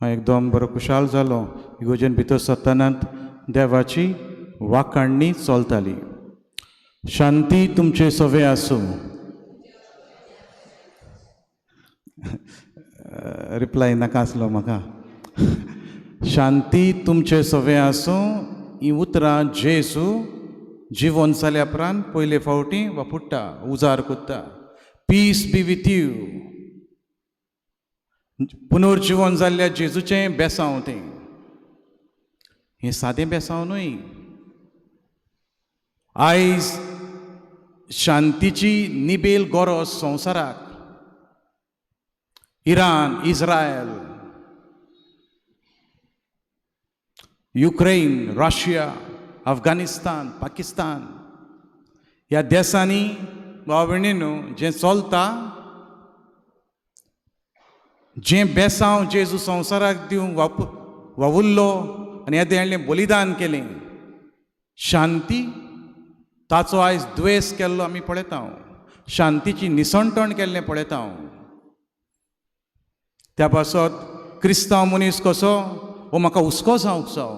हांव एकदम बरो खुशाल जालो. इगोजेन भितर सत्तानांत देवाची वाखाणणी चलताली. शांती तुमचे सवे आसूं. रिप्लाय नाका आसलो म्हाका. शांती तुमचे सवे आसूं ही उतरां जेजू जिवन जाल्या उपरांत पयले फावटी वापुट्टा उजार कोत्ता. Peace be with you. पुनर्जीवन जाल्ल्या जेजूचें बेसांव तें. हें सादें बेसांव न्हय. आयज शांतीची निबेल गरज संवसाराक. Iran, Israel, Ukraine, Russia, Afghanistan, Pakistan ह्या देशांनी भाव भयणींनो जें चलता, जें बेसांव जेजू संवसाराक दिवंक वावुरलो आनी येदें हाडलें बलिदान केलें, शांती ताचो आयज द्वेस केल्लो आमी पळयता. शांतीची निसंटण केल्लें पळयता. त्या पासत क्रिस्तांव मनीस कसो हो म्हाका हुस्को जावंक जाय.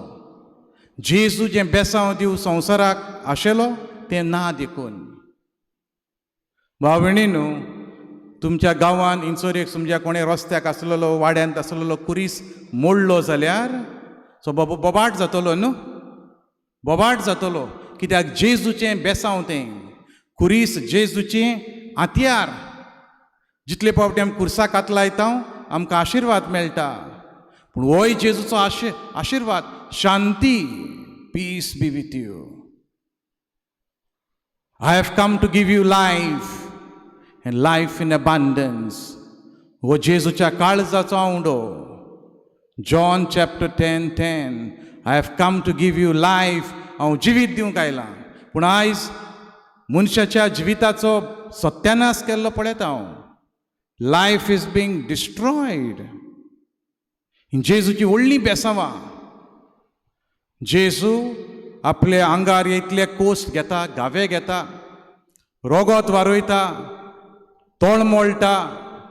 जेजू जें बेसांव दिवं संवसाराक आशिल्लो तें ना देखून. भाव भयणींनो, तुमच्या गांवांत इंचोर एक तुमच्या कोणें रस्त्याक आसलेलो, वाड्यांत आसलेलो कुरीस मोडलो जाल्यार सो बोबाट जातलो न्हू. बोबाट जातलो. कित्याक जेजूचें बेसांव तें. कुरीस जेजूचें हातयार. जितले फावटी आमी कुर्साक हात लायता आमकां आशिर्वाद मेळटा. पूण होय जेजूचो आशिर्वाद. शांती. Peace be with you. I have come to give you life and life in abundance. हो जेजूच्या काळजाचो आवंडो. John chapter 10:10. I have come to give you life. हांव जिवीत दिवंक आयलां. पूण आयज मनशाच्या जिविताचो सत्यानाश केल्लो पळयता हांव. Life is being destroyed. जेजूची व्हडली बेसांवां. जेजू आपल्या आंगार इतले कोस घेता, गावे घेता, रोगोत वारोयता, तोळ मोडटा,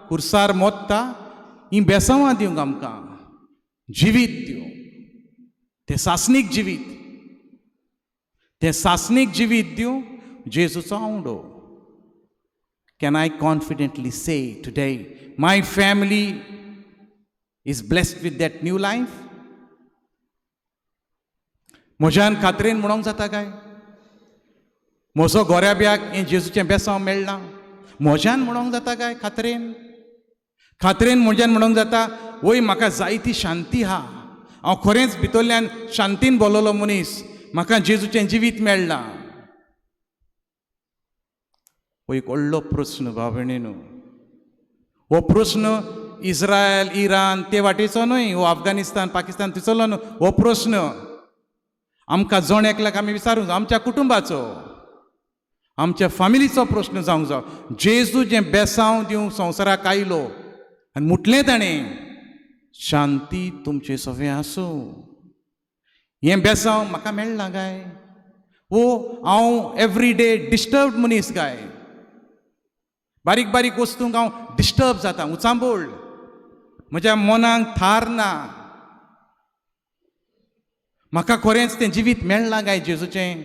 कुर्सार मोडटा. ही बेसांवां दिवंक आमकां. जिवीत दिवंक. तें सासणीक जिवीत. तें सासणीक जिवीत दिवंक जेजूचो आवंडो. Can I confidently say today, my family is blessed with that new life? म्हज्यान खात्रेन म्हणूंक जाता काय? म्हजो गोऱ्याब्याक हें जेजूचें बेसांव मेळना. म्हज्यान म्हणूंक जाता काय खात्रेन? खात्रेन म्हज्यान म्हणूंक जाता, वय म्हाका जाय ती शांती आहा. हांव खरेंच भितरल्यान शांतीन भरलेलो मनीस. म्हाका जेजूचें जिवीत मेळना. हो एक व्हडलो प्रस्न भाव भयणींनो. हो प्रस्न इस्रायल, इराण ते वाटेचो न्हय. हो अफगानिस्तान, पाकिस्तान थंयचो न्हय. हो प्रस्न आमकां जण एकल्याक आमी विचारूंक जाय. आमच्या कुटुंबाचो, आमच्या फॅमिलीचो प्रस्न जावंक जाय. जेजू जें बेसांव दिवंक संवसाराक आयलो आनी मुटलें ताणें, शांती तुमचे सवे आसूं. हें बेसांव म्हाका मेळना काय? वो हांव एवरी डे डिस्टर्ब मनीस काय. बारीक बारीक वस्तूंक हांव डिस्टर्ब जाता, उचांबूळ. म्हज्या मनाक थार ना. म्हाका खरेंच तें जिवीत मेळना काय जेजूचें?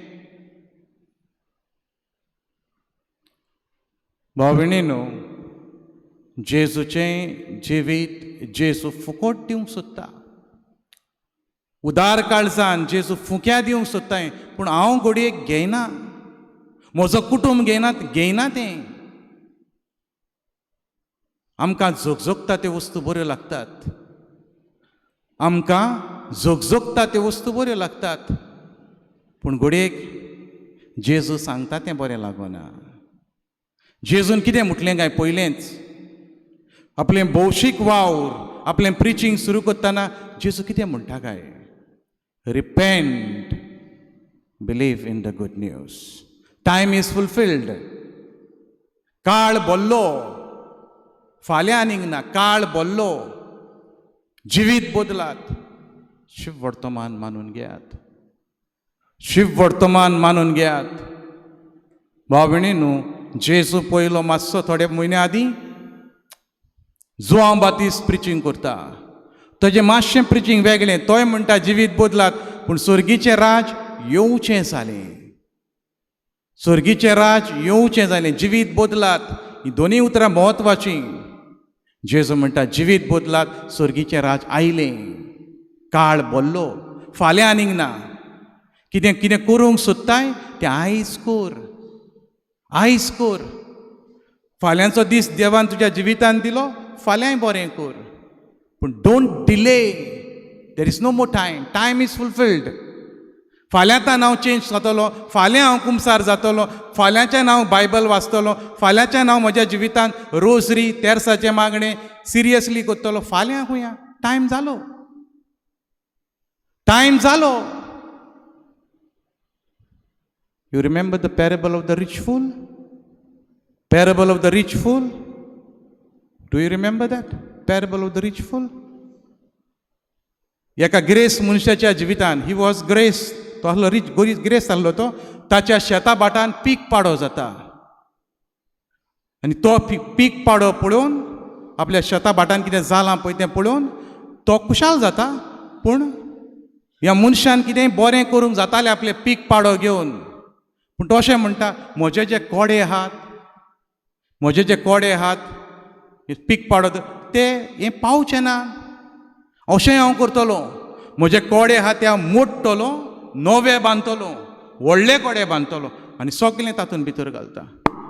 भाव भयणींनो, जेजूचें जिवीत जेजू फुकट दिवंक सोदता. उदार काळजान जेजू फुक्या दिवंक सोदताय. पूण हांव घडयेक घेयना. म्हजो कुटुंब घेयना तें. आमकां जोगजोगता त्यो वस्तू बऱ्यो लागतात. आमकां जोगजोगता त्यो वस्तू बऱ्यो लागतात. पूण घडयेक जेजू सांगता तें बरें लागना. जेजून कितें म्हटलें काय पयलेंच? आपलें भौशीक वावर, आपलें प्रिचींग सुरू करतना जेजू कितें म्हणटा काय? Repent, believe in the good news. Time is fulfilled. काळ बोल्लो. फाल्यां आनीक ना. काळ बोल्लो. जिवीत बदलात. शुभ वर्तमान मानून घेयात. शुभ वर्तमान मानून घेयात. भाव भयणींनो, जेजू पयलो मातसो थोडे म्हयने आदीं जुआंव बातिस्ट प्रिचींग करता. ताजें मातशें प्रिचींग वेगळें. तोय म्हणटा जिवीत बदलात, पूण स्वर्गीचें राज येवचें जालें. स्वर्गीचें राज येवचें जालें. जिवीत बदलात, ही दोनी उतरां म्हत्वाचीं. जेजू म्हणटा जिवीत बदलात, स्वर्गीचें राज आयलें. काळ बदलो, फाल्यां आनीक ना. कितें कितें करूंक सोदताय तें आयज कर. आयज कर. फाल्यांचो दीस देवान तुज्या जिवितान दिलो, फाल्यांय बरें कर. पूण don't delay. There is no more time. Time is fulfilled. फाल्यांच्यान हांव चेंज जातलो, फाल्यां हांव कुमसार जातलो, फाल्यांच्यान हांव बायबल वाचतलो, फाल्यांच्यान हांव म्हज्या जिवितान रोजरी तेर्साचें मागणें सिरियसली करतलो. फाल्यां खंय टायम जालो. टायम जालो. You remember the parable of the rich fool? Parable of the rich fool? Do you remember that? Parable of the rich fool? एका ग्रेस मनशाच्या जिवितान, ही वॉज ग्रेस, तो आहलो रिच, ग्रेस आहलो तो, ताच्या शेता बाटान पीक पाडो जाता. आनी तो पीक पाडो पळोवन, आपल्या शेता बाटान कितें जालां पळय तें पळोवन तो खुशाल जाता. पूण ह्या मनशान कितें बरें करूंक जातालें आपलें पीक पाडो घेवन. पूण तो अशें म्हणटा, म्हजे जे कोडे आहात, म्हजे जे कोडे आहात पीक पाडो ते हें पावचें ना. अशें हांव करतलो, म्हजे कोडे आहात ते हांव मोडटलो, नवे बांदतलो, व्हडले कोडे बांदतलो आनी सगलें तातूंत भितर घालता.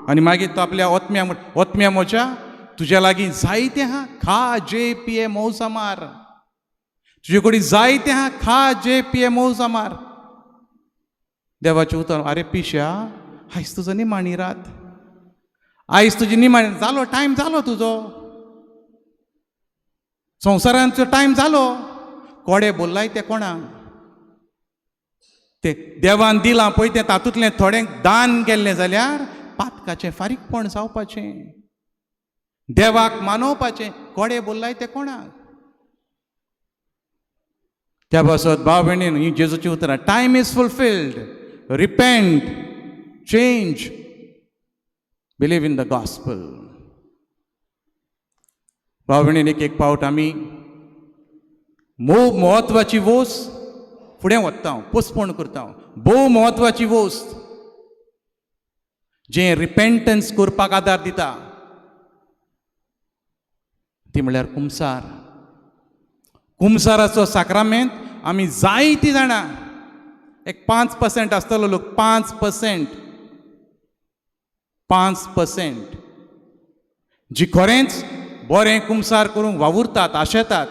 आनी मागीर तो आपल्या ओतम्या म्हज्या, तुज्या लागीं जायतें आहा, खा जे पिये मौजा मार. तुजे कडेन जायतें आहा, खा जे पिये मौजा मार. देवाचें उतर, आरे पिश्या, आयज तुजो निमाणी रात, आयज तुजी निमाणी जालो, टायम जालो तुजो, संवसारांचो टायम जालो. कोडे बोल्लाय ते कोणाक? ते देवान दिलां पळय तें तातूंतलें थोडें दान केल्लें जाल्यार पातकाचें फारीकपण जावपाचें, देवाक मानोवपाचें. कोडे बोल्लाय ते कोणाक? त्या पासत भाव भयणीन, ही जेजूची उतरां. Time is fulfilled. Repent, change, believe in the gospel. भाव भयणीन, एक पावट आमी म्हत्वाची वोस फुडें व्हरता, पोस्टपोन करता. भोव म्हत्वाची वोस्त जें रिपेंटन्स करपाक आदार दिता ती म्हळ्यार कुमसार. कुमसाराचो साक्रामेंत आमी जायतीं जाणां, एक 5% आसतलो लोक, 5% जी खरेंच बरें कुमसार करूंक वावुरतात, आशेतात.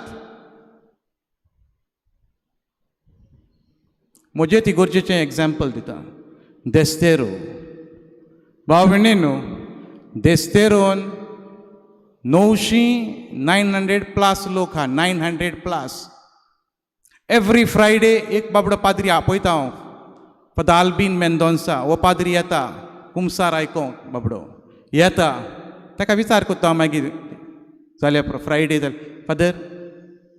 म्हजें तिगोर्जेचें एग्जाम्पल दिता. देस्तेरो. भाव भयणीनो, देस्तेरोन 900 लोक हा, 900+. एवरी फ्रायडे एक बाबडो पाद्री आपयता हांव, फादर आल्बीन मेंदोन्सा. हो पाद्री येता कुमसार आयकोंक. बाबडो येता, ताका विचार करता हांव मागीर, जाल्यार फ्रायडे जाल्यार, फादर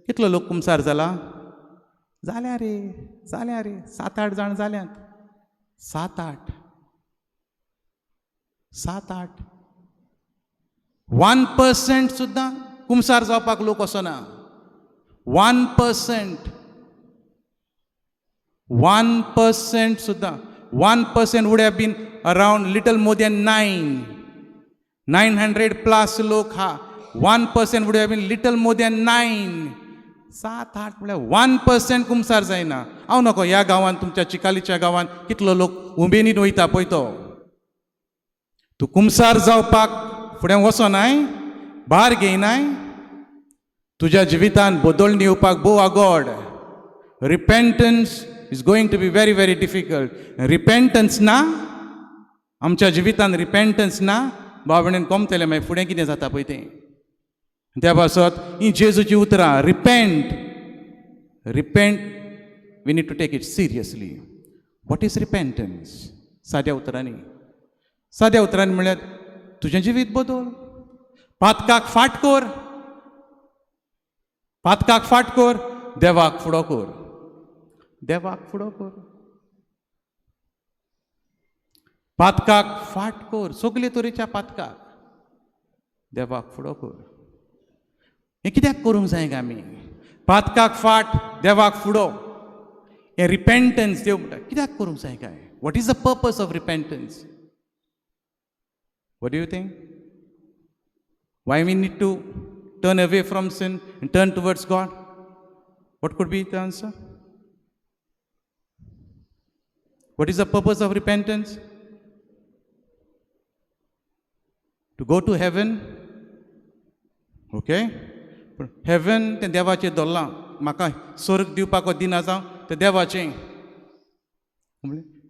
कितलो लोक कुमसार जाला? जाल्या रे 7-8 जाण जाल्यात. 7-8 1% सुद्दां कुमसार जावपाक लोक वचना. 1% सुद्दां. 1% would have been around little more than 900+ लोक हा. 1% would have been little more than 9. 7-8 म्हळ्यार 1% कुमसार जायना. हांव नको, ह्या गांवांत, तुमच्या चिकालीच्या गांवांत कितलो लोक उमेदीन वयता पळय तो. तूं कुमसार जावपाक फुडें वचनाय, भार घेयनाय, तुज्या जिवितान बदलणी येवपाक भोव आगोड. Repentance is going to be very very difficult. Repentance ना आमच्या जिवितान, रिपेंटन्स ना, भाव भयणीन कोमतलें मागीर फुडें कितें जाता पळय तें. त्या पासत ही जेजूची उतरां. Repent, we need to take it seriously. What is repentance? साद्या उतरांनी म्हळ्यार तुजें जिवीत बदल. पातकाक फाट कर, देवाक फुडो कर. पातकाक फाट कर, सगले तरेच्या पातकाक देवाक फुडो कर. हें कित्याक करूंक जाय काय आमी? पातकाक फाट देवाक फुडो हें रिपेंटन्स देव म्हणटा कित्याक करूंक जाय काय what is the purpose of repentance what do you think why we need to turn away from sin and turn towards God? What could be the answer? What is the purpose of repentance? To go to heaven? Okay? Heaven तें देवाचें दवरलां म्हाका स्वर्ग दिवपाक दिना जावं तें देवाचें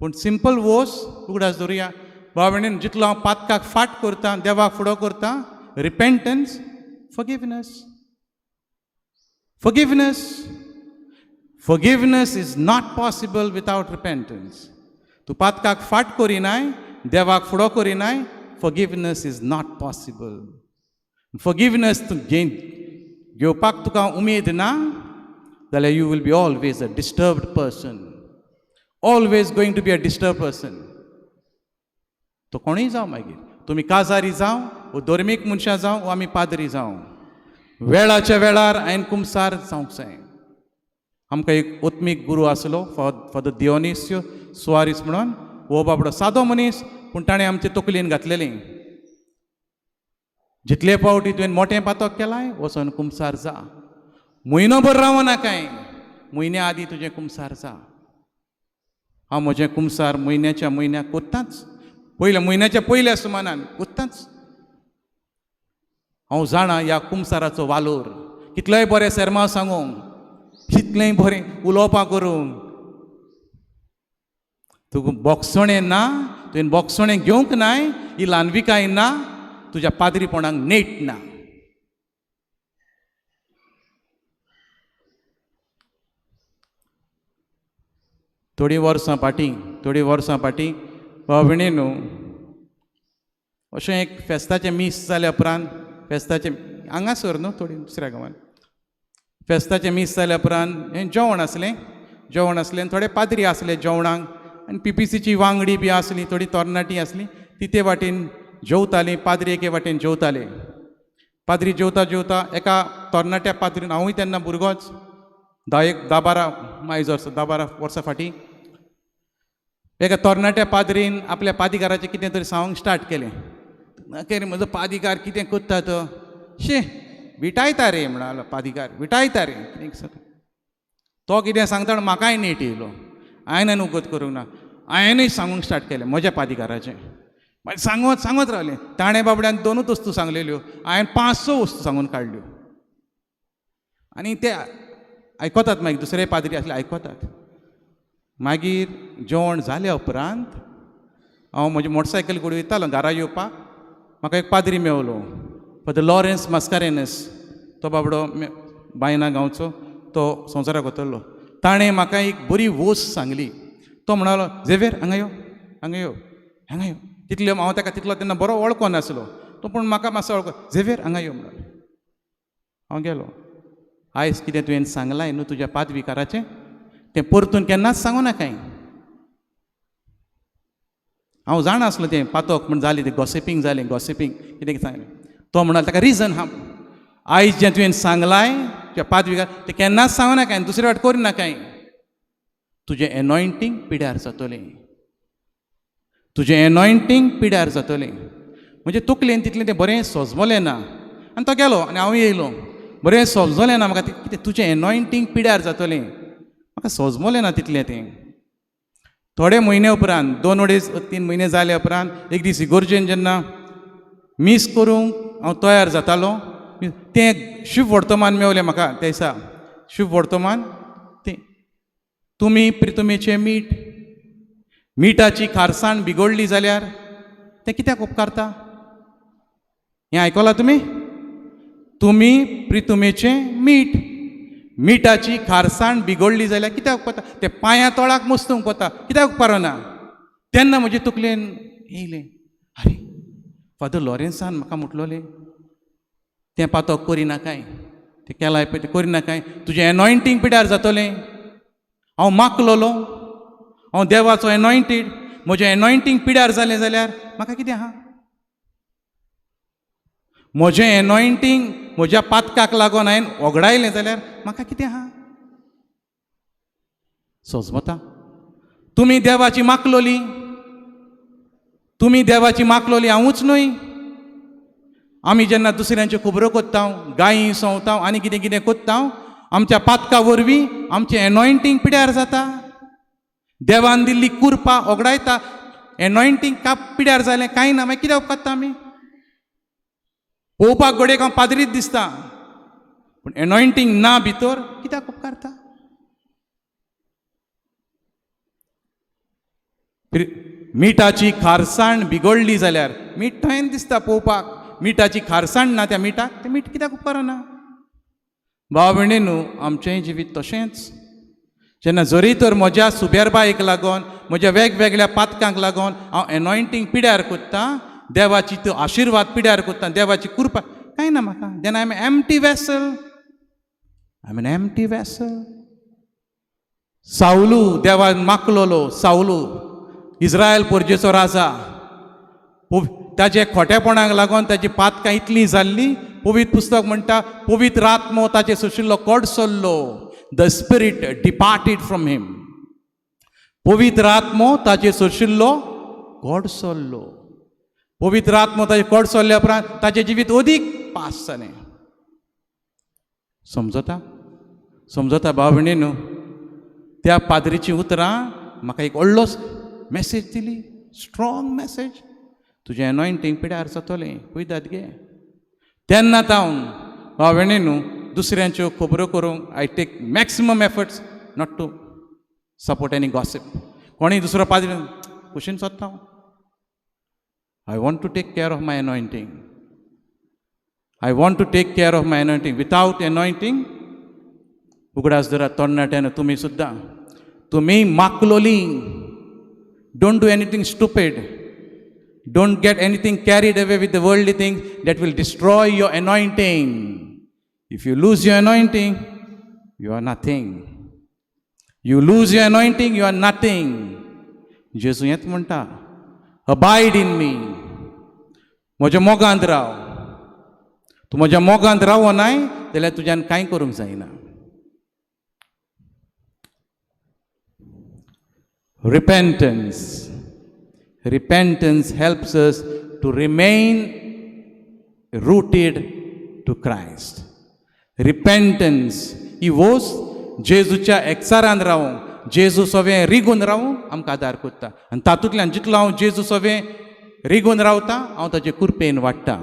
पूण सिंपल वोस उगडास दवरुया बाबणेन जितलो हांव पातकाक फाट करतां देवाक फुडो करतां रिपेंटन्स Forgiveness is not possible without repentance. तूं पातकाक फाट करिनाय देवाक फुडो करिनाय forgiveness is not possible. Forgiveness घेवपाक तुका उमेद ना जाल्यार you will be always a disturbed person. Always going to be a disturbed person. तो कोणीय जावं मागीर तुमी काजारी जावं वो धर्मीक मनशां जावं वो आमी पाद्री जावं वेळाच्या वेळार हांवें कुमसार जावंक जाय आमकां एक ओत्मीक गुरू आसलो फादर दियोनिसियो सुवारीस म्हणून हो बाबडो सादो मनीस पूण ताणें आमचे तकलेन घातलेलें जितले फावटी तुवें मोटें पातक केलां वचोन कुमसार जा म्हयनोभर रावना काय म्हयन्या आदीं तुजें कुमसार जा हांव म्हजें कुमसार म्हयन्याच्या म्हयन्याक कोत्ताच पयल्या म्हयन्याच्या पयल्या सुमारान कोत्ताच हांव जाणा ह्या कुमसाराचो वालोर कितलेंय बरें सेर्मांव सांगूंक कितलेंय बरें उलोवपाक करूंक तुका बोगसणें ना तुवें बोगसणें घेवंक नाय ही ल्हानविकाय ना तुज्या पाद्रीपणाक नेट ना थोडीं वर्सां फाटीं भावणे न्हू अशें एक फेस्ताचें मीस जाल्या उपरांत फेस्ताचें हांगासर न्हू थोडी दुसऱ्या गांवांत फेस्ताचें मीस जाल्या उपरांत हें जेवण आसलें आनी थोडे पाद्री आसले जेवणाक आनी PPCची वांगडी बी आसली थोडी तरणाटीं आसलीं ती ते वाटेन जेवतालीं पाद्री एके वाटेन जेवताले पाद्री जेवता एका तरणाट्या पाद्रीन हांवूय तेन्ना भुरगोच 10-12 वर्सां फाटीं एका तरणाट्या पाद्रीन आपल्या पादिकाराचें कितें तरी सांगूंक स्टार्ट केलें नखेर म्हजो पादिकार कितें कोत्ता तो शे विटायता रे म्हणलो पादिकार विटायता रे तो कितें सांगता म्हाकाय नेट येयलो हांवें उगत करूंक ना हांवेंनूय सांगूंक स्टार्ट केलें म्हज्या पादिकाराचें मागीर सांगत रावलें ताणें बाबड्यान 2 वस्तू सांगलेल्यो हांवें 5-6 वस्तू सांगून काडल्यो आनी ते आयकतात मागीर दुसरे पाद्री आसले आयकतात मागीर जेवण जाल्या उपरांत हांव म्हजी मोटरसायकल कडेन वयतालो घरा येवपाक म्हाका एक पाद्री मेवलो फादर लॉरेन्स मास्कारेनस तो बाबडो बायना गांवचो तो संवसाराक वतलो ताणें म्हाका एक बरी वोस सांगली तो म्हणलो झेवियर हांगा यो तितले हांव ताका तितलो तेन्ना बरो वळखो नासलो तो पूण म्हाका मातसो वळखो झेवियर हांगा यो म्हणलो हांव गेलो आयज कितें तुवें सांगलां न्हू तुज्या पादविकाराचें तें परतून केन्नाच सांगूं नाकाय हांव जाणासलो तें पातोक म्हण जालें तें गॉसिपींग कितें सांगलें तो म्हणालो ताका रिजन आयज जें तुवें सांगलाय तुज्या पादविकार तें केन्नाच सांगूं नाकाय दुसरे वाट करूं नाकाय तुजें एनॉयंटींग पिड्यार जातलें म्हणजे तकलेन तितलें तें बरें सजमलें ना आनी तो गेलो आनी हांव येयलो बरें सजमलें ना म्हाका कितें तुजें एनॉयंटींग पिड्यार जातलें म्हाका सजमलें ना तितलें तें थोडे म्हयने उपरांत 2-3 म्हयने जाले उपरांत एक दीस इगोर्जेन जेन्ना मीस करूंक हांव तयार जातालो तें शुभ वर्तमान मेवलें म्हाका त्या दिसा शुभ वर्तमान तें तुमी प्रितुमेचें मिठाची खारसाण बिगडली जाल्यार तें कित्याक उपकारता हें आयकलां तुमी प्रितुमेचें मिठाची खारसाण बिगडली जाल्यार कित्याक उपकारता तें पांयां तोळाक मस्तूंक वता कित्याक उपकारना तेन्ना म्हजे तकलेन येयलें अरे फादर लॉरेन्सान म्हाका म्हटलोलें तें पातक करिनाकाय तें केलां पळय तें करिनाकाय तुजें एनॉयंटींग पिड्यार जातलें हांव मागलोलो हांव देवाचो एनॉयंटीड म्हजें एनॉयंटींग पिड्यार जालें जाल्यार म्हाका कितें आहा म्हजें एनॉयंटींग म्हज्या पातकाक लागून हांवें वगडायलें जाल्यार म्हाका कितें आहा? सोजमता. तुमी देवाची मागलोली, तुमी देवाची मागलोली, हांवूच न्हय. आमी जेन्ना दुसऱ्यांच्यो खबरो कोत्ता, गायी सवता आनी कितें कितें कोत्ता, आमच्या पातका वरवीं आमचें एनॉयंटींग पिड्यार जाता. देवान दिल्ली कुरपा वगडायता. एनॉयंटींग पिड्यार जालें कांय ना, मागीर कितें उपकारता आमी? पळोवपाक घडयेक हांव पाद्रीच दिसता, पूण एनॉयंटींग ना भितर कित्याक उपकारता? मिठाची खारसाण बिगडली जाल्यार मीठ थंय दिसता पळोवपाक. मिठाची खारसाण ना त्या मिठाक, तें मीठ कित्याक उपकारना? भाव भयणींनो, आमचेंय जिवीत तशेंच. जेन्ना जरी तर म्हज्या सुबेरबायेक लागून, म्हज्या वेगवेगळ्या पातकांक लागून हांव एनॉयंटींग पिड्यार कोत्ता, देवाची तो आशिर्वाद पिड्यार कोत्ता, देवाची कृपा, कांय ना म्हाका. Then I am empty vessel. I am an empty vessel. सावलू देवान मागलोलो, सावलू इस्रायल पोरजेचो राजा, ताचे खोटेपणाक लागून ताची पातकां इतलीं जाल्लीं, पवित्र पुस्तक म्हणटा पवित्र आत्मो ताचे सुशिल्लो कोडसल्लो. द स्पिरीट डिपार्टेड फ्रॉम हिम. पवित्र आत्मो ताचे सुशिल्लो कोडसल्लो. पवित्र आत्मो ताचे कोडसल्ल्या उपरांत ताचें जिवीत अदीक पास जालें. समजता? समजता भाव भयणींनो? त्या पाद्रीची उतरां म्हाका एक व्हडलो मॅसेज दिली, स्ट्रॉंग मॅसेज. तुजें एनॉयंटींग पिड्यार जातलें, कुयदाद घे. तेन्ना तावन भाव भयणींनो, दुसऱ्यांच्यो खबरो करूंक I take maximum efforts not to support any gossip. कोणीय दुसरो पाद्री कुशीन सोदता हांव. I want to take care of my anointing. I want to take care of my anointing. Without anointing उगडास धरात तोंडनाट्यान तुमी सुद्दां. तुमी मागलोली. Don't do anything stupid. Don't get anything carried away with the worldly things that will destroy your anointing. If you lose your anointing, you are nothing. You lose your anointing, you are nothing. जेजू हेंच म्हणटा, abide in मी. म्हज्या मोगांत राव. तूं म्हज्या मोगांत रावो नाय जाल्यार तुज्यान कांय करूंक जायना. Repentance. Repentance helps us to remain rooted to Christ. Repentance ही वोस जेजूच्या एकचारान रावूंक, जेजू सवें रिगून रावूंक आमकां आदार कोत्ता. आनी तातूंतल्यान जितलो हांव जेजू सवें रिगून रावता, हांव ताचे कृपेन वाडटा.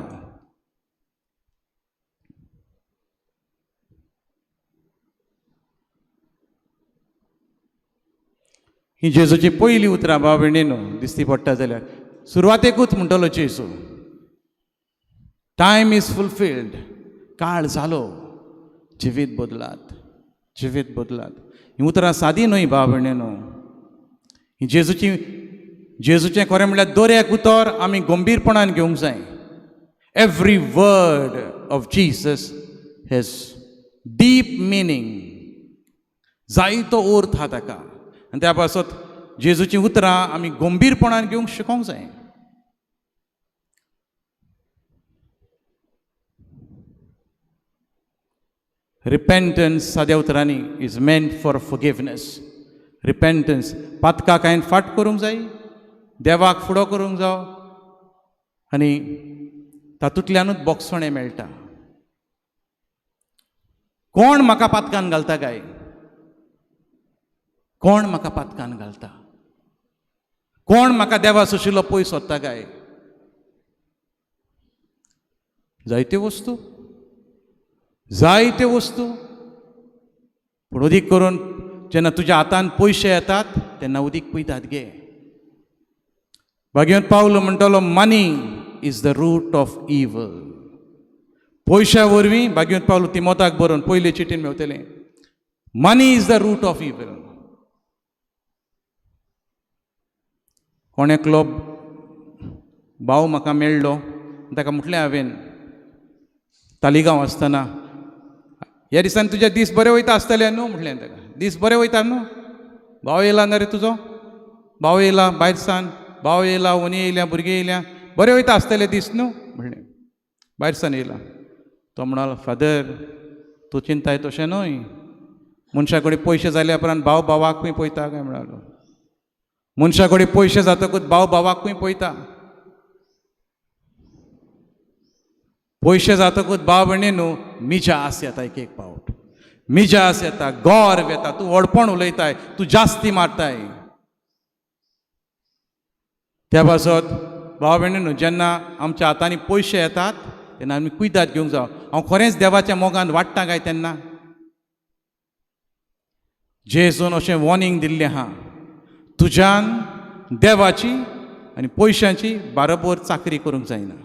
ही जेजूची पयली उतरां भाव भयणींनो दिसती पडटा जाल्यार सुरवातेकूच म्हणटलो जेजू, टायम इज फुलफिल्ड. काळ जालो, जिवीत बदलात, जिवीत बदलात. ही उतरां सादी न्हय भाव भयणींनो. ही जेजूचें खरें म्हणल्यार दर्याक उतर आमी गंभीरपणान घेवंक जाय. Every word of Jesus has deep meaning. जायतो अर्थ आहा ताका. आनी त्या पासत जेजूची उतरां आमी गंभीरपणान घेवंक शिकोंक जाय. रिपेंटन्स साद्या उतरांनी इज मेंट फॉर फॉरगिवनेस. रिपेंटन्स पातकाक हांवें फाट करूंक जाय, देवाक फुडो करूंक जावो, आनी तातूंतल्यानूच बोगसणें मेळटा. कोण म्हाका पातकान घालता काय? कोण म्हाका पातकान घालता? कोण म्हाका देवा सुशिल्लो पयस सोदता काय? जायत्यो वस्तू, जायत्यो वस्तू. पूण उदीक करून जेन्ना तुज्या हातान पयशे येतात तेन्ना उदीक पयतात गे. भगवंत पावलो म्हणटलो मनी इज द रूट ऑफ इवल. पयश्या वरवीं भगवंत पावलो तिमोथाक बरोवन पयले चिटीन मेवतलें, मनी इज द रूट ऑफ इवल. कोण एकलो भाव म्हाका मेळ्ळो, ताका म्हटलें हांवें तालिगांव आसतना, ह्या दिसांनी तुजे दीस बरें वयता आसतले न्हू म्हटलें ताका. दीस बरें वयता न्हू? भाव येयला ना रे तुजो? भाव येयला भायर सावन, भाव येयला, वनी येयल्या, भुरगीं येयल्या, बरें वयता आसतले दीस न्हू म्हटलें. भायर सावन येयला. तो म्हणालो फादर तूं चिंताय तशें न्हय मनशा कडेन पयशे जाल्या उपरांत भाव भावाकूय पळयता काय म्हणालो मनशा कडेन पयशे जातकूच भाव भावाकूय पळयता पयशे जातकूच भाव भयणी न्हू मिजास येता एक पावट मिजास येता गौरव येता तूं व्हडपण उलयताय तूं जास्ती मारताय त्या पासत भाव भयणी न्हू जेन्ना आमच्या हातांनी पयशे येतात तेन्ना आमी कुयदाद घेवंक जाय हांव खरेंच देवाच्या मोगान वाडटा काय तेन्ना जेजून अशें वॉर्निंग दिल्लें आहा तुज्यान देवाची आनी पयशांची बाराबर चाकरी करूंक जायना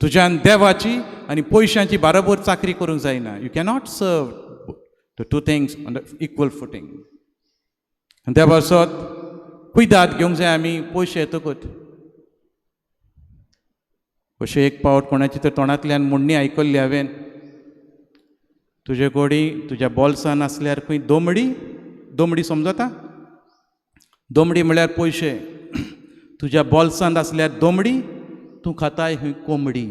तुज्यान देवाची आनी पयशांची बाराबर चाकरी करूंक जायना you cannot serve the two things on the equal footing आनी त्या पासत कुयदाद घेवंक जाय आमी पयशे येतकूच अशें एक पावट कोणाची तर तोंडांतल्यान म्हणणी आयकल्ली हांवें तुजे कडेन तुज्या बॉल्सान आसल्यार खंय दोमडी समजता दोमडी म्हळ्यार पयशे तुज्या बॉल्सान आसल्यार दोमडी तूं खाताय खंय कोंबडी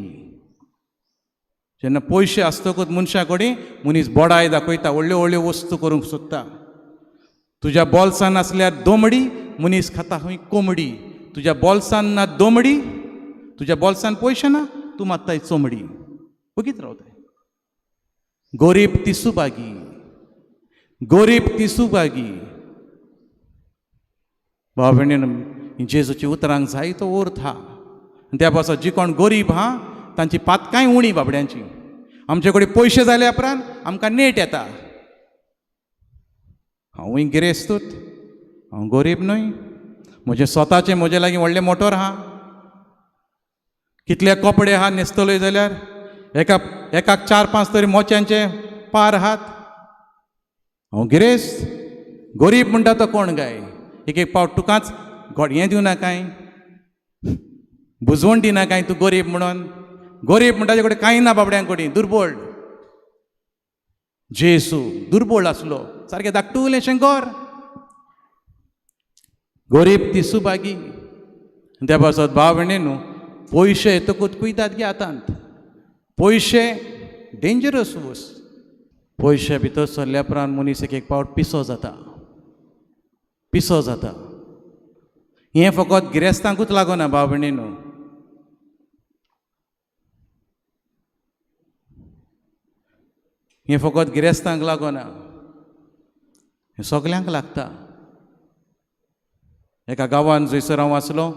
जेन्ना पयशे आसतकूच मनशा कडेन मनीस बोडाय दाखयता व्हडल्यो व्हडल्यो वस्तू करूंक सोदता तुज्या बॉल्सान आसल्यार दोमडी मनीस खाता खंय कोंबडी तुज्या बॉल्सान ना दोमडी तुज्या बॉल्सान पयशे ना तूं मात्ताय चोमडी बगीत रावताय गरीब तिसुबागी भाव भयणीन जेजूची उतरांक जाय तो अर्थ हा त्या पासत जी कोण गरीब हा तांची पातकाय उणी बाबड्यांची आमचे कडेन पयशे जाल्या उपरांत आमकां नेट येता हांवूय गिरेस्तूत हांव गरीब न्हय म्हजे स्वताचे म्हजे लागीं व्हडलें मोटोर आहा कितले कपडे आहा न्हेसतलोय जाल्यार एकाक 4-5 तरी मोच्यांचे पार आहात हांव गिरेस्त गरीब म्हणटा तो कोण गाय एक पावट तुकाच हें दिवना काय बुजवण दिना काय तूं गरीब म्हणून गरीब म्हणटा ताचे कडेन कांय ना बाबड्यां कडेन दुर्बळ जेसू दुर्बळ आसलो सारकें धाकटुलेशें घर गरीब तिसुबागी त्या पासत भाव भयणी न्हू पयशे येतकूच कुयदाद घे हातांत पयशे डेंजरस वस्त पयशे भितर सरल्या उपरांत मनीस एक पावट पिसो जाता हें फकत गिरेस्तांकूच लागना भाव भयणी न्हू हें फकत गिरेस्तांक लागना हें सगल्यांक लागता एका गांवांत जंयसर हांव आसलो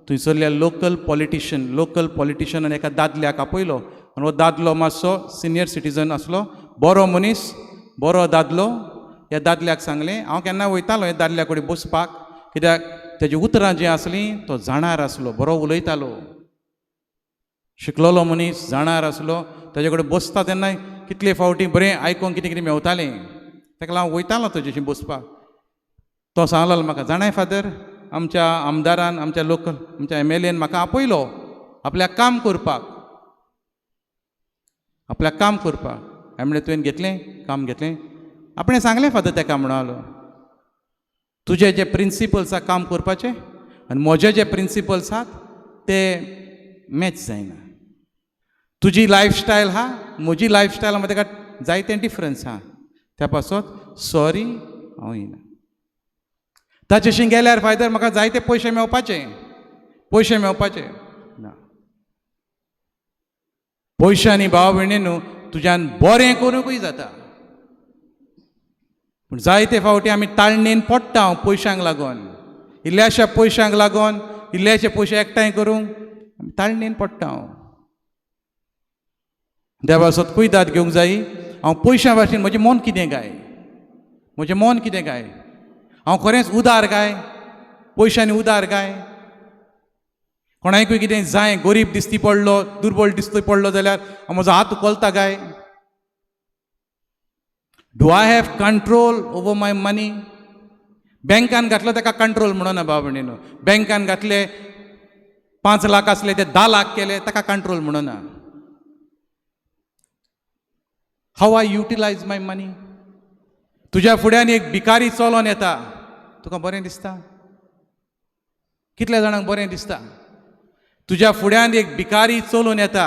थंयसरल्या लोकल पॉलिटिशनान एका दादल्याक आपयलो आनी हो दादलो मातसो सिनियर सिटीजन आसलो बरो मनीस बरो दादलो ह्या दादल्याक सांगलें हांव केन्ना वयतालो हे दादल्या कडेन बसपाक कित्याक तेजी उतरां जीं आसलीं तो जाणार आसलो बरो उलयतालो शिकलेलो मनीस जाणार आसलो तेजे कडेन बसता तेन्ना कितले फावटी बरें आयकोंक कितें कितें मेवतालें ताका लागून हांव वयतालो तेजेशी बसपाक तो सांगलो म्हाका जाणाय फादर आमच्या आमदारान आमच्या MLAन म्हाका आपयलो आपल्याक काम करपाक हांवें म्हणलें तुवें काम घेतलें आपणें सांगलें फादर तेका म्हणलो तुजे जे प्रिंसिपल्स आसा काम करपाचे आनी म्हजे जे प्रिंसिपल्स आहात ते मॅच जायना तुजी लायफस्टायल आहा म्हजी लायफस्टायल मदें ताका जायते डिफरन्स आहा त्या पासत सॉरी हांव येना ताचेशी गेल्यार फायदर म्हाका जायते पयशे मेवपाचे ना पयशांनी भाव भयणी न्हू तुज्यान बरें करूंकूय जाता पूण जायते फावटी आमी ताळणेन पडटा पयशांक लागून इल्ल्याशा पयशांक लागून इल्लेशे पयशे एकठांय करूंक आमी ताळणेन पडटा देवा सत कुयदाद घेवंक जाय हांव पयशां भाशेन म्हजें मन कितें गाय हांव खरेंच उदार काय पयशांनी उदार काय कोणाकूय कितें जाय गरीब दिसती पडलो दुर्बळ दिसती पडलो जाल्यार हांव म्हजो हात उखलता काय do I have control over my money बँकान घातलो ताका कंट्रोल म्हणना भाव भयणीनो बँकान घातले 5 लाख आसले ते 10 लाख केले ताका कंट्रोल म्हणना हाव आय युटिलायज माय मनी तुज्या फुड्यान एक भिकारी चलोन येता तुका बरें दिसता कितल्या जाणांक बरें दिसता तुज्या फुड्यान एक भिकारी चलून येता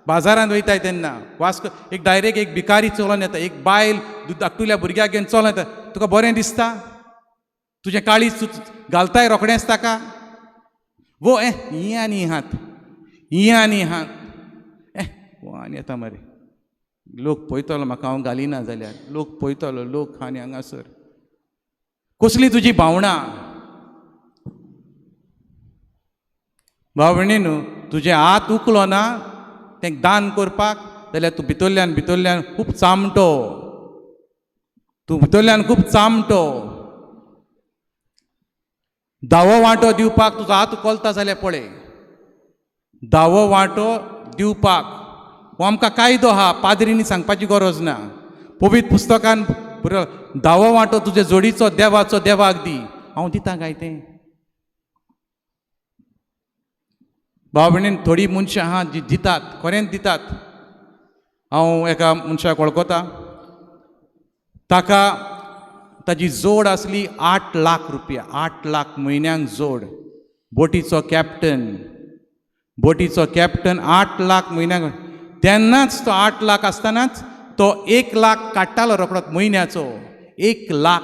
बाजारांत वयताय तेन्ना वास्को एक डायरेक्ट एक भिकारी चलोन येता, एक बायल धाकटुल्या भुरग्याक घेवन चलोन येता, तुका बरें दिसता? तुजें काळीज घालताय रोखडेंच ताका? वो ही आनी हात, ही आनी हात, वो आनी येता मरे. लोक पळयतलो म्हाका हांव घालिना जाल्यार, लोक पळयतलो, लोक आनी हांगासर. कसली तुजी भावना? भाव भयणीनो, तुजे हात उखलो ना तें दान करपाक जाल्यार तूं भितरल्यान खूब चामटो. तूं भितरल्यान खूब चामटो. दावो वांटो दिवपाक तुजो हात उखलता जाल्यार पळय, दावो वांटो दिवपाक हो आमकां कायदो आहा, पाद्रींनी सांगपाची गरज ना. पवित्र पुस्तकान दावो वांटो तुजे जोडीचो देवाचो देवाक दी. हांव दितां काय तें? भाव भयणीन, थोडीं मनशां आहा जीं दितात, खरेंच दितात. हांव एका मनशाक वळखता, ताका ताजी जोड आसली 8 लाख रुपया, 8 लाख म्हयन्यांक जोड. बोटीचो कॅप्टन 8 लाख म्हयन्याक. तेन्नाच तो 8 लाख आसतनाच तो 1 लाख काडटालो रोखडोच म्हयन्याचो. 1 लाख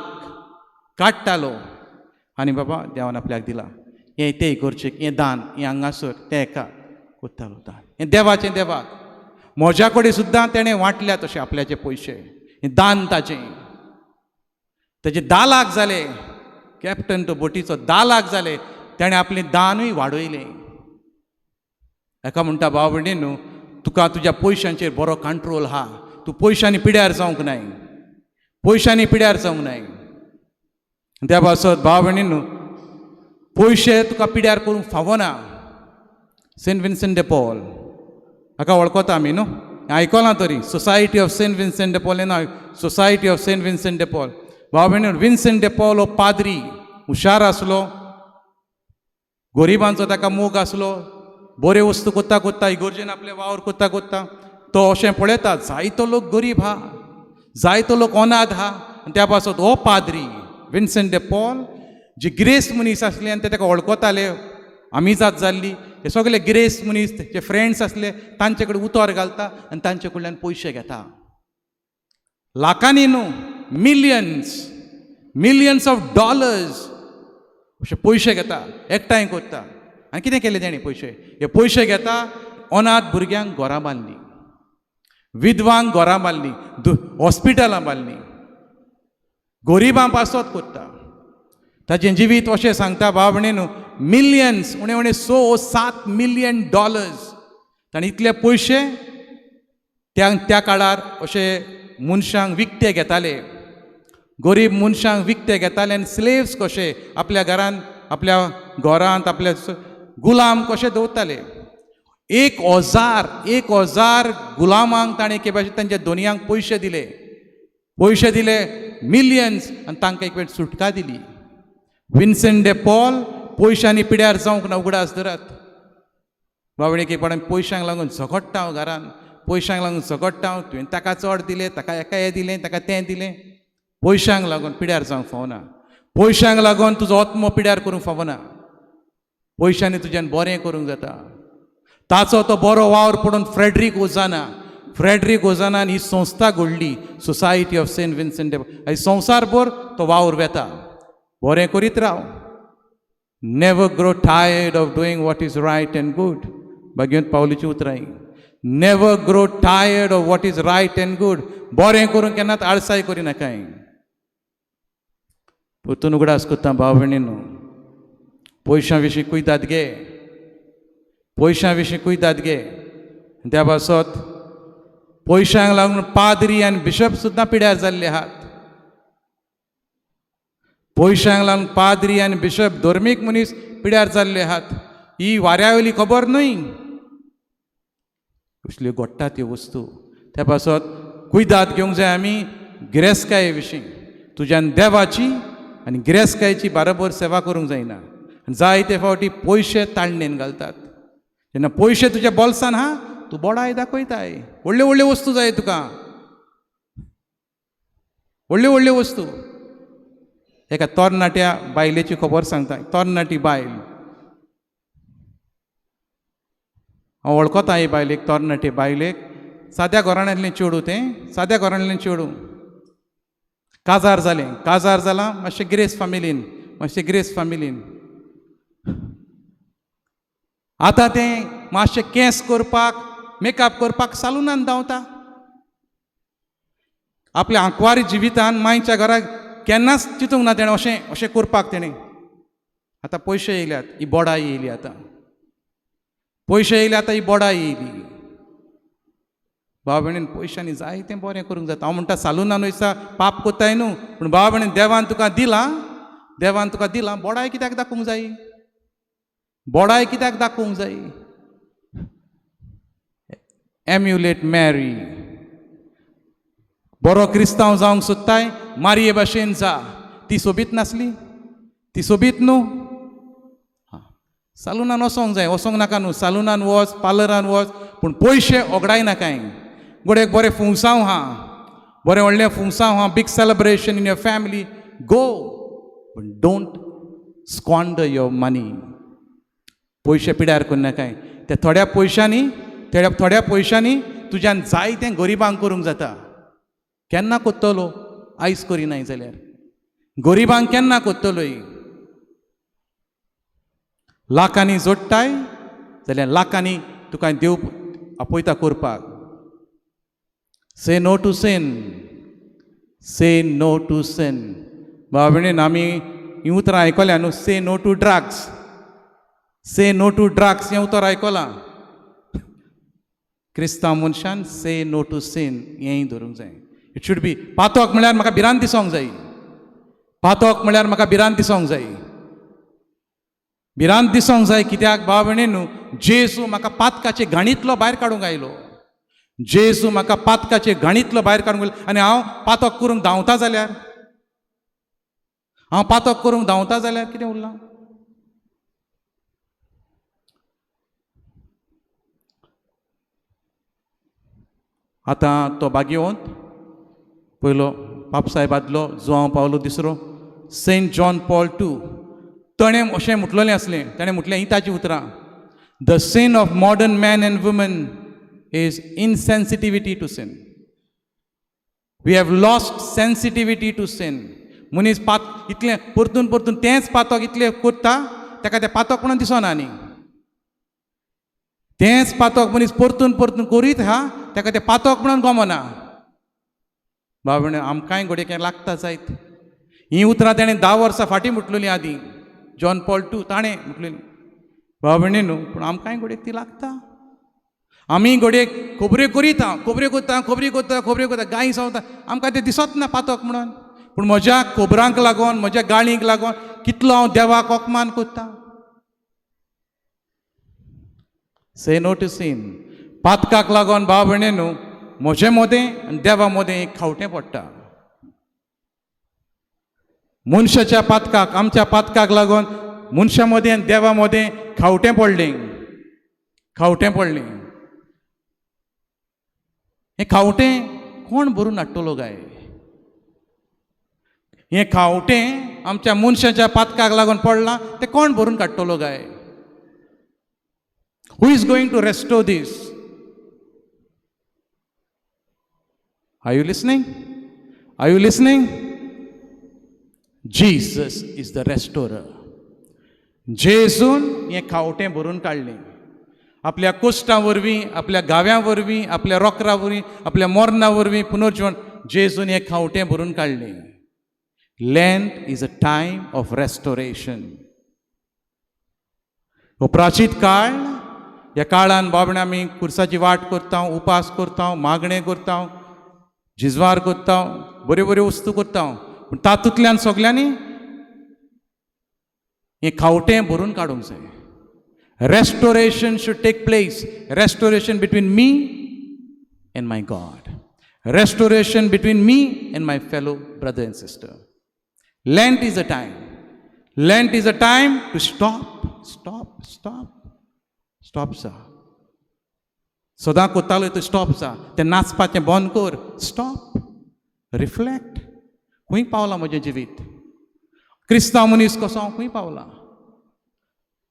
काडटालो आनी बाबा देवान आपल्याक दिला. हें तें करचें, हें दान, हें हांगासर, तें हेका कोत्तालो दान. हें देवाचें देवाक. म्हज्या कडेन सुद्दां तेणें वांटल्या तशें आपल्याचे पयशे. हें दान ताचें. तेजे 10 लाख जाले. कॅप्टन तो बोटीचो 10 लाख जाले. तेणें आपलें दानूय वाडयलें. हेका म्हणटा भाव भयणीनो, तुका तुज्या पयशांचेर बरो कंट्रोल आहा. तूं पयशांनी पिड्यार जावंक नाय. पयशांनी पिड्यार जावंक नाय. त्या पासत भाव भयणीनो, पयशे तुका पिड्यार करूंक फावना. सेंट विन्सेंट डे पॉल हाका वळखता आमी न्हू, आयकलां तरी. Society of Saint Vincent de Paul हें नांव, society of Saint Vincent de Paul. भाव भयणीनो, विन्सेंट डे पॉल हो पाद्री हुशार आसलो, गरिबांचो ताका मोग आसलो. बऱ्यो वस्तू कोत्ता इगर्जेन आपले वावर कोत्ता तो अशें पळयता जायतो लोक गरीब आहा, जायतो लोक अनाथ आहा. आनी त्या पासत हो पाद्री विन्सेंट डे पॉल जे ग्रेस मनीस आसले आनी ते ताका वळखताले, आमिजाद जाल्ली, हे सगळे ग्रेस मनीस जे फ्रेंड्स आसले तांचे कडेन उतर घालता आनी तांचे कडल्यान पयशे घेता. लाखांनी न्हू, मिलियन्स ऑफ डॉलर्स अशे पयशे घेता, एकठांय करता. आनी कितें केलें तेणी पयशे? हे पयशे घेता, अनाथ भुरग्यांक घरां बांदलीं, विधवांक घरां बांदलीं, हॉस्पिटलां बांदलीं, गरिबां पासत करता. ताचें जिवीत अशें सांगता भाव भयणीनो, मिलियन्स, उणे उणे 6-7 मिलियन डॉलर्स ताणें इतले पयशे त्या काळार अशे मनशांक विकते घेताले. गरीब मनशांक विकते घेताले आनी स्लेव्स कशे आपल्या घरांत, आपल्या घरांत आपल्या गुलाम कशे दवरताले. 1000 गुलामांक ताणें के भाशेन तांच्या दोनयांक पयशे दिले मिलियन्स, आनी तांकां एक वेळ सुटका दिली. विन्सेंट डे पॉल पयशांनी पिड्यार जावंक ना, उगडास धरात. बावडे एक पयशांक लागून झगडटा हांव घरान, पयशांक लागून झगडटा हांव, तुवें ताका चड दिलें, ताका एका हें दिलें, ताका तें दिलें. पयशांक लागून पिड्यार जावंक फावना. पयशांक लागून तुजो आत्मो पिड्यार करूंक फावना. पयशांनी तुज्यान बरें करूंक जाता. ताचो तो बरो वावर पडून फ्रेडरीक ओझानान ही संस्था घडली, society of Saint Vincent de Paul. आयज संवसारभर तो वावर वेता. बरें करीत राव. Never grow tired of doing what is right and good. भगवंत पावलीची उतरां. Never grow tired of what is right and good. बरें करूंक केन्नाच आळसाय करिनाकाय. परतून उगडास करता भाव भयणीनो, पयशां विशीं कुयदाद घे. त्या पासत पयशांक लागून पाद्री आनी बिशप सुद्दां पिड्यार जाल्ले आहात. पयशांक लागून पाद्री आनी बिशप धर्मीक मनीस पिड्यार जाल्ले आहात. ही वाऱ्यावयली खबर न्हय, कसल्यो घडटात ह्यो वस्तू. त्या पासत कुयदाद घेवंक जाय आमी गिरेस्तकाये विशीं. तुज्यान देवाची आनी गिरेस्तकायेची बाराबर सेवा करूंक जायना. जायते फावटी पयशे ताळणेन घालतात. जेन्ना पयशे तुज्या बोल्सान आहा, तूं बोडाय दाखयताय. व्हडल्यो वस्तू जाय तुका, व्हडल्यो वस्तू. एका तरणाट्या बायलेची खबर सांगता. तरणाटी बायल हांव वळखता ही बायलेक, तरणाटे बायलेक, साद्या घराण्यांतलें चेडूं तें, साद्या घराण्यांतलें चेडूं. काजार जालें, काजार जालां मातशें ग्रेस फामिलीन, मातशें ग्रेस फामिलीन. आतां तें मातशें केंस करपाक, मेकअप करपाक सलूनान धांवता. आपल्या आंकवारी जिवितान मायच्या घराक केन्नाच चिंतूंक ना तेणें अशें करपाक तेणें. आतां पयशे येयल्यात, ही बोडाय येयली आतां. पयशे येयले आतां ही बोडाय येयली. भाव भयणीन पयशांनी जायतें बरें करूंक जाता. हांव म्हणटा सालूनान वयता पाप कोत्ताय न्हू, पूण भाव भयणीन देवान तुका दिलां, देवान तुका दिलां, बोडाय कित्याक दाखोवंक जायी? बोडाय कित्याक दाखोवंक जायी? एम्युलेट मॅरी. बरो क्रिस्तांव जावंक सोदताय, मारये भाशेन जा. ती सोबीत नासली? ती सोबीत न्हू? सालूनान वचोंक जाय, वचोंक नाका न्हू. सालूनान वच, पार्लरान वच, पूण पयशे ओगडाय नाकाय. गोडेक बरें फुंवसांव आहा, बरें व्हडलें फुंवसांव आहा, big celebration in your family, go, but don't squander your money. पयशे पिड्यार करूं नाकाय. त्या थोड्या पयशांनी तुज्यान जायतें गरिबांक करूंक जाता. केन्ना कोत्तलो? आयज करिनाय जाल्यार गरिबांक केन्ना कोत्तलोय? लाखांनी जोडटाय जाल्यार लाखांनी तुका देव आपयता करपाक. Say no to sin, say no to sin. भाव भयणीन आमी ही उतरां आयकल्या न्हू, say no to drugs, say no to drugs हें उतर आयकलां. क्रिस्तांव मनशान से नो टू सिन हेंय धरूंक जाय. It should be. पातोक म्हळ्यार म्हाका भिरांत दिसोंक जाय. पातोक म्हळ्यार म्हाका भिरांत दिसोंक जाय. भिरांत दिसोंक जाय. कित्याक भाव भयणीन न्हू, जेजू म्हाका पातकाचे घाणींतलो भायर काडूंक आयलो. जेजू म्हाका पातकाचे घाणींतलो भायर काडूंक आयलो. आनी हांव पातोक करूंक धांवता जाल्यार, हांव पातोक करूंक धांवता जाल्यार कितें उरलां? आतां तो भाग्यवंत पयलो पापसाहेबादलो जुआंव पावलो दुसरो, सेंट जॉन पॉल II. ताणें अशें म्हटलेलें आसलें, ताणें म्हटलें ही ताची उतरां. The sin of modern man and women is insensitivity to sin. We have lost sensitivity to sin. मनीस इतलें परतून परतून तेंच पातक इतलें करता, ताका तें पातक म्हणून दिसना न्ही. तेंच पातक मनीस परतून परतून करीत आहा, ताका तें पातक म्हणून गमना. भाव भयण, आमकांय घोडये लागता जायत. ही उतरां ताणें 10 वर्सां फाटीं म्हटलेलीं आदीं. जॉन पॉल II ताणें म्हटलेलीं. भाव भयणी न्हू, पूण आमकांय घोडयेक ती लागता. आमी घोडयेक खबऱ्यो करीता, खबऱ्यो करता, गायी सावता, आमकां तें दिसत ना पातक म्हणून. पूण म्हज्या खबरांक लागून, म्हज्या गाळींक लागून कितलो हांव देवाक अपमान करता. से नो टू सिन. पातकाक लागून भाव भयणी न्हू, म्हजें मोदें आनी देवा मोदें एक खावटें पडटा. मनशाच्या पातकाक, आमच्या पातकाक लागून मनशा मोदें आनी देवा मोदें खावटें पडलें. खावटें पडलें. हें खावटें कोण भरून हाडटलो गाय? हें खावटें आमच्या मनशाच्या पातकाक लागून पडलां, तें कोण भरून काडटलो गाय? Who is going to restore this? Are you listening? Are you listening? Jesus is the restorer. जेजून हें खावटें भरून काडलें. आपल्या कोश्टां वरवीं, आपल्या गाव्यां वरवीं, आपल्या रोकरा वरवीं, आपल्या मोर्ना वरवीं पुनर्जीवन जेजून हें खावटें भरून काडलें. Lent is a time of restoration. हो प्राचीत काळ, ह्या काळान बाबणे आमी कुर्साची वाट करता, उपास करता, मागणें करता, जिजवार करता, बऱ्यो बऱ्यो वस्तू करता, पूण तातूंतल्यान सगल्यांनी हें खावटें भरून काडूंक जाय. Restoration should take place. Restoration between me and my God. Restoration between me and my fellow brother and sister. Lent is a time. Lent is a time to stop, sir. सदां कोत्तालो तो स्टॉप जा. तें नाचपाचें बंद कर. Stop. Reflect. खंय पावलां म्हजें जिवीत? क्रिस्तांव मनीस कसो हांव खंय पावलां?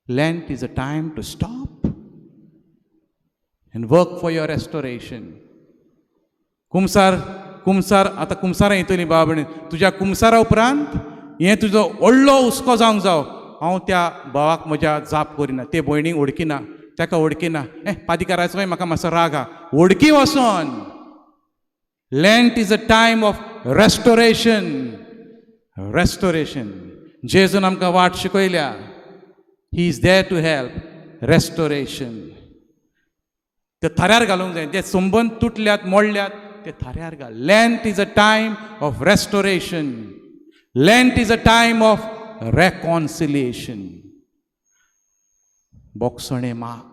Lent is a time to stop and work for your restoration. कुमसार आतां कुमसारां येतलीं बाबणे तुज्या कुमसारा उपरांत हें तुजो व्हडलो हुस्को जावंक जावो. हांव त्या भावाक म्हज्या जाप करिना, ते भयणीक ओळखिना, ताका ओळखिना, पादिकाराचोय म्हाका मातसो राग आहा. ओळखी वचोन Lent is a time of restoration. Restoration जेजून आमकां वाट शिकयल्या. He is there to help. Restoration ते थऱ्यार घालूंक जाय. जे संबंद तुटल्यात मोडल्यात ते थऱ्यार घाल. Lent is a time of restoration. Lent is a time of reconciliation. बोगसणे माग,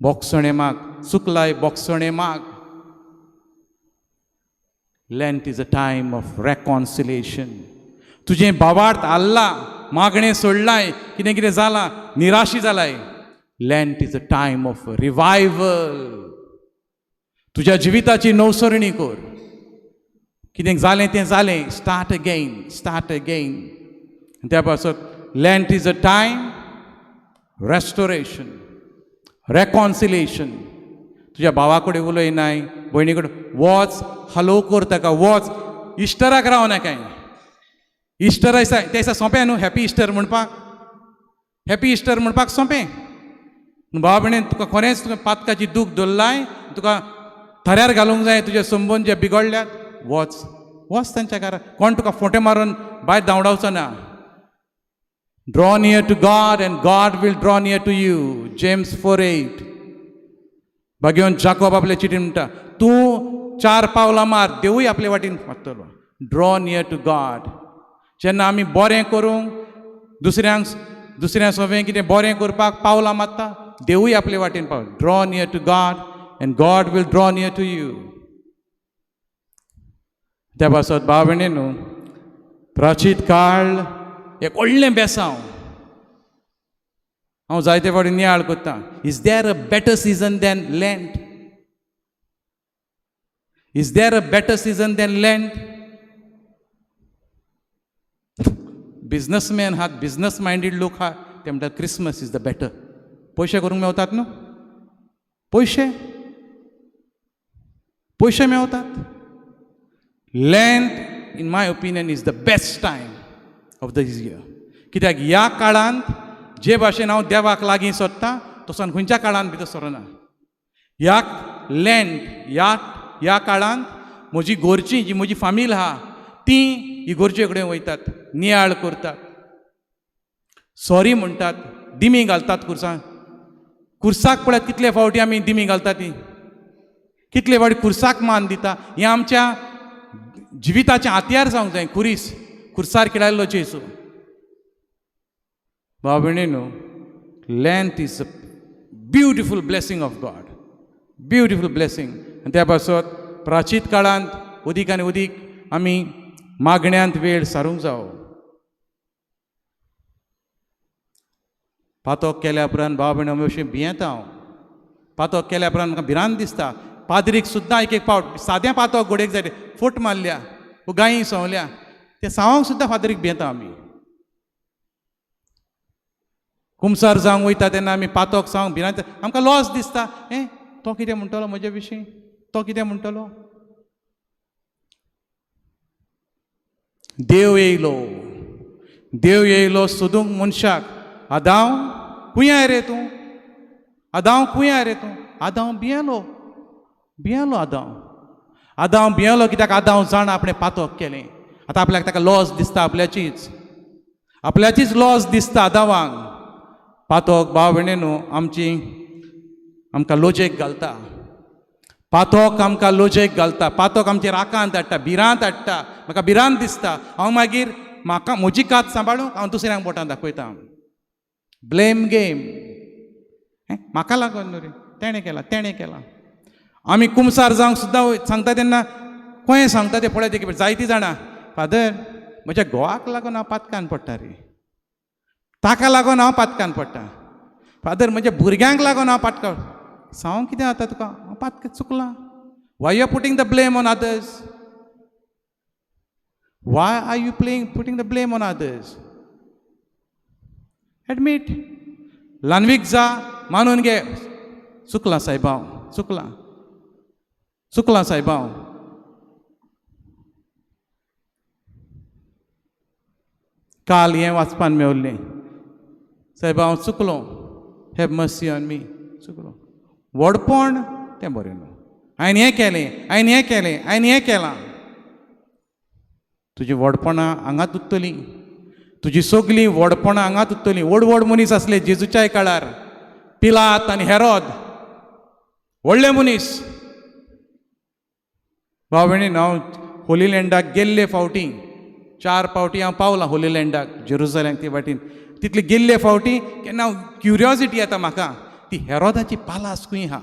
बोगसणे माग, चुकलाय बोगसणे माग. Lent is a time of reconciliation. तुजें भावार्थ हाल्ला, मागणें सोडलाय, कितें कितें जालां, निराशी जालाय. Lent is a time of revival. तुज्या जिविताची नवसरणी कर. कितें जालें तें जालें. Start again, start again. त्या पासत Lent is a time restoration, reconciliation. तुज्या भावा कडेन उलयनाय, भयणी कडेन वच, हालो कर ताका, वच. इस्टराक राव नाकाय. इस्टर आसा ते दिसा सोंपें न्हू हॅपी इस्टर म्हणपाक. हॅपी इस्टर म्हणपाक सोंपें. भावा भयणीन तुका खरेंच तुका पातकाची दूख दवरलाय, तुका थऱ्यार घालूंक जाय तुजे संबंद जे बिगडल्यात, वच, वच तांच्या घरा. कोण तुका फोटे मारून भायर धांवडावचो ना. Draw near to God and God will draw near to you. James 4:8. भाग्योन जाकोब आपले चिठीन म्हणटा, तूं 4 पावलां मार, देवूय आपले वाटेन वतलो. Draw near to God. जेन्ना आमी बरें करूंक, दुसऱ्या सोबें कितें बरें करपाक पावलां मारता, देवूय आपले वाटेन पावता. Draw near to God and God will draw near to you. त्या पासत भाव भयणीनो, प्राचीत काळ एक व्हडलें बेसांव हांव जायते फावटी नियाळ कोत्ता. Is there a better season than Lent? Is there a better season than Lent? Businessman आहात, बिझनस मायंडेड लोक आहात, ते म्हणटात क्रिसमस इज द बेटर. पयशे करूंक मेवतात न्हू, पयशे मेवतात. Lent in my opinion is the best time of this year. कित्याक ह्या काळांत जे भाशेन हांव देवाक लागीं सोदतां तसोन खंयच्या काळांत भितर सरना. ह्या लँट ह्या काळांत म्हजी घरचीं जी म्हजी फामील आहा तीं इगोर्जे कडेन वयतात, नियाळ करतात, सॉरी म्हणटात, दिमी घालतात खुर्साक. खुर्साक पळयात कितले फावटी आमी दिमी घालता ती, कितले फावटी खुर्साक मान दिता. हें आमच्या जिविताचें हातयार जावंक जाय. खुर्सार खेळायल्लो जेजू. भाव भयणीनो, Lent is a beautiful blessing of God, beautiful blessing. आनी त्या पासत प्राचीत काळांत अदीक आनी अदीक आमी मागण्यांत वेळ सारूंक जावो. पातोक केल्या उपरांत भाव भयणी अशें भियेता हांव. पातोक केल्या उपरांत म्हाका भिरांत दिसता. पाद्रीक सुद्दां एक फावट सादें पातोक घोडेक जाय फूट मारल्या, गायी सवल्या, ते सावंक सुद्दां फादरीक भियेता आमी. कुमसार जावंक वयता तेन्ना आमी पातोक सावंक भिरांत, आमकां लॉस दिसता. तो कितें म्हणटलो म्हजे विशीं, तो कितें म्हणटलो. देव येयलो सोदूंक मनशाक. आदांव खुंय रे तूं, आदांव खुंय रे तूं. आदांव भियेलो आदांव भियेलो. कित्याक आदांव जाणा आपणें पातोक केलें. आतां आपल्याक ताका लॉस दिसता, आपल्याचीच लॉस दिसता आदांवाक. पातोक भाव भयणीनो आमकां लोजेक घालता. पातोक आमकां लोजेक घालता. पातोक आमचेर राकांत हाडटा, भिरांत हाडटा. म्हाका भिरांत दिसता. हांव मागीर म्हजी कात सांबाळूंक हांव दुसऱ्यांक बोटां दाखयता. Blame game. म्हाका लागून न्हू रे, तेणें केलां. आमी कुमसार जावंक सुद्दां सांगता तेन्ना खंय सांगता ते पळय देखीक जायतीं जाणां, फादर म्हज्या घोवाक लागून हांव पातकान पडटा रे, ताका लागून हांव पातकान पडटा. फादर म्हज्या भुरग्यांक लागून हांव पातका. सांग कितें जाता तुका, हांव पातक चुकलां. Why you are putting the blame on others? Why are you putting the blame on others? Admit. ल्हानवीक जा, मानून घे, चुकलां सायबांव, चुकलां सायबांव. काल हें वाचपान मेवल्लें, सायबांव चुकलो, हॅव मर्सी ऑन मी, चुकलो. व्हडपण तें बरें न्हू. हांवें हें केलां. तुजीं व्हडपणां हांगाच उत्तलीं, तुजीं सगलीं व्हडपणां हांगाच उत्तलीं. व्हड मनीस आसले जेजूच्याय काळार, पिलात आनी हेरोद, व्हडले मनीस. भाव भयणीनो, हांव होली लँडाक गेल्ले फावटी 4 फावटी हांव पावलां होली लँडाक, जेरुसलेम ते वाटेन. तितले गेल्ले फावटी केन्ना क्युरियोसिटी येता म्हाका, ती हेरोदाची पालास खंय आहा,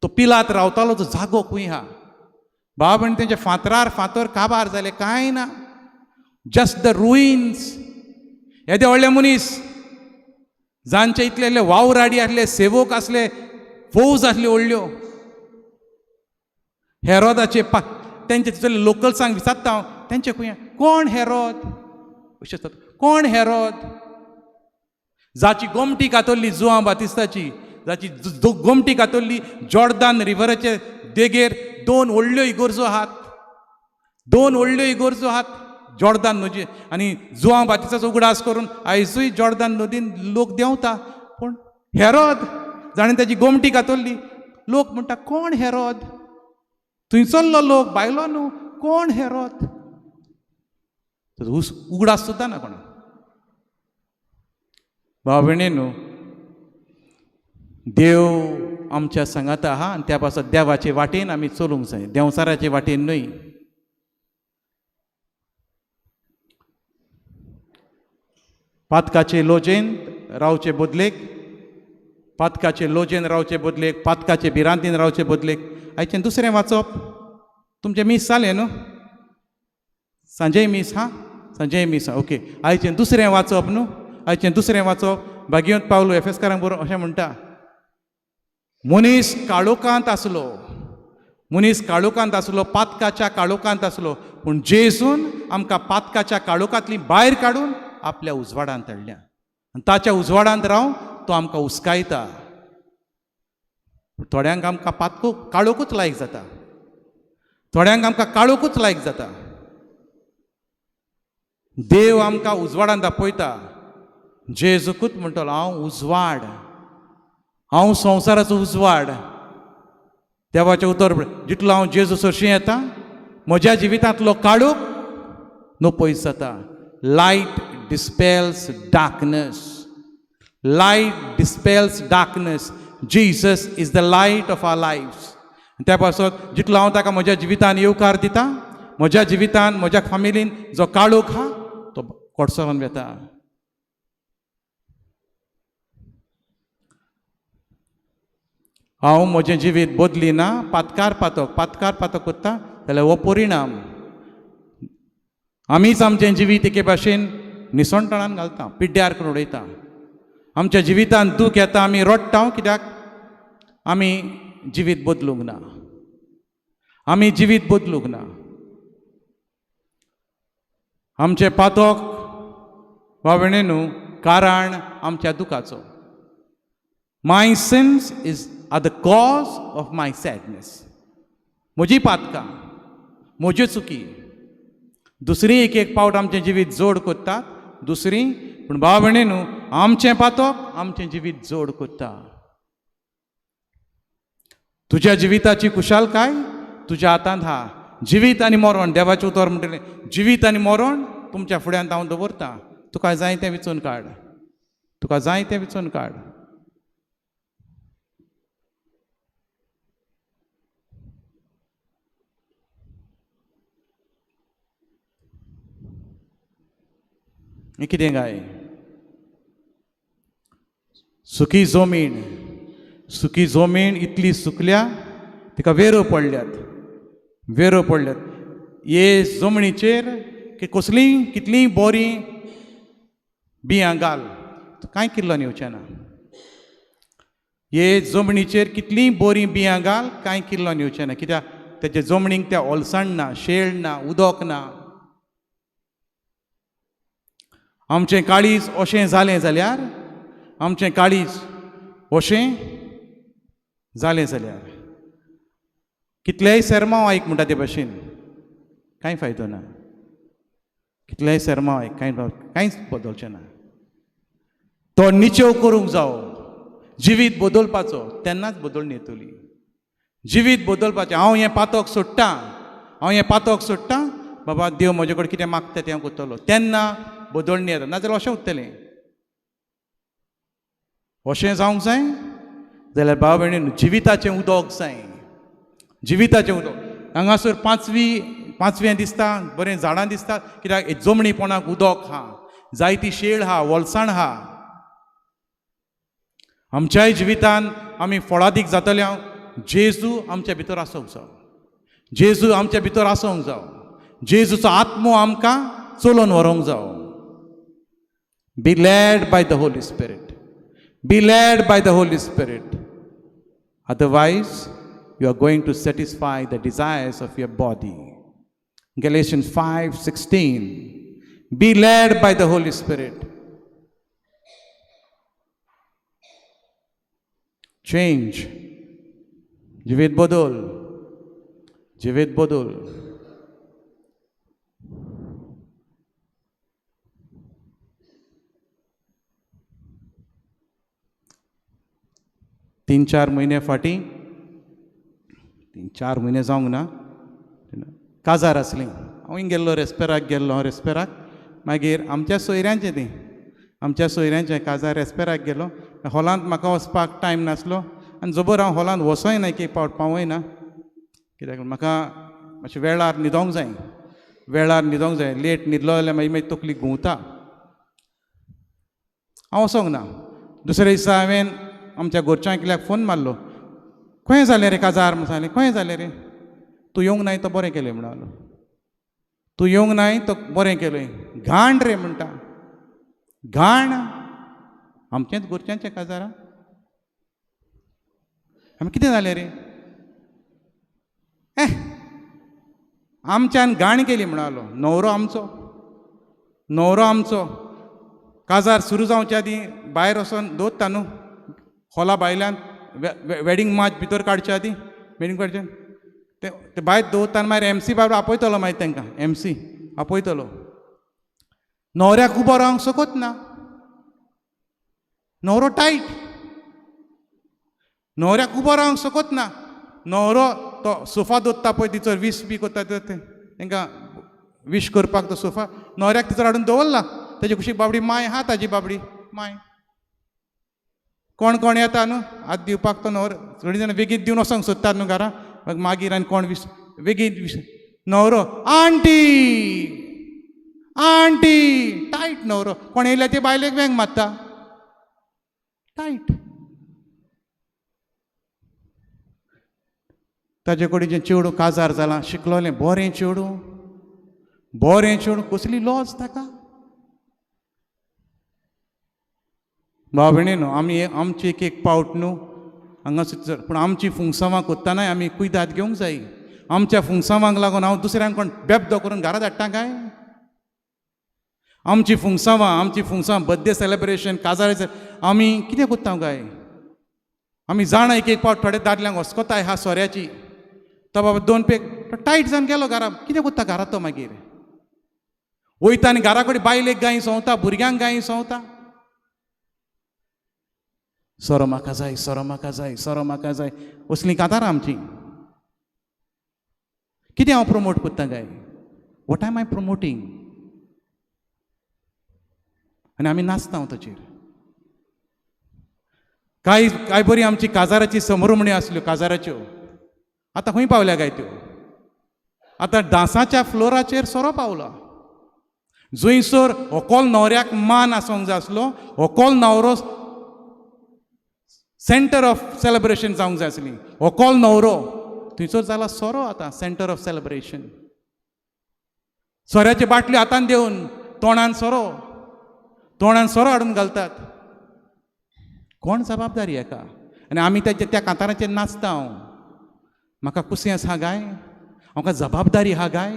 तो पिलात रावतालो तो जागो खंय आहा. भाव भयणी, तेंच्या फातरार फातर काबार जाले, कांय ना, जस्ट द रुइन्स. येदे व्हडले मनीस, जांचे इतले वावराडी आसले, सेवक आसले, फौज आसल्यो व्हडल्यो. हेरोदाचे तेंचे तितले लोकल्सांक विचारता हांव, तेंचे खंय कोण हेरोद, अशें जाता, कोण हेरोद, जाची गोमटी कातरली जुआंव बातिस्ताची, जाची गोमटी कातरली जॉर्दान रिव्हराचे देगेर 2 व्हडल्यो इगर्जो आहात, 2 व्हडल्यो इगर्जो आहात जॉर्दान न्हंयचे. आनी जुआंव बातिस्ताचो उगडास करून आयजूय जॉर्दान नदीन लोक देंवता. पूण हेरोद, जाणें ताची गोमटी कातरली, लोक म्हणटा कोण हेरोद, थंयसरलो लोक, भायलो न्हू, कोण हेरोद. उगडास सुद्दां ना कोणाक. भाव भयणीनो, देव आमच्या सांगात आहा आनी त्या पासून देवाचे वाटेन आमी चलूंक जाय, देंवसाराचे वाटेन न्हय. पातकाचे लोजेन रावचे बदलेक, पातकाचे भिरांतीन रावचे बदलेक आयचें दुसरें वाचप. तुमचें मीस जालें न्हू, सांजे मीस, सांजे मीस, ओके. आयचें दुसरें वाचप न्हू, आयचें दुसरें वाचप. भागवत पावलो एफेसकारांक बरोवन अशें म्हणटा, मनीस काळोखांत आसलो, पातकाच्या काळोखांत आसलो, पूण जेजून आमकां पातकाच्या काळोखांतली भायर काडून आपल्या उजवाडांत हाडल्या. आनी ताच्या उजवाडांत रावन तो आमकां उस्कायता. थोड्यांक आमकां काळोखूच लायक जाता, थोड्यांक आमकां काळोखूच लायक जाता. देव आमकां उजवाडांत दाखयता. जेजूकूच म्हणटलो, हांव उजवाड, हांव संवसाराचो उजवाड. देवाचें उतर, जितलो हांव जेजू सरशी येता, म्हज्या जिवितांतलो काळोख नो पयस जाता. Light dispels darkness, light dispels darkness. Jesus is the light of our lifes. त्या पासून जितलो हांव ताका म्हज्या जिवितांत येवकार दिता, म्हज्या जिवितांत, म्हज्या फॅमिलीन जो काळोख आहा तो कोडसोन वेता. हांव म्हजें जिवीत बदलिना, पातकार पातक करता जाल्यार हो परिणाम. आमीच आमचें जिवीत एके भाशेन निसणटणान घालता, पिड्ड्यार करून उडयता. आमच्या जिवितांत दूख येता, आमी रडटा, कित्याक आमी जिवीत बदलूंक ना, आमी जिवीत बदलूंक ना. आमचें पातक भाव भयणीनो कारण आमच्या दुखाचो. My sins are the cause of my sadness. म्हजी पातकां, म्हज्यो चुकी. दुसरी एक पावट आमचें जिवीत जोड कोत्तात, दुसरी. पूण भाव भयणीनो, आमचें पातक आमचें जिवीत जोड कोत्ता. तुज्या जिविताची कुशालकाय तुज्या हातांत आहा. जिवीत आनी मरण, देवाचें उतर म्हणटलें, जिवीत आनी मरण तुमच्या फुड्यांत हांव दवरतां. तुका जाय तें विचून काड, तुका जाय तें विचून काड. हें कितें गाय? सुकी जमीन इतली सुकल्या तिका वेरो पडल्यात. हे जमनीचेर कितलीं बरीं बियां घाल, कांय किल्लोन येवचें ना. हे जमनीचेर कितलीं बरीं बियां घाल, कांय किल्लोन येवचें ना. कित्याक तेजे जमनीक त्या ओलसाण ना, शेळ ना, उदक ना. आमचें काळीज अशें जालें जाल्यार, आमचें काळीज अशें जालें जाल्यार कितलेय सेरमांव आयक म्हणटा ते भाशेन कांय फायदो ना. कितलेय सेरमांव आयक कांयच बदलचें ना. तो निचेव करूंक जावो, जिवीत बदलपाचो, तेन्नाच बदलून येतली. जिवीत बदलपाचें. हांव हें पातक सोडटां, बाबा देव म्हजे कडेन कितें मागता तें हांव करतलो, तेन्ना बदलणी येता. नाजाल्यार अशें उरतलें. अशें जावंक जाय जाल्यार भाव भयणीन जिविताचें उदक जाय. जिविताचें उदक. हांगासर पांचवें दिसता, बरें झाडां दिसता, कित्याक जमणीपणाक उदक आहा, जायती शेळ आहा, वलसाण आहा. आमच्याय जिवितान आमी फळादीक जातले हांव जेजू आमच्या भितर आसूंक जाय. जेजू आमच्या भितर आसूंक जाय. जेजूचो आत्मो आमकां चलोवन व्हरूंक जाय. Be led by the Holy Spirit. Be led by the Holy Spirit. Otherwise, you are going to satisfy the desires of your body. Galatians 5:16. Be led by the Holy Spirit. Change. Jivit bodol. Jivit bodol. तीन चार म्हयने जावंक ना, काजार आसलीं. हांव गेल्लो रेस्पेराक. मागीर आमच्या सोयऱ्यांचें काजार रेस्पेराक गेलो. हॉलांत म्हाका वचपाक टायम नासलो आनी जबर हांव हॉलांत वचोय ना, एक पावट पावय ना, कित्याक म्हाका मातशें वेळार न्हिदोंक जाय. लेट न्हिदलो जाल्यार मागीर तकली घुंवता. हांव वचोंक ना. दुसऱ्या दिसा हांवें आमच्या घरच्यांक फोन मारलो. खंय जालें रे काजार म्हूण सांगलें. खंय जालें रे? तूं येवंक नाय तो बरें केलें म्हणलो. तूं येवंक नाय तो बरें केलें. घाण रे म्हणटा. घाण आमचेंच घरच्यांचें काजार. आमी कितें जालें रे? आमच्यान घाण केली म्हणलो. न्हवरो आमचो काजार सुरू जावच्या आदीं भायर वचोन दवरता न्हू हॉला भायल्यान वेडींग माच भितर काडच्या आदीं ते भायर दवरता आनी मागीर MC बाबा आपयतलो मागीर तांकां. MC आपयतलो. न्हवऱ्याक उबो रावंक सकत ना. न्हवरो टायट. न्हवऱ्याक उबो रावंक सकत ना. न्हवरो तो सोफा दवरता पळय तिचो वीश बी करता तांकां वीश करपाक तो सोफा न्हवऱ्याक तिचो हाडून दवरला. ताची कुशी बाबडी माय आहा, ताजी बाबडी माय. कोण येता न्हू हात दिवपाक तो न्हवरो. थोडीं जाणां बेगीन दिवन वचोंक सोदतात न्हू घरा. मागीर आनी कोण बेगीन न्हवरो आंटी टायट न्हवरो. कोण येयल्यार ते बायलेक वेंग मारता. टायट. ताजे कडेन चेडूं काजार जालां. शिकलोलें बरें चेडूं कसली लॉज ताका. भाव भयणीनो आमची एक पावट न्हू हांगासर. पूण आमची फुंगसांवां कोत्तानाय आमी कुयदाद घेवंक जाय. आमच्या फुंगसांवांक लागून हांव दुसऱ्यांक कोण बेब्दो करून घरा धाडटा काय? आमची फुंगसांवां बर्थडे सेलेब्रेशन काजार आमी कितें कोत्ता काय? आमी जाणा एक पावट थोड्या दादल्यांक वस्कोताय आहा सोऱ्याची. तो बाबा 2 पेग टायट जावन गेलो घरा. कितें कोत्ता घरा तो मागीर? वयता आनी घरा कडेन बायलेक गायी सवता, भुरग्यांक गायी सवता. सोरो म्हाका जाय असलीं कातारां आमची. कितें हांव प्रमोट कोत्ता काय? What am I promoting? आनी आमी नाचता ताचेर. कांय बरी आमची काजाराची समरुमणी आसल्यो काजाराच्यो. आतां खंय पावल्या काय त्यो? आतां डान्साच्या फ्लोराचेर सोरो पावला. जंयसर व्हंकल न्हवऱ्याक मान आसूंक जाय आसलो, व्हंकल न्हवरो सेंटर ऑफ सेलिब्रेशन जावंक जाय आसली. व्हंकल न्हवरो थंयसर जाला सोरो आतां सेंटर ऑफ सेलिब्रेशन. सोऱ्याच्यो बाटल्यो हातान देवन तोंडान सोरो हाडून घालतात. कोण जबाबदारी हाका? आनी आमी त्या कांताराचेर नाचता. म्हाका कुसेंस आहा गाय? म्हाका जबाबदारी आहा गाय?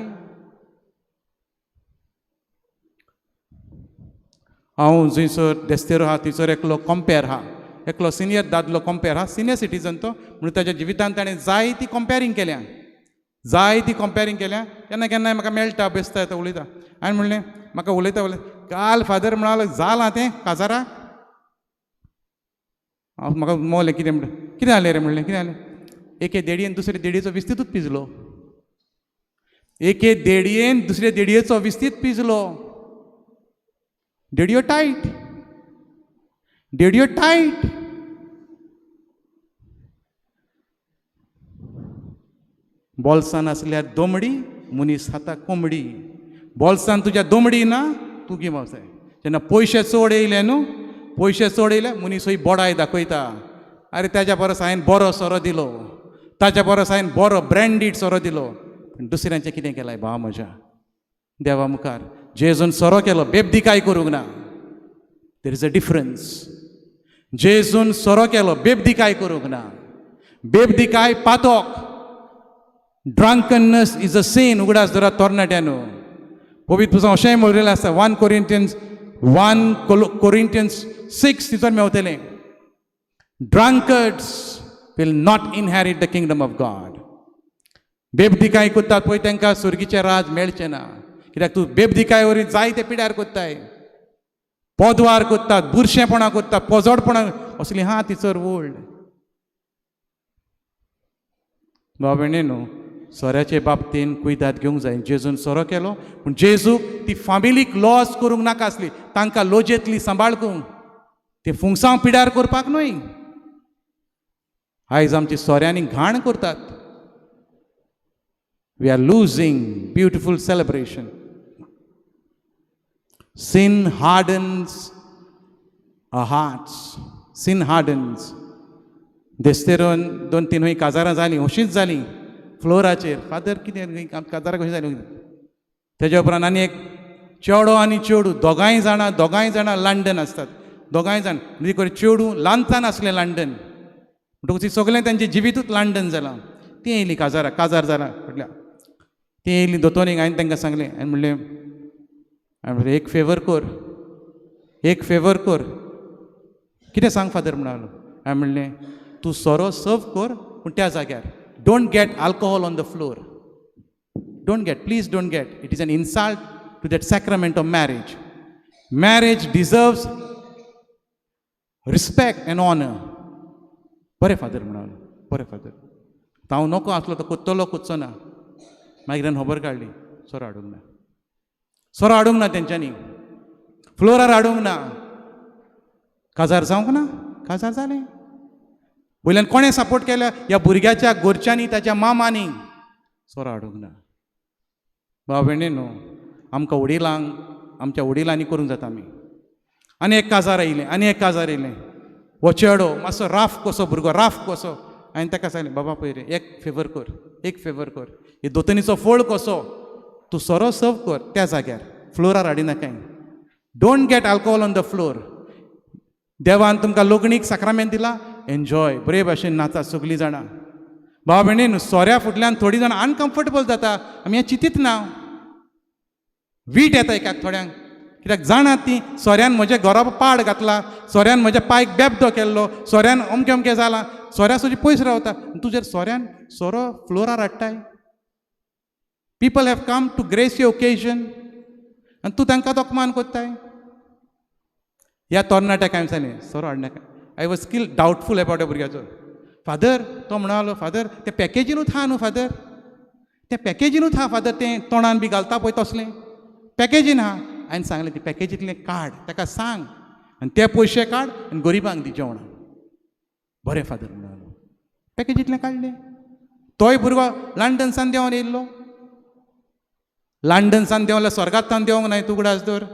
हांव जंयसर देस्तेरो आहा थंयसर एकलो कंपेर आहा. एकलो सिनियर दादलो कंपेर हा सिनियर सिटीजन तो म्हणून ताच्या जिवितांत ताणें जायती कंपेरींग केल्या जायती कंपेरींग केल्या केन्ना केन्नाय म्हाका मेळटा बेसता येता उलयता हांवें म्हणलें म्हाका उलयता काल फादर म्हणालो जालां तें काजाराक हांव म्हाका मोवलें कितें म्हणलें कितें जालें रे म्हणलें कितें जालें एके देडयेन दुसरे देडयेचो विस्तीतूच पिजलो एके देडयेन दुसरे देडयेचो विस्तीत पिजलो देडयो टायट बोल्सान आसल्यार दोमडी मनीस हाता कोंबडी बोल्सान तुज्या दोमडी ना तूं गिमावसाय जेन्ना पयशे चड येयले न्हू पयशे चड येयले मनीस खंय बोडाय दाखयता अरे ताच्या परस हांवें बरो सोरो दिलो ताच्या परस हांवें बरो ब्रँडीड सोरो दिलो पूण दुसऱ्यांचें कितें केलाय भाव म्हज्या देवा मुखार जेजून सोरो केलो बेबदिकाय करूंक ना देर इज अ डिफरन्स जेजून सोरो केलो बेबदिकाय करूंक ना बेबदिकाय पातोक ड्रंकननेस इज अ सीन उगडास धरात तोरणाट्यानो पवित्र पुस्तकांत अशेंय बरयलेलें आसा 1 Corinthians 6 तितून मेवतलें drunkards will not inherit the kingdom of God बेबदिकाय कोत्तात पळय तांकां सुर्गीचें राज मेळचें ना कित्याक तूं बेबदिकाय वरी जायते पिड्यार कोत्ताय पोदवार कोत्तात बुरशेपणां कोत्तात पोजोडपणां असलीं हा ती चड व्हड भाव भयणीनो सोऱ्याचे बाबतीन कुयदाद घेवंक जाय जेजून सोरो केलो पूण जेजूक ती फामिलीक लॉस करूंक नाका आसली तांकां लोजयेतली सांबाळकूंक ते फुंगसांव पिड्यार करपाक न्हय आयज आमची सोऱ्यांनी घाण करतात we are losing beautiful celebration sin hardens our hearts sin hardens देस्तेरोन 2-3 हय काजारां जालीं अशींच जालीं फ्लोराचेर फादर कितें काजारां कशीं जालीं तेज्या उपरांत आनी एक चेडो आनी चेडूं दोगांय जाणां लंडन आसतात दोगांय जाण म्हणजे करून चेडूं ल्हानसान आसलें लंडन म्हणटकूच सगळें तांचें जिवीतूच लंडन जालां तीं येयलीं काजार जालां फाटल्या तीं येयलीं दोतोनीक हांवें तांकां सांगलें हांवें म्हणलें एक फेवर कर कितें सांग फादर म्हणालो हांवें म्हणलें तूं सोरो सर्व कर पूण त्या जाग्यार don't get alcohol on the floor please don't get it is an insult to that sacrament of marriage deserves respect and honour बरें फादर म्हणालो बरें फादर हांव नोको आसलो तो कोत्तलो कोत्चो ना मागीर खबर काडली सोरो हाडूंक ना तेंच्यांनी फ्लोरार हाडूंक ना काजार जावंक ना काजार जालें वयल्यान कोणें सपोर्ट केल्या ह्या भुरग्याच्या घरच्यांनी ताच्या मामांनी सोरो हाडूंक ना भाव भयणीनो आमकां वडिलांक आमच्या वडिलांनी करूंक जाता आमी आनी एक काजार येयलें हो चेडो मातसो राफ कसो भुरगो राफ कसो हांवें ताका सांगलें बाबा पळय रे एक फेवर कर हे दोतोनीचो फोळ कसो तूं सोरो सर्व कर त्या जाग्यार फ्लोरार हाडिनाकाय don't get alcohol on the floor देवान तुमकां लोगणीक साक्रामेंत दिला एन्जॉय बरे भाशेन नाचात सगळीं जाणां भाव भयणीन सोऱ्या फुटल्यान थोडीं जाणां अनकम्फर्टेबल जाता आमी हें चिंतीत ना वीट येता एकाक थोड्यांक कित्याक जाणात तीं सोऱ्यान म्हज्या घरा पाड घातला सोऱ्यान म्हज्या पांयक बेबदो केल्लो सोऱ्यान अमकें जालां सोऱ्या सुद्दां पयस रावता तूं जर सोऱ्यान सोरो फ्लोरार हाडटाय people have come to grace your occasion and तूं तांकां तोखमान कोत्ताय ह्या तरणाट्याक हांवें सांगलें सोरो हाडनाका आय वॉज स्टील डावटफूल अबावट ह्या भुरग्याचो फादर तो म्हणलो फादर तें पॅकेजीनूच आहा न्हू फादर तें पॅकेजीनूच आहा फादर तें तोंडान बी घालता पळय तसलें पॅकेजीन आहा हांवें सांगलें तें पॅकेजींतलें काड ताका सांग आनी ते पयशे काड आनी गरिबांक दी जेवणां बरें फादर म्हणलो पॅकेजींतलें काडलें तोय भुरगो लंडनसान देंवन येयल्लो लंडनसान देंवल्यार स्वर्गांतान देंवंक नाय तूं उगडास दवर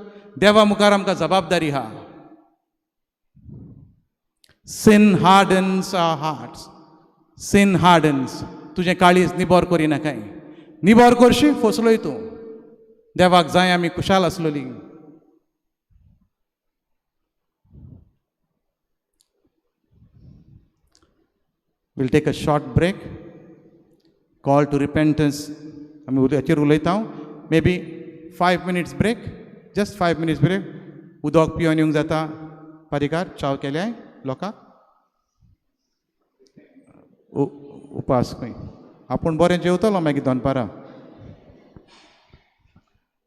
देवा मुखार आमकां जबाबदारी आहा sin hardens our hearts sin hardens तुजें काळीज निबोर करिनाकाय निबोर करशी फसलोय तूं देवाक जाय आमी खुशाल आसलोली we'll take a short break call to repentance आमी हाचेर उलयता maybe 5 minutes break just 5 minutes break उदक पिवन येवंक जाता पारिकार चाव केल्याय लोकांक उपास खंय आपूण बरें जेवतलो मागीर दनपारां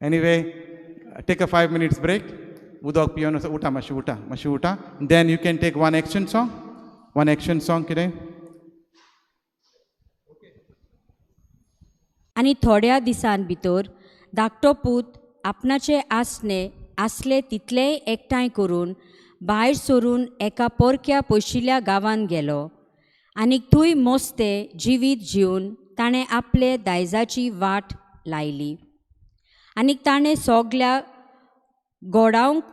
anyway take a 5 minutes break उदक पिवन उठा मातशी उठा then you can take one action song कितें आनी थोड्या दिसान भितर धाकटो पूत आपणाचे आसले तितलेय एकठांय करून भायर सरून एका पोरक्या पयशिल्ल्या गांवांत गेलो आनीक थंय मोस्ते जिवीत जिवन ताणें आपले दायजाची वाट लायली आनीक ताणें सोगल्या गोडावंक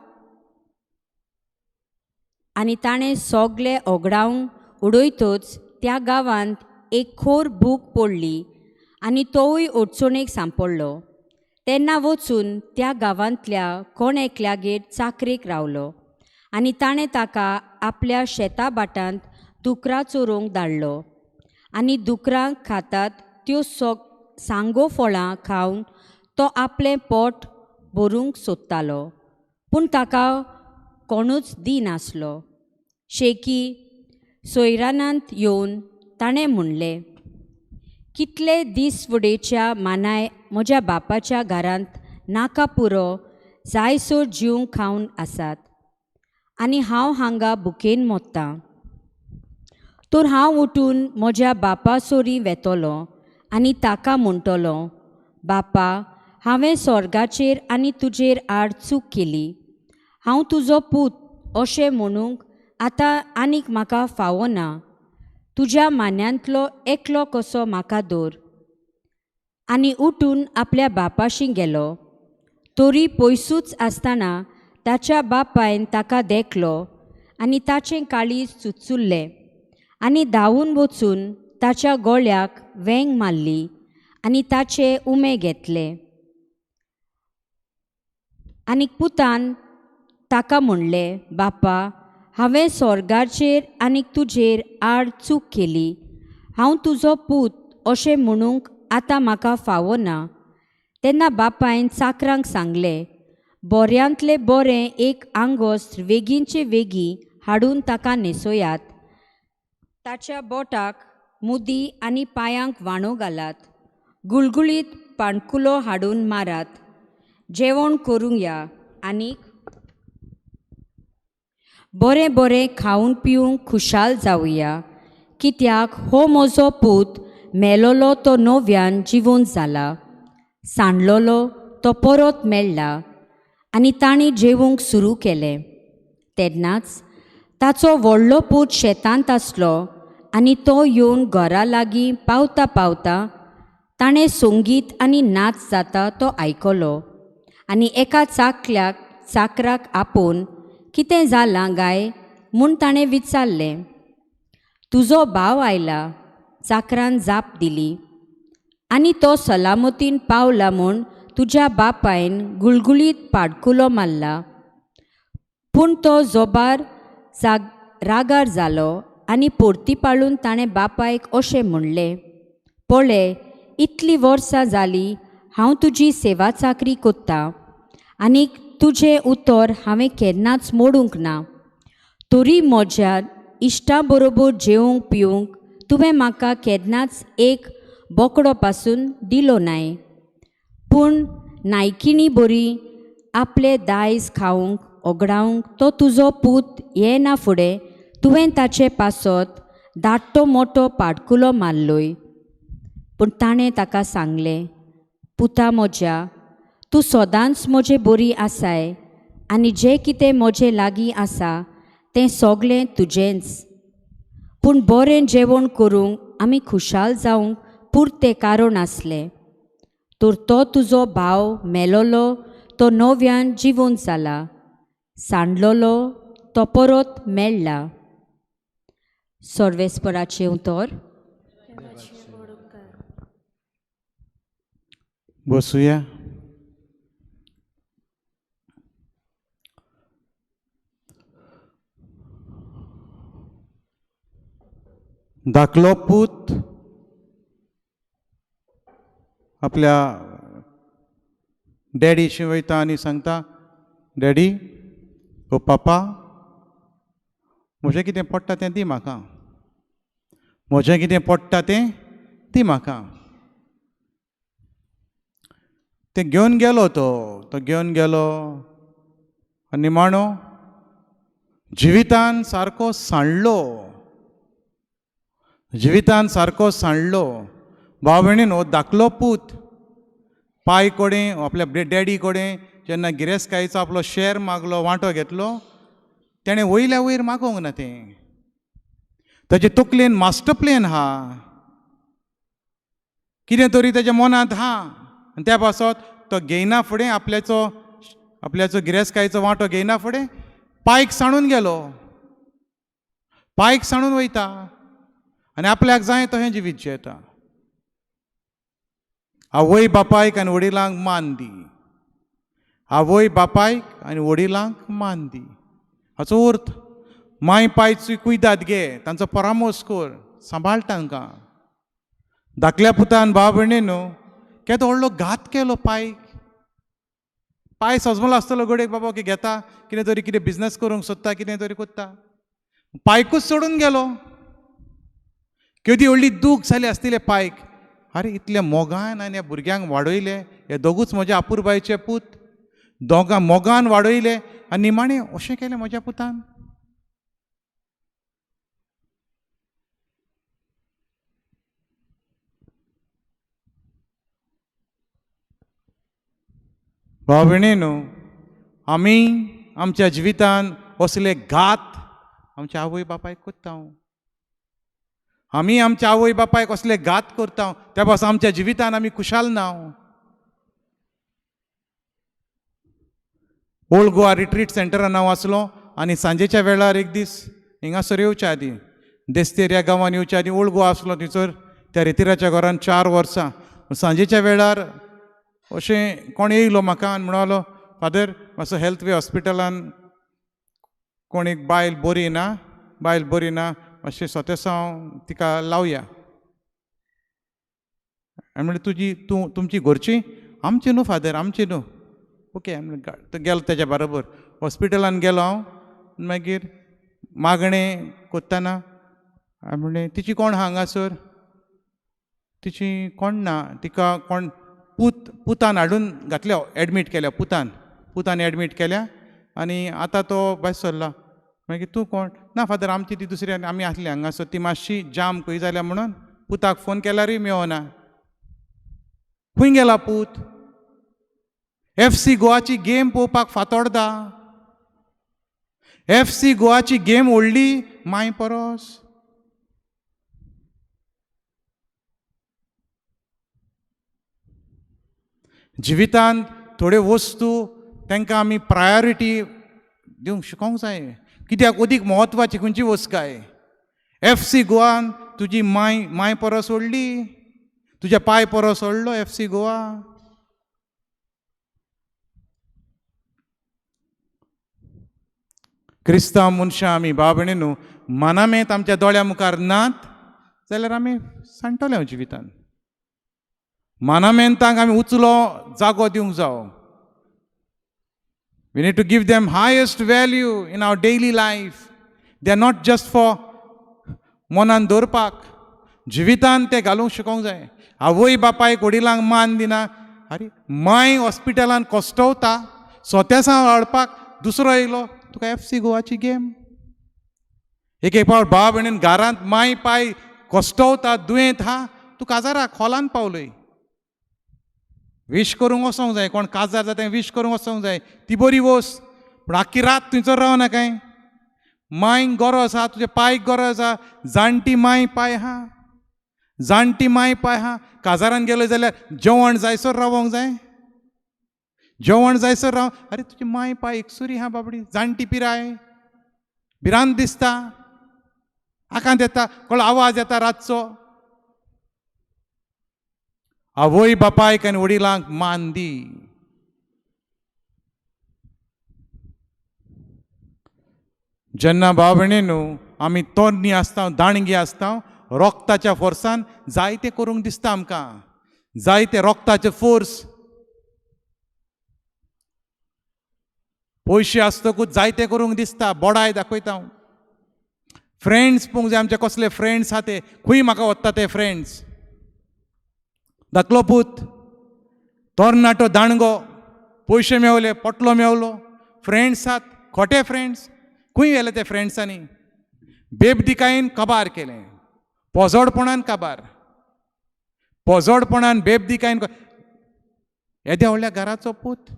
आनी ताणें सोगले ओगडावंक उडयतच त्या गांवांत एक खोर भूक पडली आनी तोवूय अडचणेक सांपडलो तेन्ना वचून त्या गांवांतल्या कोण एकल्यागेर चाकरेक रावलो आनी ताणें ताका आपल्या शेता बाटांत दुकरां चोरोवंक धाडलो आनी दुकरां खातात त्यो सांगो फळां खावन तो आपलें पोट भरूंक सोदतालो पूण ताका कोणूच दिनासलो शेकी सोयरानांत येवन ताणें म्हणलें कितले दीस फुडेच्या मानाय म्हज्या बापाच्या घरांत नाका पुरो जायसो जीव खावन आसात आनी हांव हांगा भुकेन मोडटां तर हांव उठून म्हज्या बापा सोरी वेतलो आनी ताका म्हणटलो बापा हांवें स्वर्गाचेर आनी तुजेर आड चूक केली हांव तुजो पूत अशें म्हणूंक आतां आनीक म्हाका फावो ना तुज्या मान्यांतलो एकलो कसो म्हाका दवर आनी उठून आपल्या बापाशी गेलो तरी पयसूच आसतना ताच्या बापायन ताका देखलो आनी ताचें काळीज चुचुल्लें आनी धांवून वचून ताच्या गोळ्याक वेंग मारली आनी ताचे उमे घेतले आनी पुतान ताका म्हणलें बापा हांवें स्वर्गाचेर आनीक तुजेर आड चूक केली हांव तुजो पूत अशें म्हणूंक आतां म्हाका फावो ना तेन्ना बापायन चाकरांक सांगलें बऱ्यांतलें बरें एक आंगोस्त वेगींचे वेगी हाडून ताका न्हेसोयात ताच्या बोटाक मुदी आनी पांयांक वाणो घालात गुळगुळीत पाणकुलो हाडून मारात जेवण करूंक या आनीक बरें बरें खावन पिवंक खुशाल जावया कित्याक हो म्हजो पूत मेलोलो तो नव्यान जिवंत जाला सांडलोलो तो परत मेळ्ळा आनी तांणी जेवूंक सुरू केलें तेन्नाच ताचो व्हडलो पूत शेतांत आसलो आनी तो येवन घरा लागीं पावता पावता ताणें संगीत आनी नाच जाता तो आयकलो आनी एका चाकराक आपोवन कितें जालां गाय म्हूण ताणें विचारलें तुजो भाव आयला चाकरान जाप दिली आनी तो सलामतीन पावला म्हूण तुज्या बापायन गुळगुळीत पाडकुलो मारला पूण तो जोबार रागार जालो आनी पोरतीपाळून ताणें बापायक अशें म्हणलें पळय इतलीं वर्सां जालीं हांव तुजी सेवा चाकरी कोत्तां आनीक तुजें उतर हांवें केन्नाच मोडूंक ना तरी म्हज्या इश्टां बरोबर जेवंक पिवंक तुवें म्हाका केन्नाच एक बोकडो पासून दिलो नाय पूण नायकिणी बरी आपले दायज खावंक ओगडावंक तो तुजो पूत येना फुडें तुवें ताचे पासत धाकटो मोठो पाडकुलो मारलोय पूण ताणें ताका सांगलें पुता म्हज्या तूं सदांच म्हजे बरी आसाय आनी जें कितें म्हजे लागीं आसा तें सोगलें तुजेंच पूण बरें जेवण करूंक आमी खुशाल जावंक पुरतें कारण आसलें तर तो तुजो भाव मेलोलो तो नव्यान जिवंत जाला सांडलोलो तो परत मेळ्ळा सर्वेस्पराचें उतर बसूया धाकलो पूत आपल्या डॅडीशी वयता आनी सांगता डॅडी ओ पापा म्हजें कितें पडटा तें दी म्हाका म्हजें कितें पडटा तें ती म्हाका. तें घेवन गेलो तो घेवन गेलो आनी निमाणो जिवितान सारको सांडलो. जिवितान सारको सांडलो. भाव भयणीन हो धाकलो पूत पाय कडेन आपल्या डॅडी कडेन जेन्ना गिरेस्तकायेचो आपलो शेर मागलो, वांटो घेतलो, तेणें वयल्या वयर मागोंक ना तें. ताचे तकलेन मास्टर प्लॅन आहा, कितें तरी ताच्या मनांत आहा, आनी त्या पासत तो घेयना फुडें आपल्याचो गिरेस्तकायेचो वांटो घेयना फुडें पायक सांडून गेलो. पायक सांडून वयता आनी आपल्याक जाय तशें जिवीत जियेता. आवय बापायक आनी वडिलांक मान दी. आवय बापायक आनी वडिलांक मान दी. हाचो अर्थ माय पायची कुयदाद घे, तांचो परामोस कर, सांबाळ तांकां. धाकल्या पुतान भाव भयणीनो केदो व्हडलो घात केलो पायक. पाय सजमलो आसतलो गडेक बाबा की घेता कितें तरी कितें बिजनस करूंक सोदता, कितें तरी कोत्ता, पायकूच सोडून गेलो. केदी व्हडली दूख जाली आसतले पायक. अरे इतल्या मोगान आनी ह्या भुरग्यांक वाडयले, हे दोगूच म्हज्या आपुरबायचे पूत, दोगां मोगान वाडयले आनी निमाणें अशें केलें म्हज्या पुतान. भाव भयणीनो, आमी आमच्या जिवितान असले घात आमच्या आवय बापायक कोत्ता. आमी आमच्या आवय बापायक असले घात करता, त्या पासून आमच्या जिवितान आमी खुशाल ना. ओल्ड गोवा रिट्रीट सेंटरान हांव आसलो आनी सांजेच्या वेळार एक दीस हिंगासर येवच्या आदीं देस्तेर ह्या गांवांत येवच्या आदीं ओल्ड गोवा आसलो थंयसर त्या रेतीराच्या घरान 4 वर्सां. सांजेच्या वेळार अशें कोण येयलो म्हाका आनी म्हणलो, फादर मातसो हेल्थ वे हॉस्पिटलान कोण एक बायल बरी ना, मातशें सोतेसांव तिका लावया. हांवें म्हणलें तुमची घरची? आमची न्हू फादर, आमची न्हू. ओके, तो गेलो तेच्या बरोबर. हॉस्पिटलान गेलो हांव. मागीर मागणें कोत्ताना हांवें म्हणलें तिची कोण हांगासर? तिची कोण ना, तिका कोण पुतान हाडून घातल्या, एडमीट केल्या. पुतान एडमीट केल्या आनी आतां तो भायर सरला. मागीर तूं कोण? ना फादर, आमची ती दुसरी आमी आसली हांगासर, ती मातशी जाम खंय जाल्या म्हणून पुताक फोन केल्यारूय मेळना. खंय गेला पूत? FC गोवाची गेम पळोवपाक फातोर्डा. FC गोवाची गेम व्हडली माय परस. जिवितांत थोड्यो वस्तू तांकां आमी प्रायोरिटी दिवंक शिकोवंक जाय. कित्याक अदीक म्हत्वाची खंयची वस्त काय? FC गोवान तुजी माय परस व्हडली, तुज्या पाय परस व्हडलो FC गोवा. क्रिस्तांव मनशां आमी भाव भयणीनो, मानामेंत आमच्या दोळ्या मुखार नात जाल्यार आमी सांडटले जिवितान. मानामेंतांक आमी उचलो जागो दिवंक जावो. We need to give them highest value in our daily life. They are not just for मनान दवरपाक. जिवितान ते घालूंक शिकोवंक जाय. आवय बापायक वडिलांक मान दिना. अरे माय हॉस्पिटलान कोस्टवता, सोतेसां हाडपाक दुसरो येयलो, तुका FC गोवाची गेम. एक फावट भाव भयणीन घरांत माय पाय कोस्टवता, दुयेंत आहा, तूं काजाराक हॉलान पावलय. विश करूंक वचोंक जाय. कोण काजार जाता तें विश करूंक वचोंक जाय, ती बरी वस्त. पूण आख्खी रात थंयसर रावना काय. मांयक गरज आहा, तुज्या पायक गरज आहा. जाणटी माय पाय आहा. काजारान गेलो जाल्यार जेवण जायसर रावोंक जाय. जेवण जायसर राव. अरे तुजी माय पाय एकसुरी आहा बाबडी, जाणटी पिराय, भिरांत दिसता, आकांत येता, कोण आवाज येता रातचो. आवय बापायक आनी वडिलांक मान दी. जेन्ना भाव भयणीनो आमी तोरणी आसता, दाणगी आसता, रोगताच्या फोर्सान जायतें करूंक दिसता आमकां. जायते रोगताचे फोर्स. पयशे आसतकूच जायतें करूंक दिसता, बोडाय दाखयता. फ्रेंड्स पळोवंक जाय आमचे कसले फ्रेंड्स आहा ते, खंय म्हाका वता ते फ्रेंड्स. धाकलो पूत, तोरणाटो दाणगो, पयशे मेवले, पोटलो मेवलो, फ्रेंड्स आहात, खोटे फ्रेंड्स, खंय गेले ते फ्रेंड्सांनी. बेबदिकायेन काबार केलें, पोजोडपणान काबार, पोजोडपणान बेबदिकायेन. येद्या व्हडल्या घराचो पूत,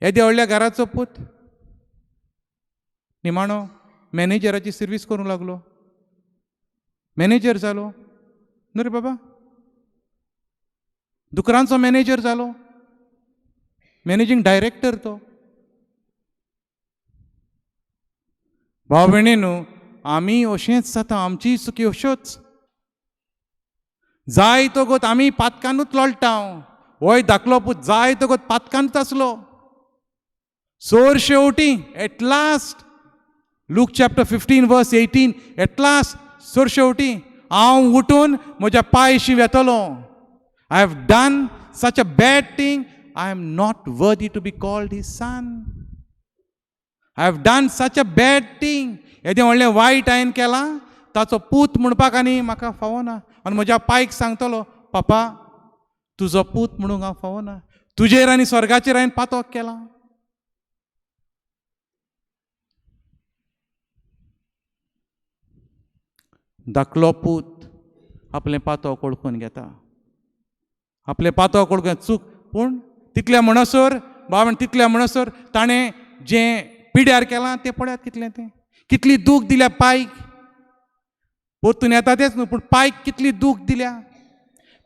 येद्या व्हडल्या घराचो पूत निमाणो मॅनेजराची सर्वीस करूंक लागलो, मॅनेजर जालो न्हू रे बाबा, दुकानाचो मॅनेजर जालो, मॅनेजींग डायरेक्टर तो. भाव भयणींनो, आमी अशेंच जाता, आमची चुकी अश्योच. जाय तो गोत आमी पातकानूच लोळटा. होय धाकलो पूत जाय तो गोत पातकानूच आसलो. चोर शेवटी एट लास्ट, लूक चॅप्टर 15 वर्स 18, एट लास्ट चोर शेवटी हांव उठून म्हज्या पांयशी वेतलो. I have done such a bad thing, I am not worthy to be called his son. I have done such a bad thing. येदें व्हडलें वायट हांवें केलां, ताचो पूत म्हणपाक आनी म्हाका फावना. आनी म्हज्या पायक सांगतलो, पापा तुजो पूत म्हणूंक हांव फावना, तुजेर आनी स्वर्गाचेर हांवें पातक केलां. धाकलो पूत आपलें पातक ओळखून घेता, आपलें पातक ओळखून चूक. पूण तितल्या म्हणसर बाबा, तितल्या म्हणसर ताणें जें पिड्यार केलां तें पळयात कितलें तें, कितली दूख दिल्या पायक. परतून येता तेच न्हू, पूण पायक कितली दूख दिल्या,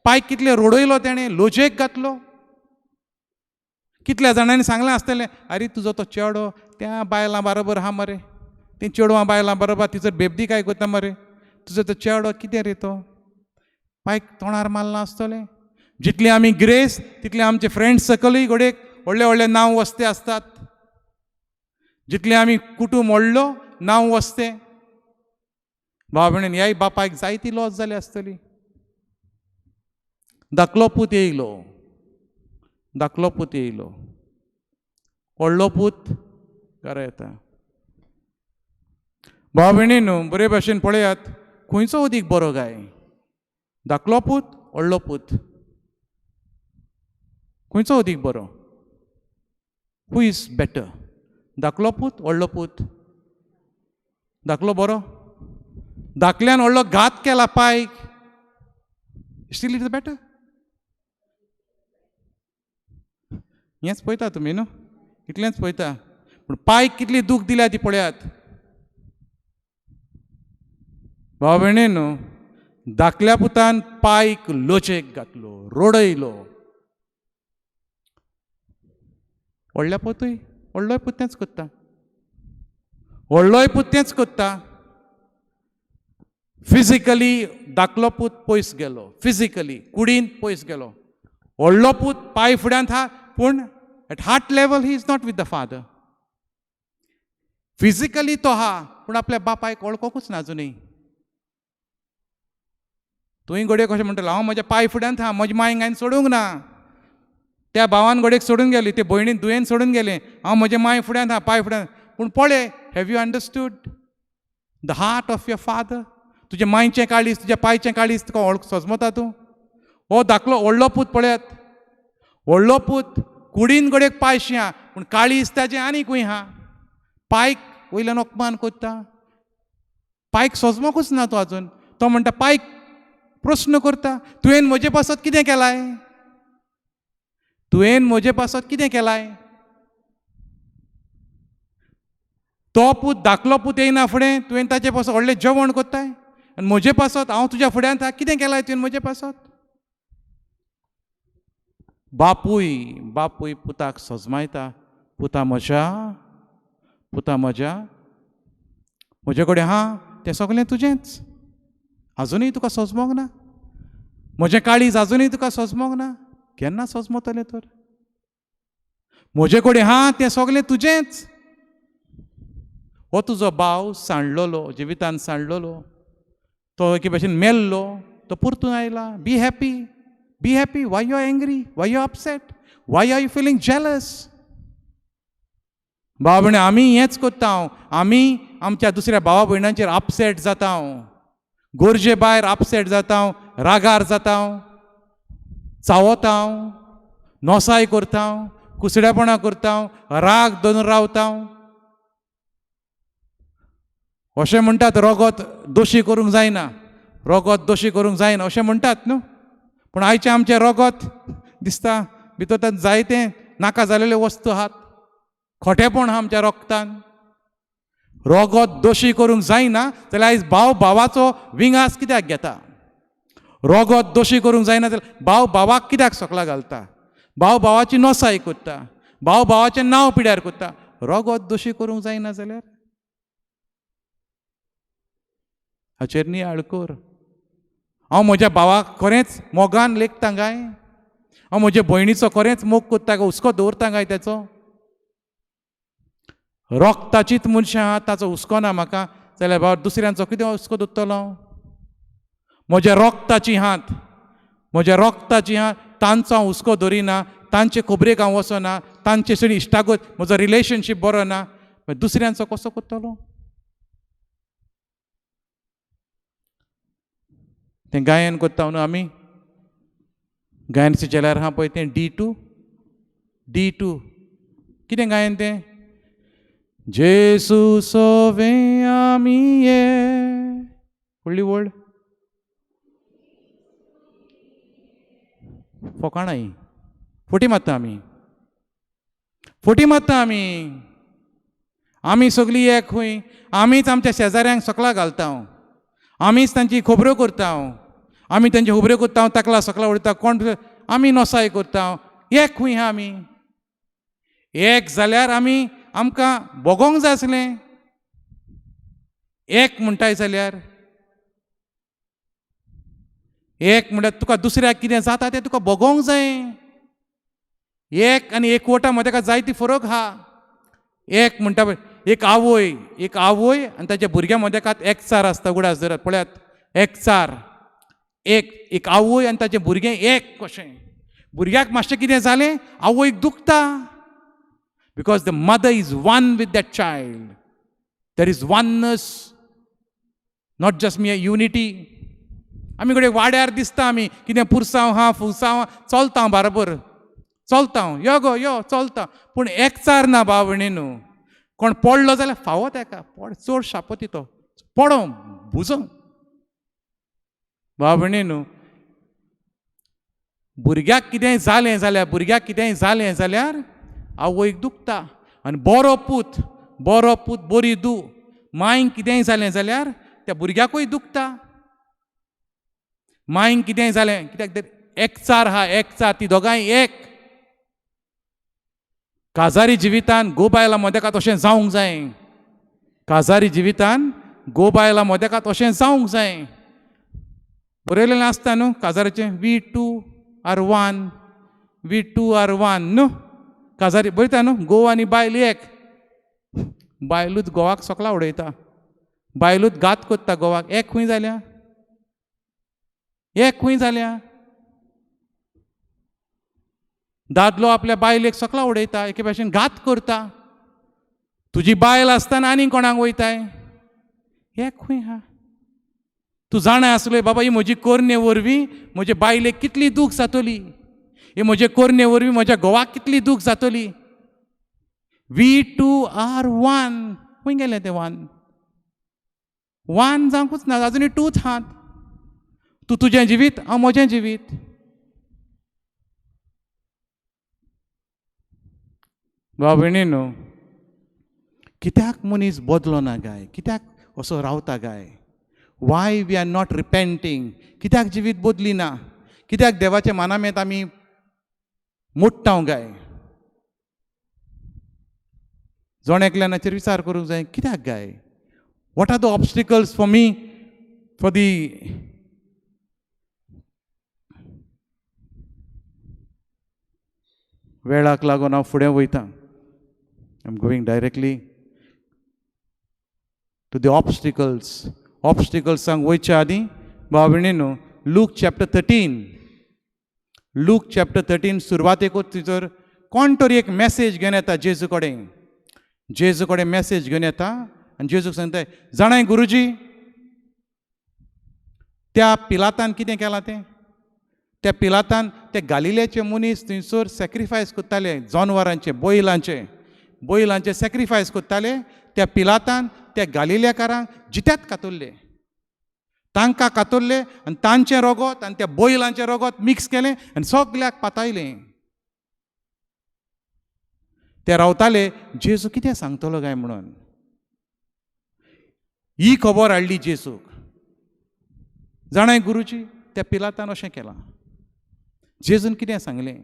पायक कितले रोडयलो तेणें, लोजेक घातलो. कितल्या जाणांनी सांगलें आसतलें, आरे तुजो तो चेडो त्या बायलां बरोबर आहा मरे, तें चेडवां बायलां बरोबर तिचो बेबदी करता मरे, तुजो तो चेडो कितें रे तो. पायक तोंडार मारलां आसतलें. जितली आमी ग्रेस तितले आमचे फ्रेंड्स सकलूय घोडेक व्हडले व्हडले नांव वस्ते आसतात. जितले आमी कुटूंब व्हडलो नांव वस्ते. भाव भयणीन, ह्याय बापायक जायती लॉस जाली आसतली. धाकलो पूत येयलो, धाकलो पूत येयलो, व्हडलो पूत घरा येता. भाव भयणीनो, बरे भाशेन पळयात, खंयचो अदीक बरो काय, धाकलो पूत व्हडलो पूत, खंयचो अदीक बरो? हू इज बेटर, धाकलो पूत व्हडलो पूत? धाकलो बरो? धाकल्यान व्हडलो घात केला पायक, स्टील इट इज बेटर. हेंच पळयता तुमी न्हू, इतलेंच पळयता. पूण पायक कितली दूख दिल्या ती पळयात. भाव भयणीनो, धाकल्या पुतान पायक लोचेक घातलो, रोडयलो. व्हडल्या पुतूय, व्हडलोय पूत तेंच कोत्ता, व्हडलोय पूत तेंच कोत्ता. फिजिकली धाकलो पूत पयस गेलो, फिजिकली कुडीन पयस गेलो. व्हडलो पूत पांय फुड्यांत आहा, पूण at heart level he is not with the father. Physically तो आहा, पूण आपल्या बापायक वळखोकूच ना अजुनूय. तुवें घोडये कशें म्हणटलो, हांव म्हज्या पांय फुड्यांत आहा, म्हज्या मांयक हांवें सोडूंक ना. त्या भावान घोडयेक सोडून गेली, ते भयणीन दुयेन सोडून गेले, हांव म्हज्या मांय फुड्यांत आहा, पांय फुड्यांत. पूण पळय, have you understood the heart of your father? तुज्या मांयचें काळीज, तुज्या पांयचें काळीज तुका वळख सोजमता तूं? हो धाकलो व्हडलो पूत पळयात, व्हडलो पूत कुडीन घोडयेक पांयशी आहा, पूण काळीज ताजें आनीक खंय आहा. पांयक वयल्यान अपमान कोत्ता, पांयक सोजमोकूच ना तो आजून. तो म्हणटा, पांयक प्रश्न करता, तुवें म्हजे पासत कितें केलाय? तुवें म्हजे पासत कितें केलाय? तो पूत, धाकलो पूत येयना फुडें, तुवें ताचे पासत व्हडलें जेवण कोत्ताय, आनी म्हजे पासत हांव तुज्या फुड्यांत आहा, कितें केलाय तुवें म्हजे पासत? बापूय पुताक सोजमायता, पुता म्हज्या, पुता म्हज्या, म्हजे कडेन आहा तें सगळें तुजेंच, आजुनूय तुका सोजमोंक ना? म्हजें काळीज आजुनूय तुका सोजमोंक ना? केन्ना सोजमतलें तर? म्हजे कडेन आहा तें सगळें तुजेंच. हो तुजो भाव सांडलोलो, जिवितांत सांडलोलो, तो एके भाशेन मेल्लो, तो परतून आयला. Be happy, be happy. Why you are angry? Why you are upset? Why are you feeling jealous? भाव भयणी, आमी हेंच कोत्ता. आमी आमच्या दुसऱ्या भावा भयणांचेर अपसेट जाता हांव, गरजे भायर अपसेट जाता हांव, रागार जाता हांव, चावता हांव, नोसाय करता हांव, कुसड्यापणां करता हांव, राग धरून रावता हांव. अशें म्हणटात रगत दोशी करूंक जायना, रगत दोशी करूंक जायना अशें म्हणटात न्हू. पूण आयचें आमचें रगत दिसता भितर तांत जायते नाका जालेल्यो वस्तू आहात, खोटेपण आहा आमच्या रगतान. रगत दोशी करूंक जायना जाल्यार आयज भाव भावाचो विंगास कित्याक घेता? रगत दोशी करूंक जायना जाल्यार भाव भावाक कित्याक सकला घालता? भाव भावाची नोसाय करता, भाव भावाचें नांव पिड्यार करता. रगत दोशी करूंक जायना जाल्यार हाचेर नियाळ कर. हांव म्हज्या भावाक खरेंच मोगान लेखता काय? हांव म्हज्या भयणीचो खरेंच मोग कोत्ता काय? हुस्को दवरता काय तेचो? रक्ताचीच मनशां आहात, ताचो हुस्को ना म्हाका जाल्यार बाबा दुसऱ्यांचो कितें हुस्को दवरतलो? म्हज्या रक्ताची हात, म्हज्या रक्ताची हात, तांचो हांव हुस्को धरिना, तांचे खबरेक हांव वचना, तांचे सगळी इश्टागत म्हजो रिलेशनशीप बरो ना, दुसऱ्यांचो कसो करतलो? तें गायन करता न्हू आमी, गायन सिचेल्यार आहा पळय तें D2 कितें गायन तें? जेसू सोवे आमी ये, फुडली वर्ड फोकाणां फोटी मारता आमी, फोटी मारता आमी, आमी सगळीं एक खूंय, आमीच आमच्या शेजाऱ्यांक सकला घालता, आमीच तांची खबरो करता, आमी तांची खबरो करता, तकला सकला उडयता, कोण आमी नोसाय करता, एक खूंय आहा आमी. एक जाल्यार आमी आमकां बोगोंक जाय आसलें, एक म्हणटाय जाल्यार एक म्हणल्यार तुका दुसऱ्याक कितें जाता तें तुका बोगोंक जाय. एक आनी एकवटा मदें ताका जायती फरक आहा. एक म्हणटा पळय एक आवय आनी ताच्या भुरग्या मदें कात एकचार आसता, उगडास धरात पळयात, एकचार, एक आवय आनी ताचें भुरगें एक कशें. भुरग्याक मातशें कितें जालें आवयक दुखता, because the mother is one with that child. There is oneness, not just me unity. आमी कडेन वाड्यार दिसता आमी कितें पुरसांव हा फुसांव चलता बरोबर, चलता यो गो यो चलता, पूण एकचार ना भावणेनू. कोण पडलो जाल्यार फावो ताका, चड शापोती तो, पडो भुजो. भावणेनू भुरग्याक कितेंय जालें जाल्यार आवयक दुखता. आनी बरो पूत बरी धू, मांयक कितेंय जालें जाल्यार त्या भुरग्याकूय दुखता. मांयक कितेंय जालें कित्याक तर एकचार हा, एकचार, ती दोगांय एक. काजारी जिवितान गो बायलां मदेकात अशें जावंक जाय, काजारी जिवितान गो बायलां मदेकात अशें जावंक जाय. बरयलेलें आसता न्हू काजाराचें, वी टू आर वन न्हू. काजारी बरयता न्हू, घोव आनी बायल एक. बायलूच घोवाक सकला उडयता, बायलूच घात कोत्ता घोवाक. एक खूंय जाल्या, एक खूंय जाल्या. दादलो आपल्या बायलेक सकला उडयता, एके भाशेन घात करता. तुजी बायल आसतना आनी कोणाक वयताय, एक खूंय हा. तूं जाणा आसलोय बाबा ही म्हजी कोरणे वरवीं म्हजे बायलेक कितली दूख जातली, ही म्हजे कोरणे वरवीं म्हज्या घोवाक कितली दूख जातली. We two are one. खंय गेलें तें वन जावंकूच ना, आजुनूय टूच आहात. तूं तुजें जिवीत, हांव म्हजें जिवीत. भाव भयणीनो, कित्याक मनीस बदलो ना गाय, कित्याक असो रावता गाय? Why we are not repenting? कित्याक जिवीत बदली ना? कित्याक देवाच्या मानामेत आमी मोडटाव गाय? जण एकल्यानाचेर विचार करूंक जाय, कित्याक गाय? What are the obstacles for me, for the वेळाक लागून हांव फुडें वयतां. I am going directly to the ऑब्स्टिकल्सांक वयच्या आदीं भाव भयणीनो, लूक चॅप्टर 13 सुरवातेकूच तिचोर कोण तरी एक मॅसेज घेवन येता जेजू कडेन. जेजू कडेन मॅसेज घेवन येता आनी जेजूक सांगताय जाणाय गुरुजी त्या पिलातान कितें केलां तें त्या पिलातान ते गालिलेचे मनीस थंयसर सॅक्रिफायस कोत्ताले जानवरांचे बैलांचे सॅक्रिफायस कोत्ताले त्या पिलातान त्या गालिलेकारांक जित्यात कातरले तांकां कातरले आनी तांचें रगत आनी त्या बैलांचें रगत मिक्स केलें आनी सगल्याक पातायलें ते रावताले जेजू कितें सांगतलो काय म्हणून ही खबर हाडली जेजूक जाणाय गुरुजी त्या पिलातान अशें केलां जेजून कितें सांगलें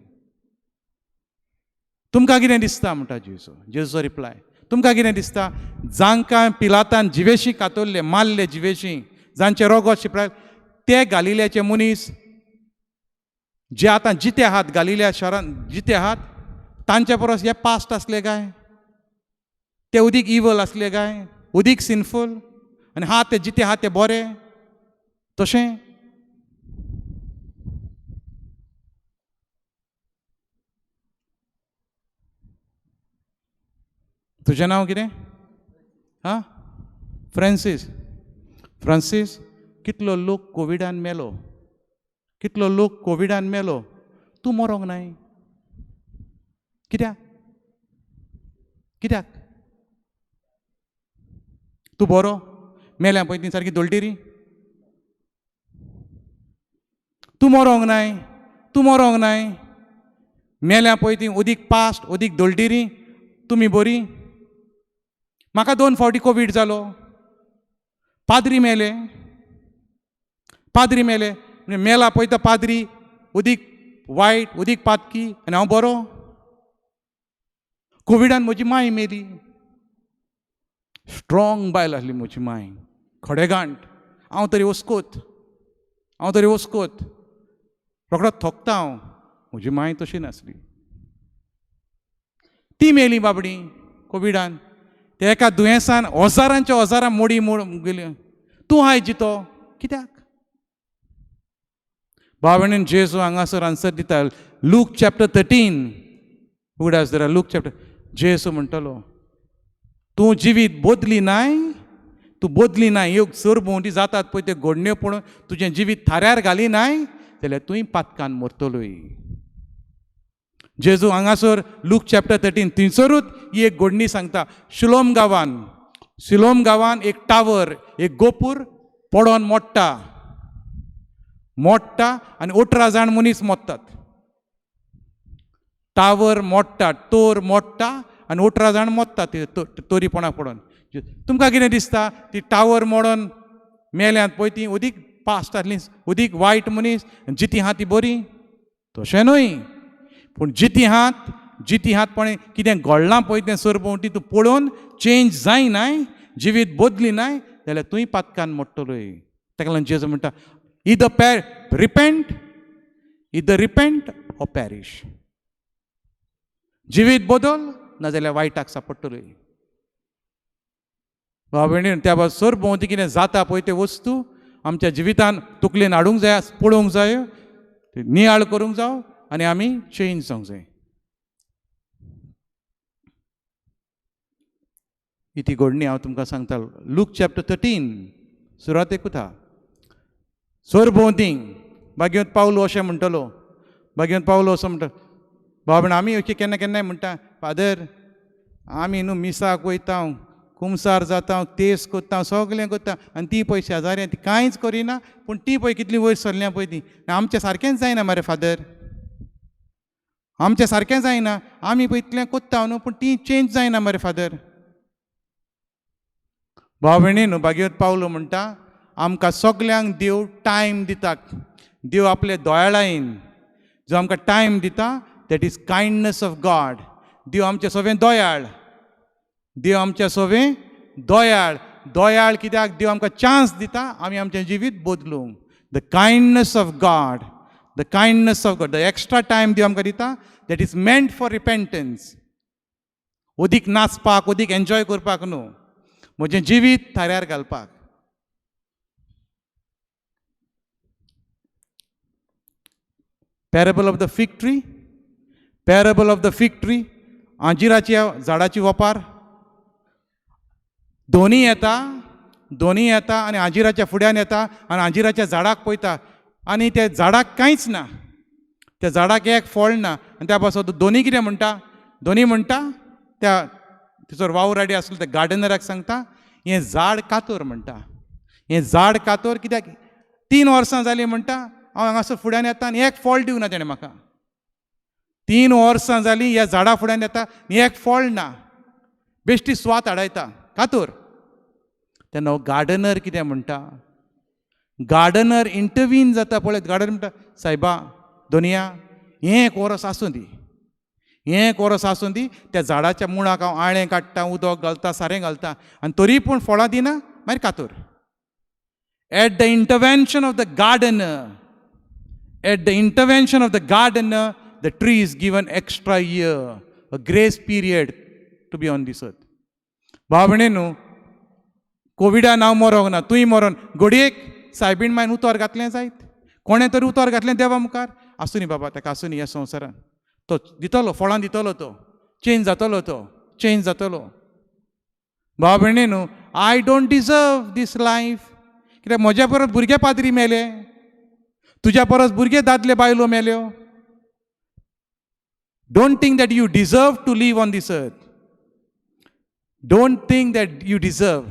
तुमकां कितें दिसता म्हणटा जेजूचो रिप्लाय तुमकां कितें दिसता जांकां पिलातान जिवेशी कातरले मारले जिवेशी जांचे रगत शिपराय ते गालिल्याचे मनीस जे आतां जिते आहात गालिल्या शहरांत जिते आहात तांचे परस हे पास्ट आसले काय ते उदीक इवल आसले काय उदीक सिनफूल आनी हा ते जिते आहात ते बरे तशें तुजें नांव कितें हां फ्रांसीस कितलो लोक कोविडान मेलो तूं मरोंक नाय कित्याक तूं बरो मेल्या पळय ती सारकी दोळटिरी तूं मरोंक नाय मेल्या पळय ती उदीक पास्ट उदीक दोळटिरी तुमी बरी म्हाका 2 फावटी कोवीड जालो पाद्री मेले मेला पळय तो पाद्री उदीक वायट उदीक पातकी आनी हांव बरो कोविडान म्हजी माय मेली स्ट्रॉंग बायल आसली म्हजी माय खडेगांठ हांव तरी वस्कोत रोखडो थकता हांव म्हजी माय तशी नासली ती मेली बाबडी कोविडान ते एका दुयेंसान हजारां मोडी गेली तूं हाय जितो कित्याक भावणेन जेजू हांगासर आन्सर दिता लूक चॅप्टर 13 उगडास जरा लूक चॅप्टर जेजू म्हणटलो तूं जिवीत बोदली नाय ह्यो सरभोंवडी जातात पळय त्यो घडण्यो पळोवन तुजें जिवीत थाऱ्यार घाली नाय जाल्यार तुवें पातकान मरतलोय जेजू हांगासर लूक चॅप्टर 13 थंयसरूच ही एक घडणी सांगता शिलोम गांवान एक टावर एक गोपूर पडोन मोडटा आनी 18 जाण मनीस मोडटात टावर मोडटा टोर मोडटा आनी 18 जाण मोडटात तोरीपणाक पडोन तुमकां कितें दिसता ती टावर मोडोन मेल्यांत पळय ती उदीक पास्ट आसली उदीक वायट मनीस जिती आहा ती बरी तशें न्हय पूण जिती आहात पण कितें घडलां पळय तें सरभोंवटी तूं पळोवन चेंज जायनाय जिवीत बदली नाय जाल्यार तुंय पातकान मोडटलोय ताका लागून जेजू म्हणटा इदर रिपेंट ऑर पॅरीश जिवीत बदल नाजाल्यार वायटाक सांपडटलोय भावणेन त्या भायर सरभोंवती कितें जाता पळय ते वस्तू आमच्या जिवितान तकलेन हाडूंक जाय पळोवंक जाय नियाळ करूंक जाय आनी आमी चेंज जावंक जाय ही ती घडणी हांव तुमकां सांगता लूक चॅप्टर 13 सुरवातेक उथा सरभोंवतीक भाग्यवंत पावलो अशें म्हणटलो असो म्हणटा भावण आमी अशें केन्ना केन्नाय म्हणटा फादर आमी न्हू मिसाक वयता कुमसार जाता तेस कोत्ता सगलें कोत्ता आनी ती पळय शेजाऱ्यां ती कांयच करिना पूण ती पळय कितली वयर सरल्या पळय ती आमच्या सारकेंच जायना मरे फादर आमच्या सारकें जायना आमी पळय इतलें कोत्ता न्हू पूण ती चेंज जायना मरे फादर भावणे न्हू भाग्यवत पावलो म्हणटा आमकां सगल्यांक देव टायम दिता देव आपले दोयाळायेन जो आमकां टायम दिता that is kindness of God देव आमचे सगळें दोयाळ कित्याक देव आमकां चान्स दिता आमी आमचें जिवीत बदलूंक the kindness of God the extra time देव आमकां दिता that is meant for repentance ओदीक नाचपाक ओदीक एन्जॉय करपाक न्हू म्हजें जिवीत थाऱ्यार घालपाक parable of the fig tree अंजिराच्या झाडाची वपार दोनी येता आनी आजिराच्या फुड्यान येता आनी आजिराच्या झाडाक पळयता आनी त्या झाडाक कांयच ना, त्या झाडाक एक फळ ना. आनी त्या पासून दोनी कितें म्हणटा, दोनी म्हणटा त्या थंयसर वावराडी आसलो त्या गार्डनराक सांगता, हें झाड कातोर म्हणटा, हें झाड कातोर. कित्याक 3 वर्सां जालीं म्हणटा हांव हांगासर फुड्यान येता आनी एक फळ दिवना तेणें म्हाका. 3 वर्सां जालीं ह्या झाडा फुड्यान येता आनी एक फळ ना, बेश्टी स्वात हाडयता, कातोर. तेन्ना हो गार्डनर कितें म्हणटा, गार्डनर इंटरवीन जाता पळय. गार्डनर म्हणटा सायबा दोनया हें एक वर्स आसूं दी, हें एक वर्स आसूं दी. त्या झाडाच्या मुळाक हांव आळें काडटा, उदक घालता, सारें घालता आनी तरी पूण फळां दिना, मागीर कातोर. At the intervention of the gardener, the tree is given extra year, a grace period to be on this earth. भावणेनू कोविडान हांव मरोंक ना, तुय मरोन घडयेक सायबीण मायन उतर घातलें जायत, कोणें तरी उतर घातलें देवा मुखार. आसूं न्ही बाबा, ताका आसूं न्ही ह्या संवसारान, तो दितलो, फळां दितलो, तो चेंज जातलो. भाव भयणीनू, I don't deserve this life. कित्याक म्हज्या परस भुरगे पाद्री मेले, तुज्या परस भुरगे दादले बायलो मेल्यो. Don't think that you deserve to live on this earth. Don't think that you deserve.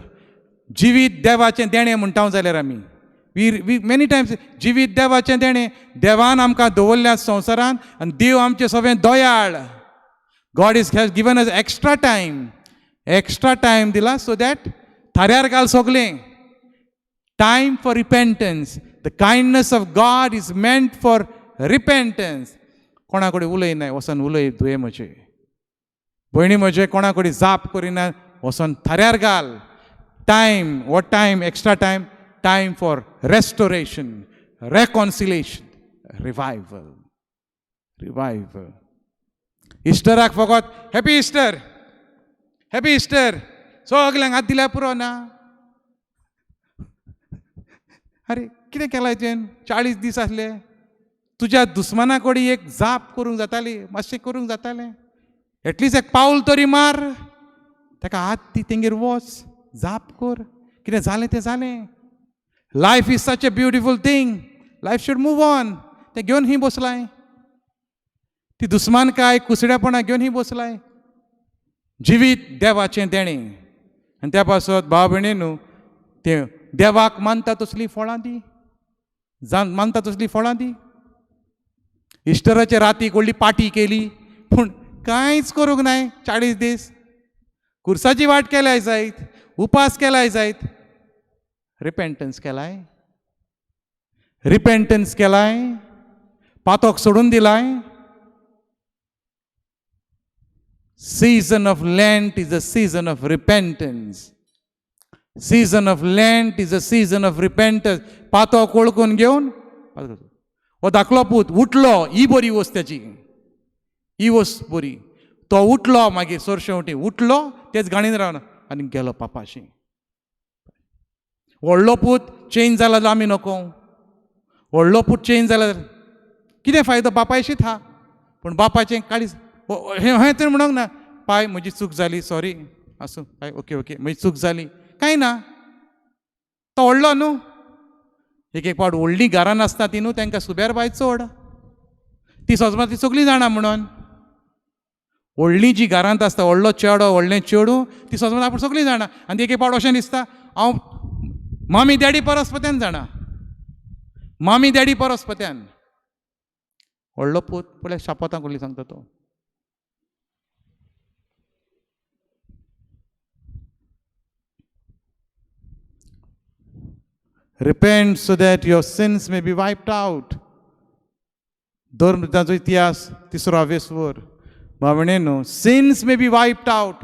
जिवीत देवाचें देणें म्हणटा जाल्यार आमी वी मेनी टायम्स जिवीत देवाचें देणें. देवान आमकां दवरल्या संवसारान आनी देव आमचें सगळें Dayal. God has given us extra time दिला सो दॅट थाऱ्यार घाल सगलें. Time for repentance. The kindness of God is meant for repentance. कोणा कडेन उलयनाय, वचोन उलय तुवें म्हजे भयणी म्हजे, कोणा कडेन जाप करिना, वचोन थाऱ्यार घाल. Time, what time? Extra time for restoration, reconciliation, revival. इस्टराक फकत हॅपी इस्टर सगल्यांक हात दिल्यार पुरो ना. अरे कितें केलां तुवें? 40 दीस आसले, तुज्या दुस्माना कडेन एक जाप करूंक जाताली, मातशें करूंक जातालें. एटलिस्ट एक पावल तरी मार, ताका हात दी, तेंगेर वच, जाप कर. कितें जालें तें जालें. Life is such a beautiful thing, life should move on. तें घेवन ही बसलाय, ती दुस्मानकाय कुसड्यापणां घेवन ही बसलाय. जिवीत देवाचें देणें आनी त्या पासत भाव भयणीनू, तें देवाक मानता तसली फळां दी, मानता तसली फळां दी. इस्टराचे रातीक व्हडली पार्टी केली, पूण कांयच करूंक नाय. 40 दीस खुर्साची वाट केल्याय जायत, उपास केल्याय जायत, रिपेंटन्स केलाय, पातोक सोडून दिलाय. Season of Lent is a season of repentance. Season of Lent is a season of repentance. पातोक ओळखून घेवन हो धाकलो पूत उठलो, ही बरी वस्त त्याची, ही वस्त बरी. तो उठलो, मागीर सोरशेवटी उठलो, तेच गाणीन रावन आनी गेलो पापाशी. व्हडलो पूत चेंज जाला जाल्यार आमी नको. व्हडलो पूत चेंज जाल्यार कितें फायदो? बापायशीच हा, पूण बापाचें काळीच हें तर म्हणूंक ना. पाय म्हजी चूक जाली, सॉरी, आसूं, पाय ओके म्हजी चूक जाली, कांय ना. तो व्हडलो न्हू. एक पावट व्हडलीं घरान आसता ती न्हू, तांकां सुबेर बाय चड. ती सजमा ती सगळीं जाणा म्हणून. व्हडलीं जी घरांत आसता, व्हडलो चेडो, व्हडलें चेडूं, ती सजमा आपूण सगळीं जाणा. आनी एक पावट अशें दिसता हांव मामी डॅडी परस्पत्यान जाणा, मामी डॅडी परस्पत्यान. व्हडलो पूत पळय शापोतां कसली सांगता तो. Repent so that your sins may be wiped out. धर्माचो इतिहास 3रा वेसवर. भावणेनो, सिन्स मे बी वायप्ड आउट.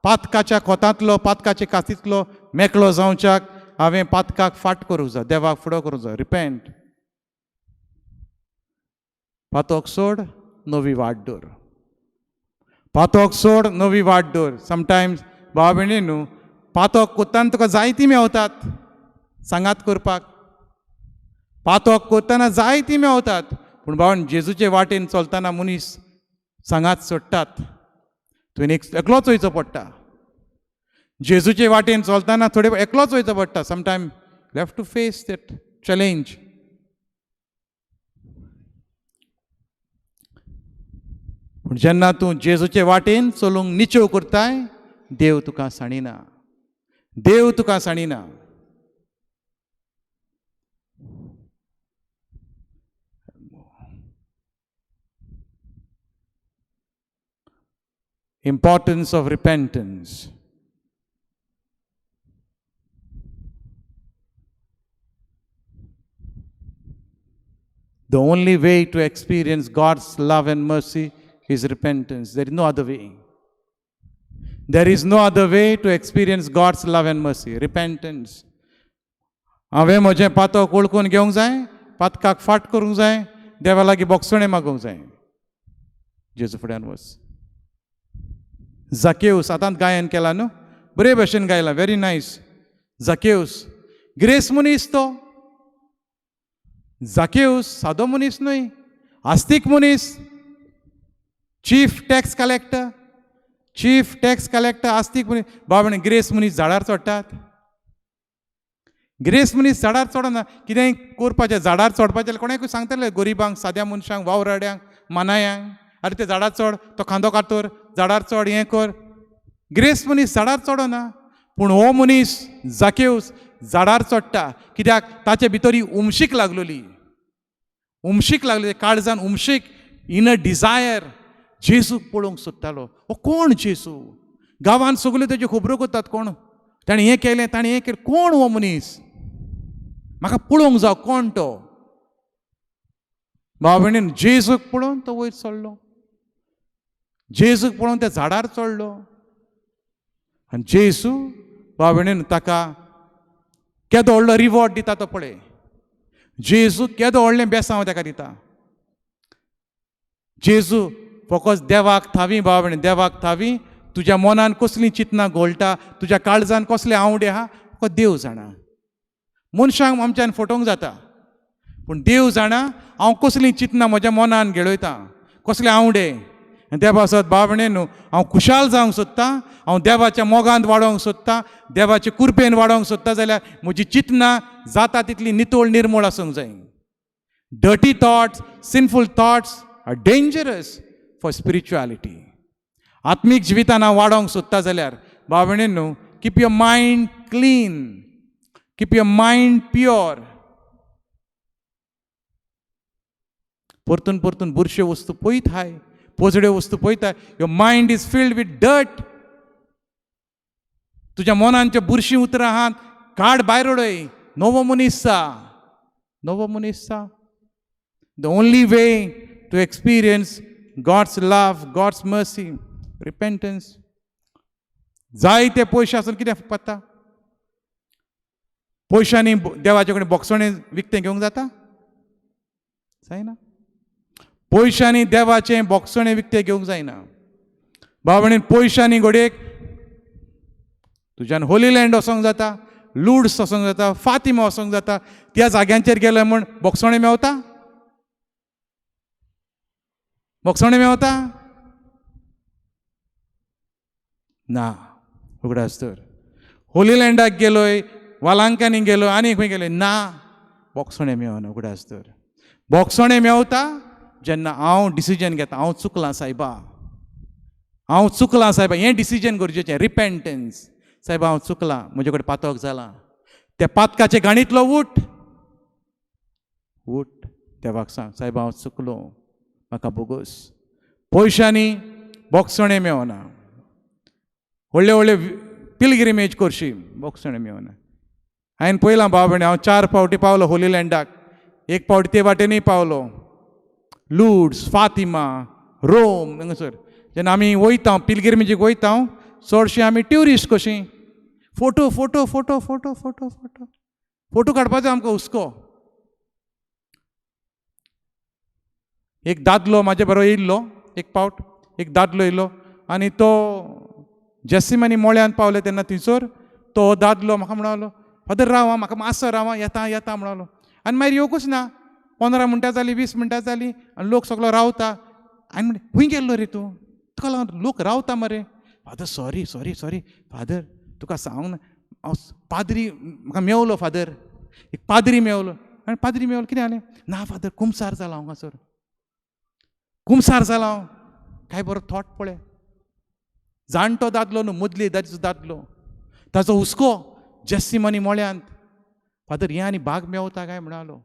पातकाच्या खोतांतलो, पातकाच्या कातींतलो मेकळो जावच्याक हांवें पातकाक फाट करूंक जाय, देवाक फुडो करूंक जाय. रिपेंट. पातोक सोड, नवी वाट दवर. पातोक सोड, नवी वाट दवर. समटायम्स भाव भयणीनो, पातोक कोत्ताना तुका जायतीं मेवतात सांगात करपाक. पातोक करतना जायतीं मेवतात, पूण भावन जेजूचे वाटेन चलतना मनीस सांगात सोडटात. तुवें एकलोच वयचो पडटा. जेजूचे वाटेन चलतना थोडे एकलोच वयचो पडटा. Sometime you have to face that challenge. पूण जेन्ना तूं जेजूचे वाटेन चलूंक निचेव करताय, देव तुका साणिना. देव तुका साणिना. Importance of repentance. The only way to experience God's love and mercy is repentance. There is no other way. There is no other way to experience God's love and mercy. Repentance. हांवें म्हजें पातक वळखून घेवंक जाय, पातकाक फाट करूंक जाय, देवा लागीं बोगसणे मागूंक जाय. जेजू फुड्यान वच. झकेऊस आतांच गायन केला न्हू, बरे भशेन गायला, व्हेरी नायस. झकेऊस ग्रेस मनीस तो. झकेऊस सादो मनीस न्हय, आस्तीक मनीस. चीफ टॅक्स कलेक्टर आस्तीक मनीस. बाबणे ग्रेस मनीस झाडार चडटात. ग्रेस मनीस झाडार चडना. कितेंय करपाचें झाडार चडपाचें जाल्यार कोणाकूय सांगतले, गरिबांक, साद्या मनशांक, वावराड्यांक, मानायांक, अरे ते झाडार चड, तो खांदो कातर, झाडार चड, हें कर. ग्रेस मनीस झाडार चडना. पूण हो मनीस झकेऊस झाडार चडटा. कित्याक ताचे भितर ही उमशीक लागलेली. काळजान उमशीक, इन अ डिझायर. जेजूक पळोवंक सोदतालो. हो कोण जेजू? गांवांत सगल्यो तेज्यो खबरो करतात, कोण ताणें हें केलें, ताणें हें केलें. कोण हो मनीस? म्हाका पळोवंक जाय, कोण तो? भाव भयणीन, जेजूक पळोवन तो वयर चडलो. जेजूक पळोवन त्या झाडार चडलो. आनी जेजू भाव भयणीन ताका केदो व्हडलो रिवॉर्ड दिता तो पळय. जेजू केदो व्हडलें बेसांव ताका दिता. जेजू फकत देवाक थावी, भाव भयणी, देवाक थावी. तुज्या मनान कसलीं चिंतनां घोळटा, तुज्या काळजान कसले आवडे आहा, फकत देव जाणा. मनशांक आमच्यान फटोवंक जाता, पूण देव जाणा हांव कसलीं चिंतनां म्हज्या मनान घेळयता, कसले आवडे. देवा सत भाव भयणीनो, हांव खुशाल जावंक सोदतां, हांव देवाच्या मोगांत वाडोवंक सोदतां, देवाचे कृपेन वाडोवंक सोदतां जाल्यार म्हजी चिंतनां जाता तितली नितोळ निर्मळ आसूंक जाय. Dirty thoughts, sinful thoughts are dangerous for spirituality. आत्मीक जिवितान हांव वाडोवंक सोदतां जाल्यार भाव भयणीनो, keep your mind clean, keep your mind pure. परतून परतून बुरश्यो वस्तू पळयताय, पोजड्यो वस्तू पळयताय. Your mind is filled with dirt. तुज्या मनांच्यो बुरशीं उतरां आहात, काड भायर उडय. नवो मनीस जा. The only way to experience God's love, God's mercy, repentance. जायते पयशे आसून कितें पडटा? पयशांनी देवाचे कडेन बोगसणें विकतें घेवंक जाता? जायना. पयशांनी देवाचें बोगसणें विकतें घेवंक जायना. भाव भयणीन, पयशांनी घोडयेक तुज्यान होली लँड वचोंक जाता, लुड्स वचोंक जाता, फातिमा वचोंक जाता. त्या जाग्यांचेर गेले म्हण बोगसणें मेवता? बोगसणें मेवता? ना. उगडास तर. होली लँडाक गेलोय, वालांकांनी गेलो, आनी खंय गेलोय, ना, बोगसणें मेवना. उगडास तर. बोगसणें मेवता जेन्ना हांव डिसिजन घेता, हांव चुकलां सायबा, हें डिसिजन गरजेचें. रिपेंटन्स. सायबा हांव चुकलां, म्हजे कडेन पातक जालां. त्या पातकाचे गाणींतलो उठ. देवाक सांग, सायबा हांव चुकलो, म्हाका बोगस. पयशांनी बोगसणें मेवना. व्हडले व्हडले पिलग्रिमेज करशी, बोगसणें मेवना. हांवें पळयलां भाव भयणी, हांव 4 फावटी पावलो होली लँडाक. एक फावटी ते वाटेनूय पावलो, लुड्स, फातिमा, रोम, हांगासर. जेन्ना आमी वयता पिलग्रिमेजीक वयता, चडशीं आमी ट्युरिस्ट कशीं. फोटो काडपाचो आमकां हुस्को. एक दादलो म्हाजे बरोबर येयल्लो, एक फावट एक दादलो येयलो, आनी तो जेसिमानी मोळ्यान पावले तेन्ना थंयसर तो दादलो म्हाका म्हणलो, फादर राव, म्हाका मातसो राव, येता म्हणलो. आनी मागीर येवंकूच ना. 15 मिनटां जालीं, 20 मिनटां जालीं, आनी लोक सगळो रावता. आनी म्हणलें, खंय गेल्लो रे तूं? तुका लागून लोक रावता मरे. फादर सॉरी फादर, तुका सांग ना हांव पाद्री म्हाका मेवलो फादर, एक पाद्री मेवलो. आनी पाद्री मेवलो कितें जालें? ना फादर कुमसार जालो हांगासर, कुमसार जालो हांव. काय बरो थॉट पळय. जाणटो दादलो न्हू, मदली दादलो दादलो, ताचो हुस्को जेस्सिमानी मोळ्यांत. फादर हें आनी भाग मेवता काय म्हणालो.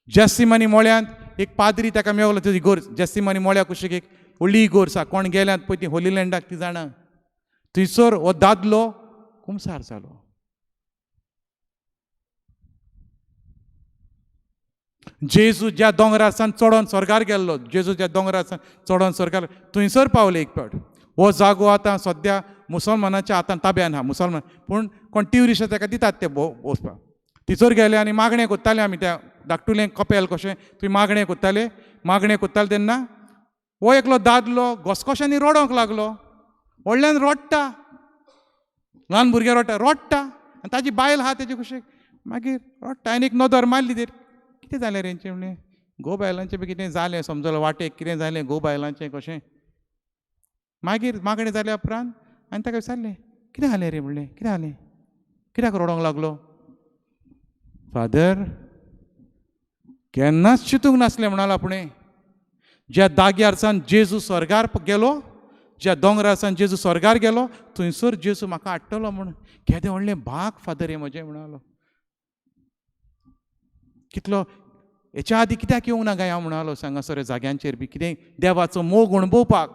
जेस्सिमानी मोळ्यांत एक पाद्री ताका मेवलो. तेजी गोर जेस्सिमानी मोळ्या कुशीक एक व्हडली इगोर्ज आसा. कोण गेल्यांत पळय ती होली लँडाक ती जाणा. थंयसर हो दादलो कुमसार जालो. जेजू ज्या दोंगरासान चडोन स्वर्गार गेल्लो, जेजू ज्या दोंगरासान चडोन स्वर्गार थंयसर पावले एक फावट. हो जागो आतां सद्या मुसलमानाच्या हातान ताब्यान आहा. मुसलमान पूण कोण ट्युरिस्ट ताका दितात ते वचपाक. थंयसर गेले आनी मागणें कोत्ताले आमी त्या धाकटुलें कपेल कशें थंय मागणें कोत्ताले तेन्ना हो एकलो दादलो घसघश्यांनी रडोंक लागलो. व्हडल्यान रडटा, ल्हान भुरगें रडटा आनी ताजी बायल आहा तेजे कुशीक मागीर रडटा. आनी एक नदर मारली तेर. कितें जालें रेंचें म्हणलें घोव बायलांचें बी कितें जालें समजलो, वाटेक कितें जालें घोव बायलांचें कशें. मागीर मागणें जाल्या उपरांत आनी ताका विचारलें कितें जालें रे म्हणलें, कितें जालें, कित्याक रडोंक लागलो. फादर केन्नाच चिंतूंक नासलें म्हणालो आपणें. ज्या जाग्यारसान जेजू स्वर्गार गेलो, ज्या दोंगरासान जेजू स्वर्गार गेलो थंयसर जेजू म्हाका हाडटलो म्हूण. केदें व्हडलें भाग फादर हें म्हजें म्हणालो. कितलो हेच्या आदी कित्याक येवंक ना काय हांव म्हणालो हांगासर जाग्यांचेर बी कितें देवाचो मोग अणभवपाक,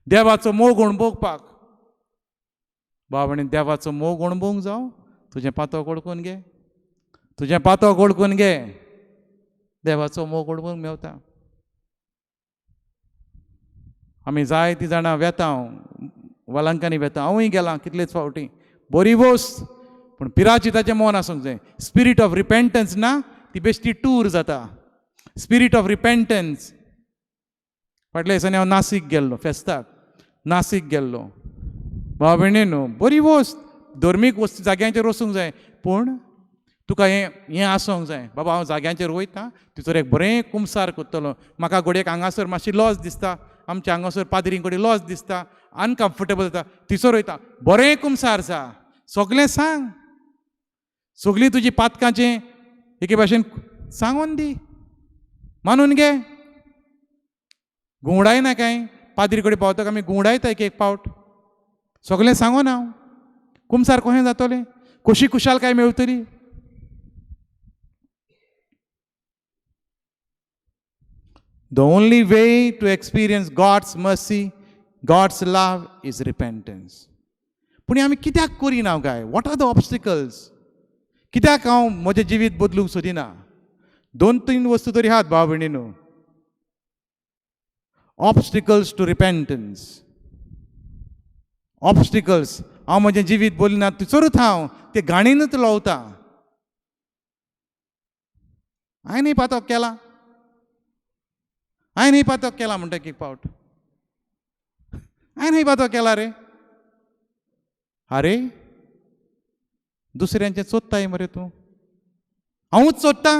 देवाचो मोग अणभवपाक. बाबणे देवाचो मोग अणभवूंक जावं तुजें पातोक ओळखून घे, तुजें पातोक ओळखून घे. देवाचो मोग अणभवूंक मेवता. आमी जायतीं जाणां वेता, हांव वलांकांनी वेता, हांवूय गेलां कितलेच फावटी. बरी वस्त पूण पिराचिताचें मन आसूंक जाय. स्पिरीट ऑफ रिपेंटन्स ना ती बेश्टी टूर जाता. Spirit of repentance. फाटल्या दिसांनी हांव नासीक गेल्लो फेस्ताक, नासीक गेल्लो. भाव भयणीनो बरी वस्त, धर्मीक वस्त जाग्यांचेर वचूंक जाय पूण तुका हें आसूंक जाय. बाबा हांव जाग्यांचेर वयतां थंयसर एक बरें कुमसार कोत्तलो. म्हाका घोडयेक हांगासर मातशी लॉज दिसता, आमच्या हांगासर पाद्रीं कडेन लॉज दिसता, अनकम्फर्टेबल जाता, थंयसर वयता. बरें कुमसार जा, सगलें सांग, सगलीं तुजी पातकांचें एके भाशेन सांगून दी, मानून घे. गुंवडायना काय पाद्री कडेन पावतक आमी गुंवडायता एक पावट. सगलें सांगून हांव कुमसार कशें जातलें, कशी कुशालकाय मेळटली. The only way to experience God's mercy, God's love is repentance. पूण आमी कित्याक करिना काय? What are the obstacles? कित्याक हांव म्हजें जिवीत बदलूंक सोदिना? 2-3 वस्तू तरी आहात भाव भयणीनो. Obstacles to repentance. Obstacles. हांव म्हजें जिवीत बदलिना थंयसरूच हांव ते घाणीनूच लोवता. हांवें पातोक केला, हांवें पातोक केला म्हणटा एक पावट. हांवें पातोक केला रे. अरे दुसऱ्यांचें चोत्ताय मरे तूं. हांवूच चोत्ता,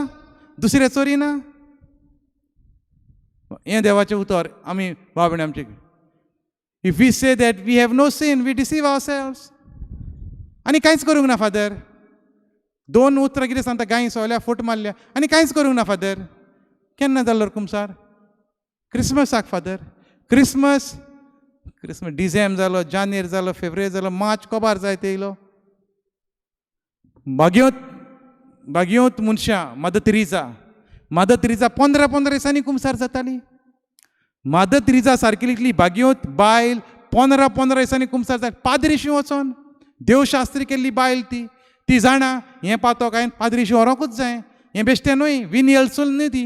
दुसरें चोरिना. हें देवाचें उतर. आमी भाव भयणी आमचे if we say that we have no sin we deceive ourselves. आनी कांयच करूंक ना फादर. 2 उतरां कितें सांगता, गायी सोवल्या फूट मारल्या आनी कांयच करूंक ना फादर. केन्ना जालो कुमसार? क्रिसमसाक फादर. क्रिसमस डिसेंबर जालो, जानेर जालो, फेब्रुवारी जालो, मार्च कोबार जायत येयलो. बागयोत मनशां मदर तेरेसा 15 दिसांनी कुमसार जाताली. मदर तेरेसा सारकेली इतली बागयोत बायल 15 दिसांनी कुमसार जाता. पाद्रीशी वचोन देवशास्त्री केल्ली बायल ती जाणा हें पातोक हांवें पाद्रीशी व्हरोंकूच जाय. हें बेश्टें न्हय, विनियल चूल न्हय ती.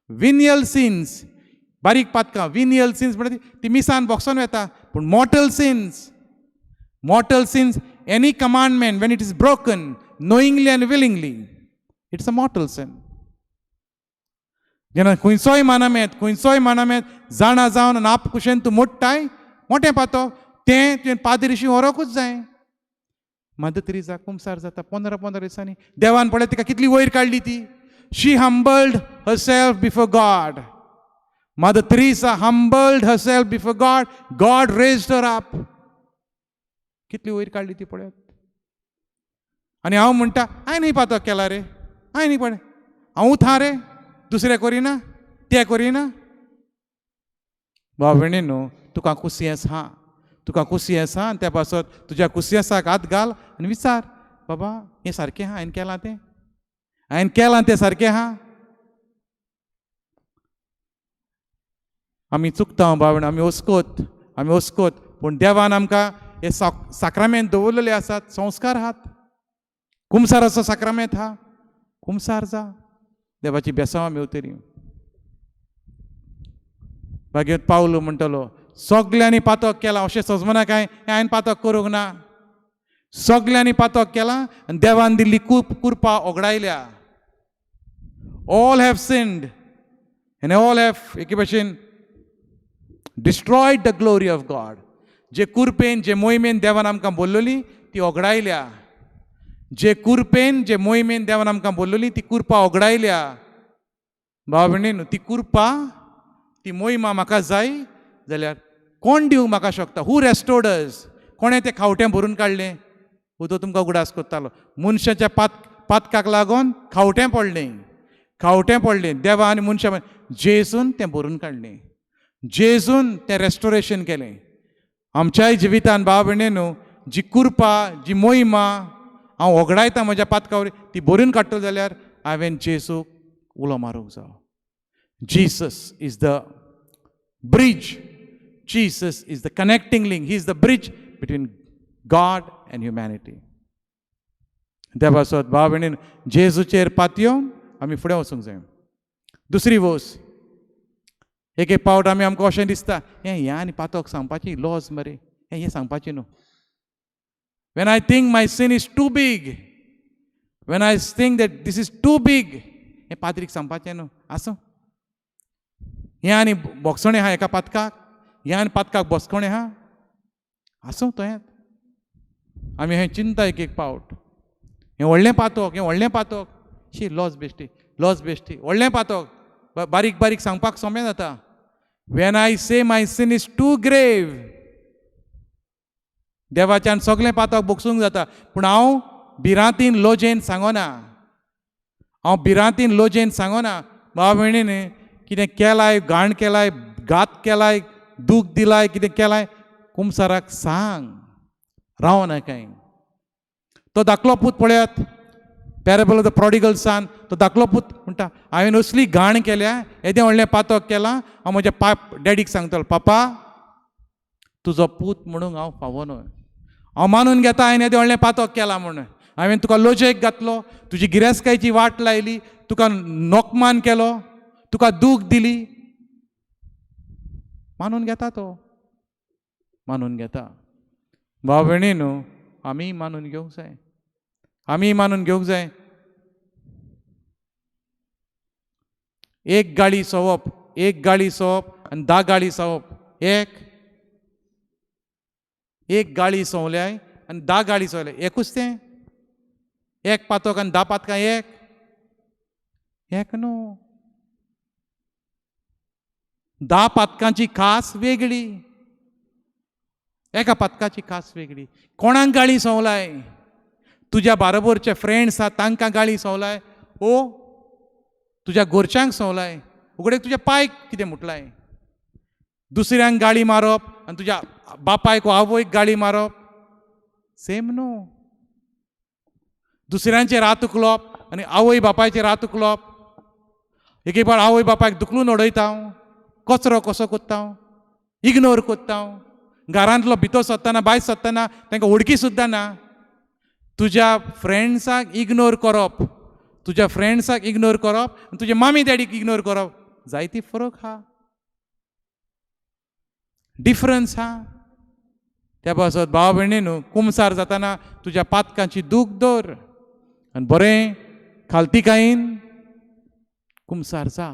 विनियल सिन्स, बारीक पातकां विनियल सिन्स म्हणटा ती मिसान बॉक्सान वेता. पूण मॉर्टल since any commandment Wien it is broken knowingly and willingly, it's a mortal sin. जेन्ना खंयचोय मानामेत जाणा जावन नाप कुशेन तूं मोडटाय मोठें पातोक तें तुवें पाद्रीशी व्हरोंकूच जाय. मदर तेरेसा कुमसार जाता 15 दिसांनी. देवान पळय तिका कितली वयर काडली ती. शी humbled herself before God. Mother Teresa humbled herself before God. God raised her up. कितली वयर काडली ती पळयात. आनी हांव म्हणटा हांवें न्ही पातक केला रे, हांवें न्ही पळय, हांव था रे, दुसरें करिना, तें करिना. भाव भयणींनो, तुका कुसियेंस आहा, तुका कुसियेंस आहा, आनी त्या पासत तुज्या कुसियेंसाक हात घाल आनी विचार, बाबा हें सारकें आहा, हांवें केलां तें, हांवें केलां तें सारकें आहा. आमी चुकता भाव, आमी वचकोत, पूण देवान आमकां हे साक्रामेंत दवरलेले आसात, संस्कार आहात. कुमसाराचो साक्रामेंत आहा, कुमसार जा, देवाची बेसांवां मेवतली. भाग्यवत पावलो म्हणटलो, सगल्यांनी पातक केलां अशें समजना काय हांवें पातक करूंक ना. सगल्यांनी पातक केलां आनी देवान दिल्ली कुरपा ओगडायल्या. All have sinned and all have एके भशेन destroyed the glory of God. जे कुरपेन जे मोहिमेन देवान आमकां बोल्लोली ती ओगडायल्या. जे कुरपेन जे मोहिमेन देवान आमकां बोल्लोली ती कुरपा ओगडायल्या. भाव भयणींनो, ती कुरपा ती मोहिमा म्हाका जाय जाल्यार कोण दिवंक म्हाका शकता? हू रेस्टोर्ड अस? कोणें तें खावटें भरून काडलें? हो तो तुमकां उगडास कोत्तालो. मनशाच्या पातकाक लागून खावटें पडलें. देवा आनी मनशा जेजून तें भरून काडलें. जेजून तें रेस्टोरेशन केलें. आमच्याय जिवितान भाव भयणींनो, जी कुरपा जी मोहिमा हांव ओगडायतां म्हज्या पातका वयर ती भरून काडटलो जाल्यार हांवें जेजूक उलो मारूंक जाय. Jesus is the bridge. Jesus is the connecting link. He is the bridge between God and humanity. त्या पासत भाव भयणीन जेजूचेर पातयोवन आमी फुडें वचूंक जाय. दुसरी वोस, एक पावट आमकां अशें दिसता, हें आनी पातक सांगपाची लॉज मरे, हें सांगपाचें न्हू. When I think my sin is too big, when I think that this is too big, हें पाद्रीक सांगपाचें न्हू. आसूं, हें आनी बोगसणें आहा एका पातकाक, हें आनी पातकाक बोसकोणें आहा. आसूं तोहें आमी हें चिंता एक पावट. हें व्हडलें पातक, शी लॉज बेश्टी, व्हडलें पातक, बारीक बारीक सांगपाक सोंपें जाता. When I say my sin is too grave, देवाच्यान सगळें पातक बोगसूंक जाता. पूण हांव भिरांतीन लोजेन सांगोना. भाव भयणीन, कितें केलाय, घाण केलाय, घात केलाय, दूख दिलाय, कितें केलाय, कुमसाराक सांग, राव नाकाय. तो धाकलो पूत पळयात, पॅरेबल ऑफ द प्रॉडिगल सन, तो धाकलो पूत म्हणटा, हांवें असली घाण केल्या, येदें व्हडलें पातक केलां, हांव म्हज्या डॅडीक सांगतलो, पापा तुजो पूत म्हणूंक हांव फावो न्हय. हांव मानून घेता हांवें येदें व्हडलें पातक केलां म्हणून. हांवें तुका लोजेक घातलो, तुजी गिरेस्तकायची वाट लायली, तुका नोकमान केलो, तुका दूख दिली. मानून घेता तो, मानून घेता. भाव भयणीनो, आमी मानून घेवंक जाय. एक गाळी सवप आनी 10 गाळी सवप. एक गाळी सवल्याय आनी 10 गाळी सवल्या, एकूच तें. एक पातक आनी 10 पातकां एक न्हू. 10 पातकांची खास वेगळी, एका पातकाची खास वेगळी. कोणाक गाळी सवलाय? तुज्या बाराबरचे फ्रेंड्स आहात तांकां गाळी सवलाय, ओ तुज्या घरच्यांक सवलाय, उगडे तुज्या पायक कितें मुटलाय? दुसऱ्यांक गाळी मारप आनी तुज्या बापायक वा आवयक गाळी मारप सेम न्हू. दुसऱ्यांचेर हात उखलप आनी आवय बापायचेर हात उखलप. एक पावट आवय बापायक दुखलून उडयता हांव, कचरो कसो कोत्ता हांव, इग्नोर कोत्ता हांव. घरांतलो भितर सरतना भायर सरतना तांकां वळखी सुद्दां ना. तुज्या फ्रेंड्साक इग्नोर करप, आनी तुज्या मामी डॅडीक इग्नोर करप, जायती फरक आहा, डिफरन्स आहा. त्या पासत भाव भयणीनो, कुमसार जाताना तुज्या पातकांची दूख दवर आनी बरें खालतीकायेन कुमसार जा.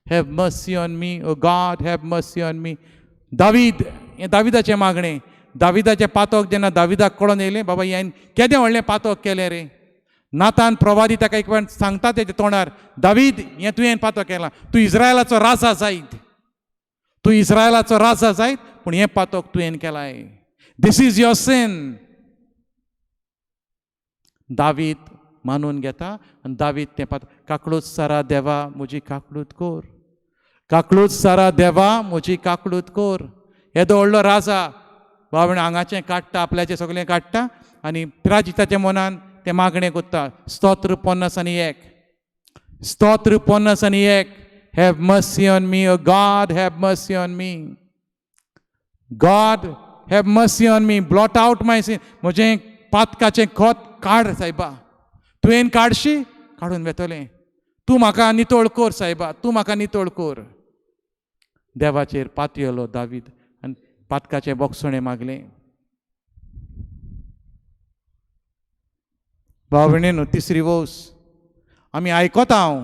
Have mercy on me, O God have mercy on me. दावीद, हें दाविदाचें मागणें. दाविदाचें पातक जेन्ना दाविदाक कळोन येयलें, बाबा हांवें केदें व्हडलें पातक केलें रे. नातान प्रवादी ताका एक वेळ सांगता तेच्या तोंडार, दावीद हें तुवें पातक केलां, तूं इस्रायलाचो राजा जायत, पूण हें पातक तुवें केलाय. दिस इज युअर सिन. दावीद मानून घेता आनी दावीद तें पात काकळूच सारा देवा म्हजी काकळूत कोर. काकळूच सारा देवा म्हजी काकळूत कोर. येदो व्हडलो राजा बाबणे हांगाचें काडटा, आपल्याचें सगळें काडटा आनी पिराजिताच्या मनान तें मागणें कोत्ता. स्तोत्र 51. स्तोत्र 51. Have mercy on me, O God have mercy on me. God have mercy on me. Blot out my sin. म्हजें पातकाचें खोत काड सायबा. तुवें काडशी काडून वेतलें. तूं म्हाका नितोळ कोर सायबा, तूं म्हाका नितोळ कोर. देवाचेर पातयलो दावीद आनी पातकाचें बोगसणें मागलें. भाव भयणीनो, तिसरी वोस आमी आयकोता. हांव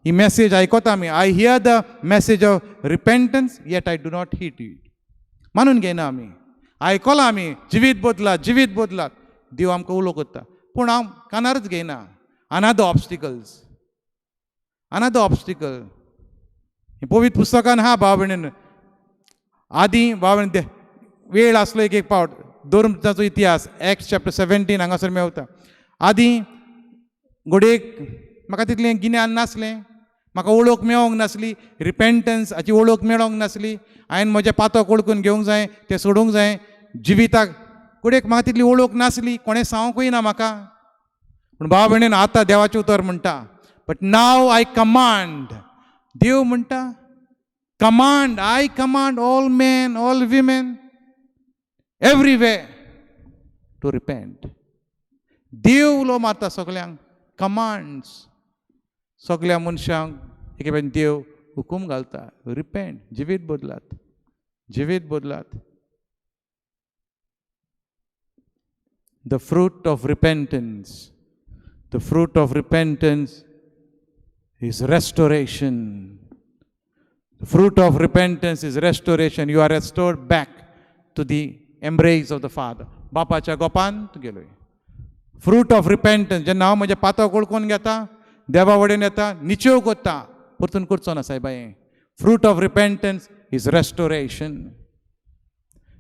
ही मॅसेज आयकोता आमी. I hear the message of repentance yet I do not heed it. मानून घेयना आमी. आयकलां आमी जिवीत बदलात, जिवीत बदलात. देव आमकां उलो कोत्ता पूण हांव कानारूच घेयना. अनादर ऑब्स्टिकल्स, अनादर ऑब्स्टिकल. पवित्र पुस्तकान हा भाव भयणीनो. आदी भाव भयणी वेळ आसलो एक पावट धर्माचो इतिहास एक्ट्स चॅप्टर 17 हांगासर मेवता. आदी घोडेक म्हाका तितलें गिन्यान नासलें, म्हाका वळख मेळोंक नासली, रिपेंटन्स हाची वळख मेळोंक नासली. हांवें म्हजें पातक ओळखून घेवंक जाय, तें सोडूंक जाय. जिविताक घोडेक म्हाका तितली वळख नासली, कोणें सांगूंकय ना म्हाका. पूण भाव भयणीन आतां देवाचें उतर म्हणटा, बट नाव आय कमांड. देव म्हणटा command, I command all men, all women, everywhere to repent. देव उलो मारता सगल्यांक. कमांड्स सगल्या मनशांक एक देव हुकूम घालता. रिपेंट, जिवीत बदलात, जिवीत बदलात. The fruit of repentance, the fruit of repentance is restoration. The fruit of repentance is restoration. You are restored back to the embrace of the Father. बापाच्या गोपान तूं गेलोय. फ्रूट ऑफ रिपेंटन्स जेन्ना हांव म्हजें पातक ओळखून घेता, देवा कडेन येता, निचेव कोत्ता, परतून करचो ना सायबा हें. Fruit of repentance is restoration,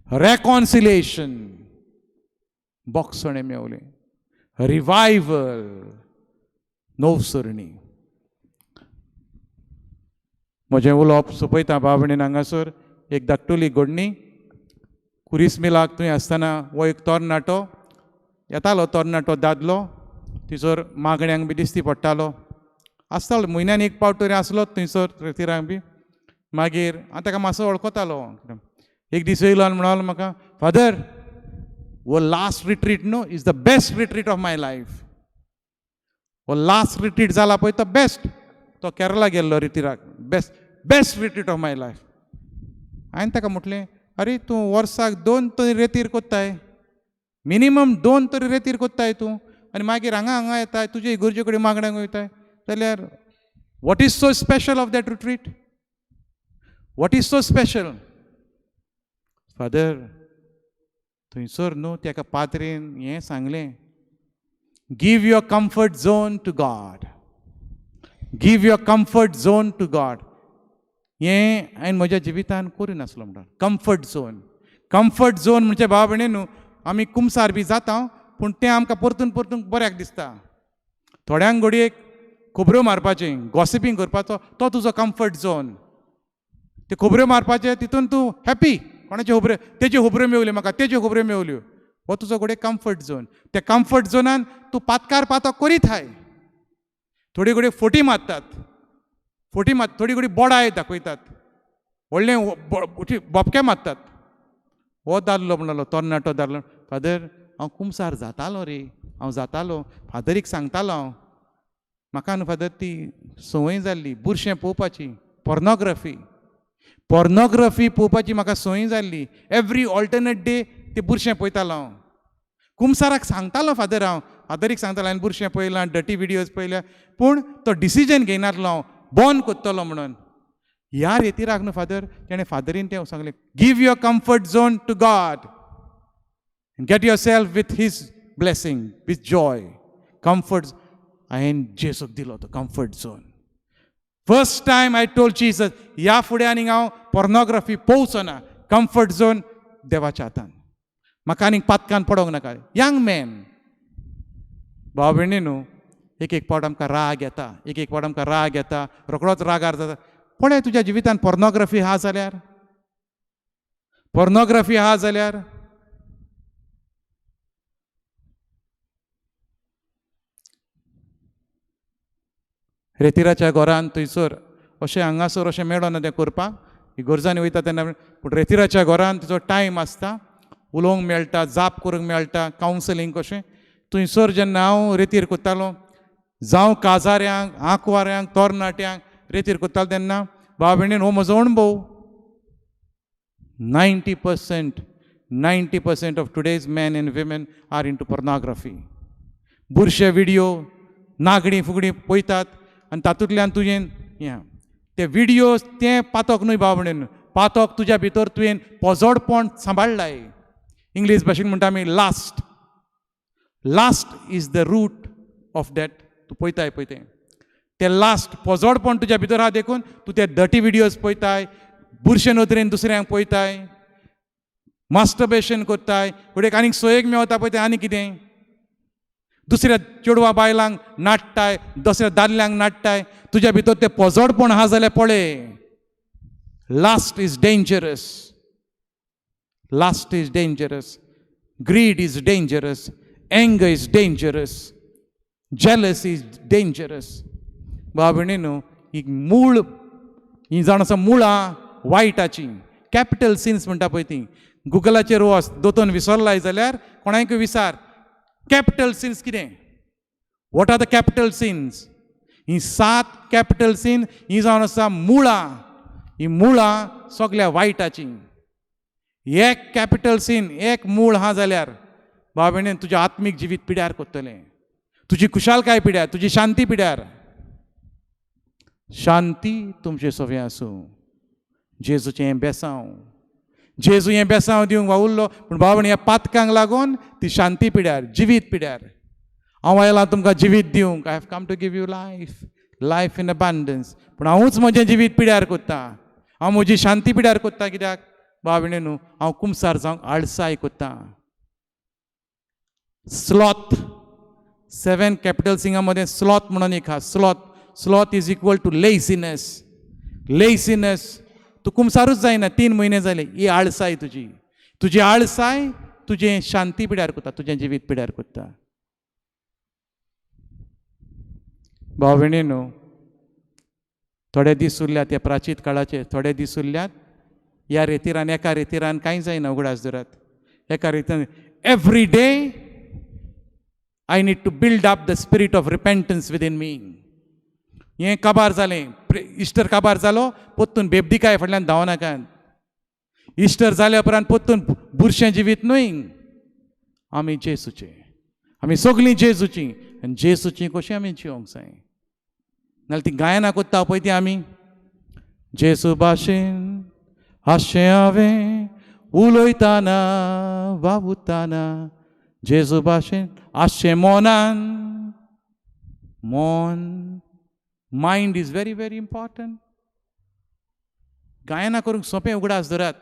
reconciliation, बोगसणें मेवलें, रिवायवल, नवसरणी. म्हजें उलोवप सोंपयता भाव भयणीन हांगासर. एक धाकटुली घडणी. कुरीस मिलाक थंय आसतना हो एक तरणाटो येतालो, तरणाटो दादलो. थंयसर मागण्यांक बी दिश्टी पडटालो. आसतालो म्हयन्यान एक पावट तरी आसलो थंयसर तिरांक बी. मागीर हांव ताका मातसो वळखतालो. एक दीस येयलो आनी म्हणलो म्हाका, फादर वो लास्ट रिट्रीट न्हू is the best retreat of my life. वो लास्ट रिट्रीट जाला पळय तो बेस्ट. तो केरला गेल्लो रिट्रीटाक. Best retreat of my life. हांवें ताका म्हटलें, अरे तूं वर्साक 2 तरी रेतीर कोत्ताय, मिनिमम 2 तरी रेतीर कोत्ताय तूं, आनी मागीर हांगा येताय, तुजे इगर्जे कडेन मागण्यांक वयताय. जाल्यार what is so special of that retreat? What is so special? Father थंयसर न्हू ताका पाद्रीन हें सांगलें, give your comfort zone to God. Give your comfort zone to God. हें हांवें म्हज्या जिवितान करूं नासलो म्हणटा. कम्फर्ट झोन, कम्फर्ट झोन म्हणजे भाव भयणी न्हू, आमी कुमसार बी जाता पूण तें आमकां परतून परतून बऱ्याक दिसता. थोड्यांक घडयेक खोबऱ्यो मारपाचें, गॉसिपींग करपाचो, तो तुजो कम्फर्ट झोन. ते खोबऱ्यो मारपाचे तितून तूं हॅपी. कोणाचे खोबऱ्यो, तेज्यो खोबऱ्यो मेवल्यो म्हाका, तेज्यो खोबऱ्यो मेवल्यो. हो तुजो घडये कम्फर्ट झोन. त्या कम्फर्ट झोनान तूं पातकार पातक करीत हाय. थोडी घडी फोटी मारतात, थोडी घडी बोडाय दाखयतात, व्हडले बोबके मारतात. हो दादलो म्हणलो, तरणाटो दादलो, फादर हांव कुमसार जातालो रे, हांव जातालो, फादरीक सांगतालो हांव. म्हाका न्हू फादर ती संवय जाल्ली बुरशें पळोवपाची, पॉर्नोग्राफी पळोवपाची म्हाका संवय जाल्ली. एवरी ऑल्टरनेट डे तें बुरशें पळयतालो हांव. कुमसाराक सांगतालो फादर, हांव फादरीक सांगतालो हांवें बुरशें पळयलां, डटी विडियोज पळयल्या, पूण तो डिसिजन घेयनासलो हांव बंद कोत्तलो म्हणून. ह्या रेतीराक न्हू फादर तेणें फादरीन तें सांगलें, give your comfort zone to God, get yourself with his blessing, with joy. Comfort हांवें जेसूक दिलो तो comfort zone. First time I told Jesus, ह्या फुडें आनीक हांव पॉर्नोग्राफी पळोवचो ना. कम्फर्ट झोन देवाच्या हातान. म्हाका आनीक पातकान पडोंक नाका. यंग मॅन भाव भयणी न्हू, एक पावट आमकां राग येता, एक पावट आमकां राग येता, रोखडोच रागार जाता. कोणें तुज्या जिवितान पोर्नोग्राफी आहा जाल्यार, पोर्नोग्राफी आहा जाल्यार रेतिराच्या घरान थंयसर अशें हांगासर अशें मेळना तें करपाक. गरजांनी वयता तेन्ना, पूण रेतिराच्या घरान तिचो टायम आसता, उलोवंक मेळटा, जाप करूंक मेळटा, कावन्सिलींग कशें. थंयसर जेन्ना हांव रेतीर कोत्तालो, जावं काजाऱ्यांक, आंकवाऱ्यांक, तोरणाट्यांक रेतीर कोत्तालो तेन्ना भाव भयणीन हो म्हजो अणभव. 90% of today's man and women are into pornography. बुरशे व्हिडिओ, नागडी फुगडी पळयतात आनी तातूंतल्यान तुजें ते व्हिडियोज तें पातोक न्हय भाव भयणीन, पातोक तुज्या भितर तुवें पोजोडपण सांबाळ्ळाय. इंग्लीश भाशेन म्हणटा आमी lust. Lust is the root of that. तूं पळयताय पळय तें लास्ट पोजोडपण तुज्या भितर आहा देखून तूं ते डर्टी व्हिडियोज पळयताय, बुरशे नदरेन दुसऱ्यांक पळयताय, मास्टरबेशन करताय, फुडें आनीक सोयेक मेवता पळय तें आनी कितें, दुसऱ्या चेडवा बायलांक नाडटाय, दुसऱ्या दादल्यांक नाडटाय. तुज्या भितर तें पोजोडपण आहा जाल्यार पळय, last is dangerous. Last is dangerous. Grid is dangerous. Anger is dangerous. Jealousy is dangerous. भाव भयणीनो, ही मूळ, ही जाण आसा मुळां वायटाची. कॅपिटल सिन्स म्हणटा पळय ती. गुगलाचेर वच, दोतोन विसरलाय जाल्यार कोणायकूय विचार, कॅपिटल सिन्स कितें, what are the capital sins. ही 7 कॅपिटल सीन ही जावन आसा मुळां. ही मुळां सगळ्या वायटाची. एक कॅपिटल सीन, एक मूळ आहा जाल्यार भाव भयणीन तुजें आत्मीक जिवीत पिड्यार कोत्तलें, तुजी खुशालकाय पिड्यार, तुजी शांती पिड्यार. शांती तुमचे सोबे आसूं. जेजूचें हें बेसांव, जेजू हें बेसांव दिवंक वावुरलो, पूण भाव भयणी ह्या पातकांक लागून ती शांती पिड्यार, जिवीत पिड्यार. हांव आयलां तुमकां जिवीत दिवंक. I have come to give you life, life in abundance. पूण हांवूच म्हजें जिवीत पिड्यार कोत्ता, हांव म्हजी शांती पिड्यार कोत्ता. कित्याक भाव भयणीनो, हांव कुमसार जावंक आळसाय कोत्ता. स्लॉथ, 7 कॅपिटल सिंगा मदें स्लॉथ म्हणून एक आहा. Sloth is equal to laziness. Laziness. तूं कुमसारूच जायना, 3 म्हयने जाले. ही आळसाय तुजी. तुजी आळसाय तुजें शांती पिड्यार कोत्ता, तुजें जिवीत पिड्यार कोत्ता. भाव भयणीनो, थोडे दीस उरल्यात ह्या प्राचीत काळाचे, थोडे दीस उरल्यात. ह्या रेतिरान, एका रेतिरान कांय जायना उगडास धरात. एका रेतिरान every day I need to build up the spirit of repentance within me. हें काबार जालें. इस्टर काबार जालो, पोत्तून बेबदिकाय फाटल्यान धांवनाकात. इस्टर जाल्या उपरांत पोत्तून बुरशें जिवीत न्हय. आमी जेजूचे, आमी सगळीं जेजूची, आनी जेजूची कशी आमी जिवंक जाय. नाल्यार ती गायनां कोत्ता पळय ती आमी, जेजू भाशेन अशें हांवें उलयतना वावुरताना, जेजू भाशेन अशें मोनान. मोन, mind is very very important. गायनां करूंक सोंपें उगडास धरात.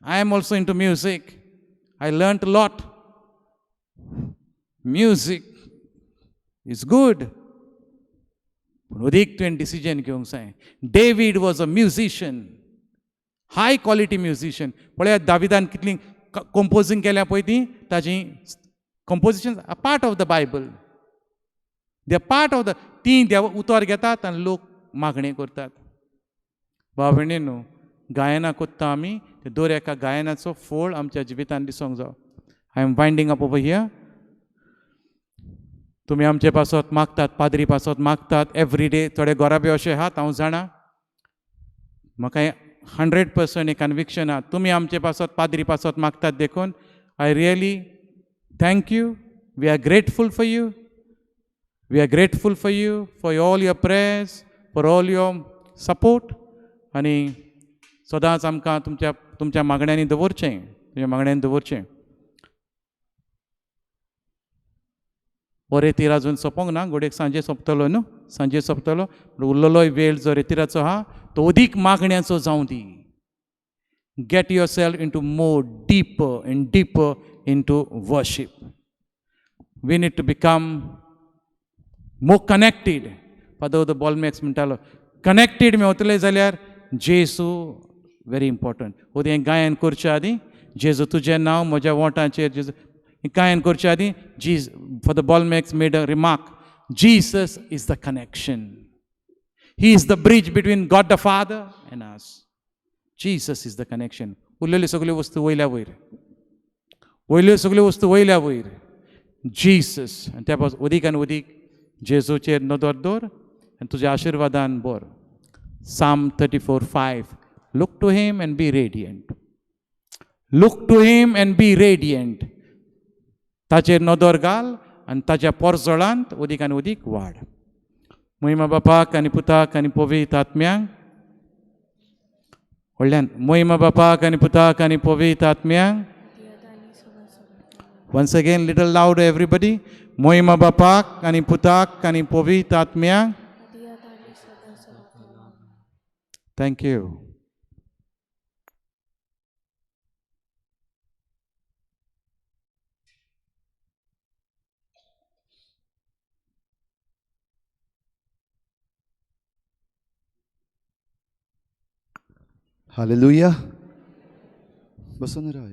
I am also into music. I learned a lot. Music is good, पूण अदीक तुवें डिसिजन घेवंक जाय. David was a musician, high quality musician. पळयात दाविदान कितली कंपोजींग केल्या पळय ती, ताजी composition a part of the Bible. They are part of the. ती देव उतर घेतात आनी लोक मागणी करतात. भाव भयणीनो, गायनां कोत्ता आमी, ते दर एका गायनाचो फळ आमच्या जिवितान दिसोंक जाय. I am winding up over here. तुमी आमचे पासत मागतात, पाद्री पासत मागतात एवरी डे. थोडे गोराबे अशे आहात, हांव जाणा. म्हाका 100% कन्विक्शन आहा, तुमी आमचे पासत पाद्री पासत मागतात देखून. I really thank you. We are grateful for you. We are grateful for you, for all your prayers, for all your support. आनी सदांच आमकां तुमच्या मागण्यांनी दवरचें, तुमच्या मागण्यांनी दवरचें. हो रेतीर अजून सोंपोंक ना, घोडेक सांजे सोंपतलो न्हू, सांजे सोंपतलो. उरलेलोय वेळ जो रेतिराचो आहा तो अदीक मागण्याचो जावं दी. get yourself into more deeper and deeper into worship. We need to become more connected. Pada the ball makes mentalo connected me otule जाल्यार जेसू very important. उदे गायन करच्या आदी जेजू तुझे नाव म्हज्या वोटांचेर जेजू गायन करच्या आदी for the ball makes made a remark. Jesus is the connection. He is the bridge between God the Father and us. Jesus is the connection. उरलेल्यो सगल्यो वस्तू वयल्या वयर Jesus आनी त्या पासून उदीक आनी उदीक जेजूचेर नदर दवर आनी तुज्या आशिर्वादान भर. Psalm 34:5. Look to him and be radiant. Look to him and be radiant. ताचेर नदर घाल आनी ताच्या पोरजोळांत उदीक आनी उदीक वाड. महिमा बापाक आनी पुताक आनी पवित्र आत्म्यांक व्हडल्यान महिमा बापाक आनी पुताक आनी पवित्र आत्म्यांक. Once again, little louder, everybody. महिमा बापाक आनी पुताक आनी पवित्र आत्म्यांक. Thank you. Hallelujah. बसून राहा.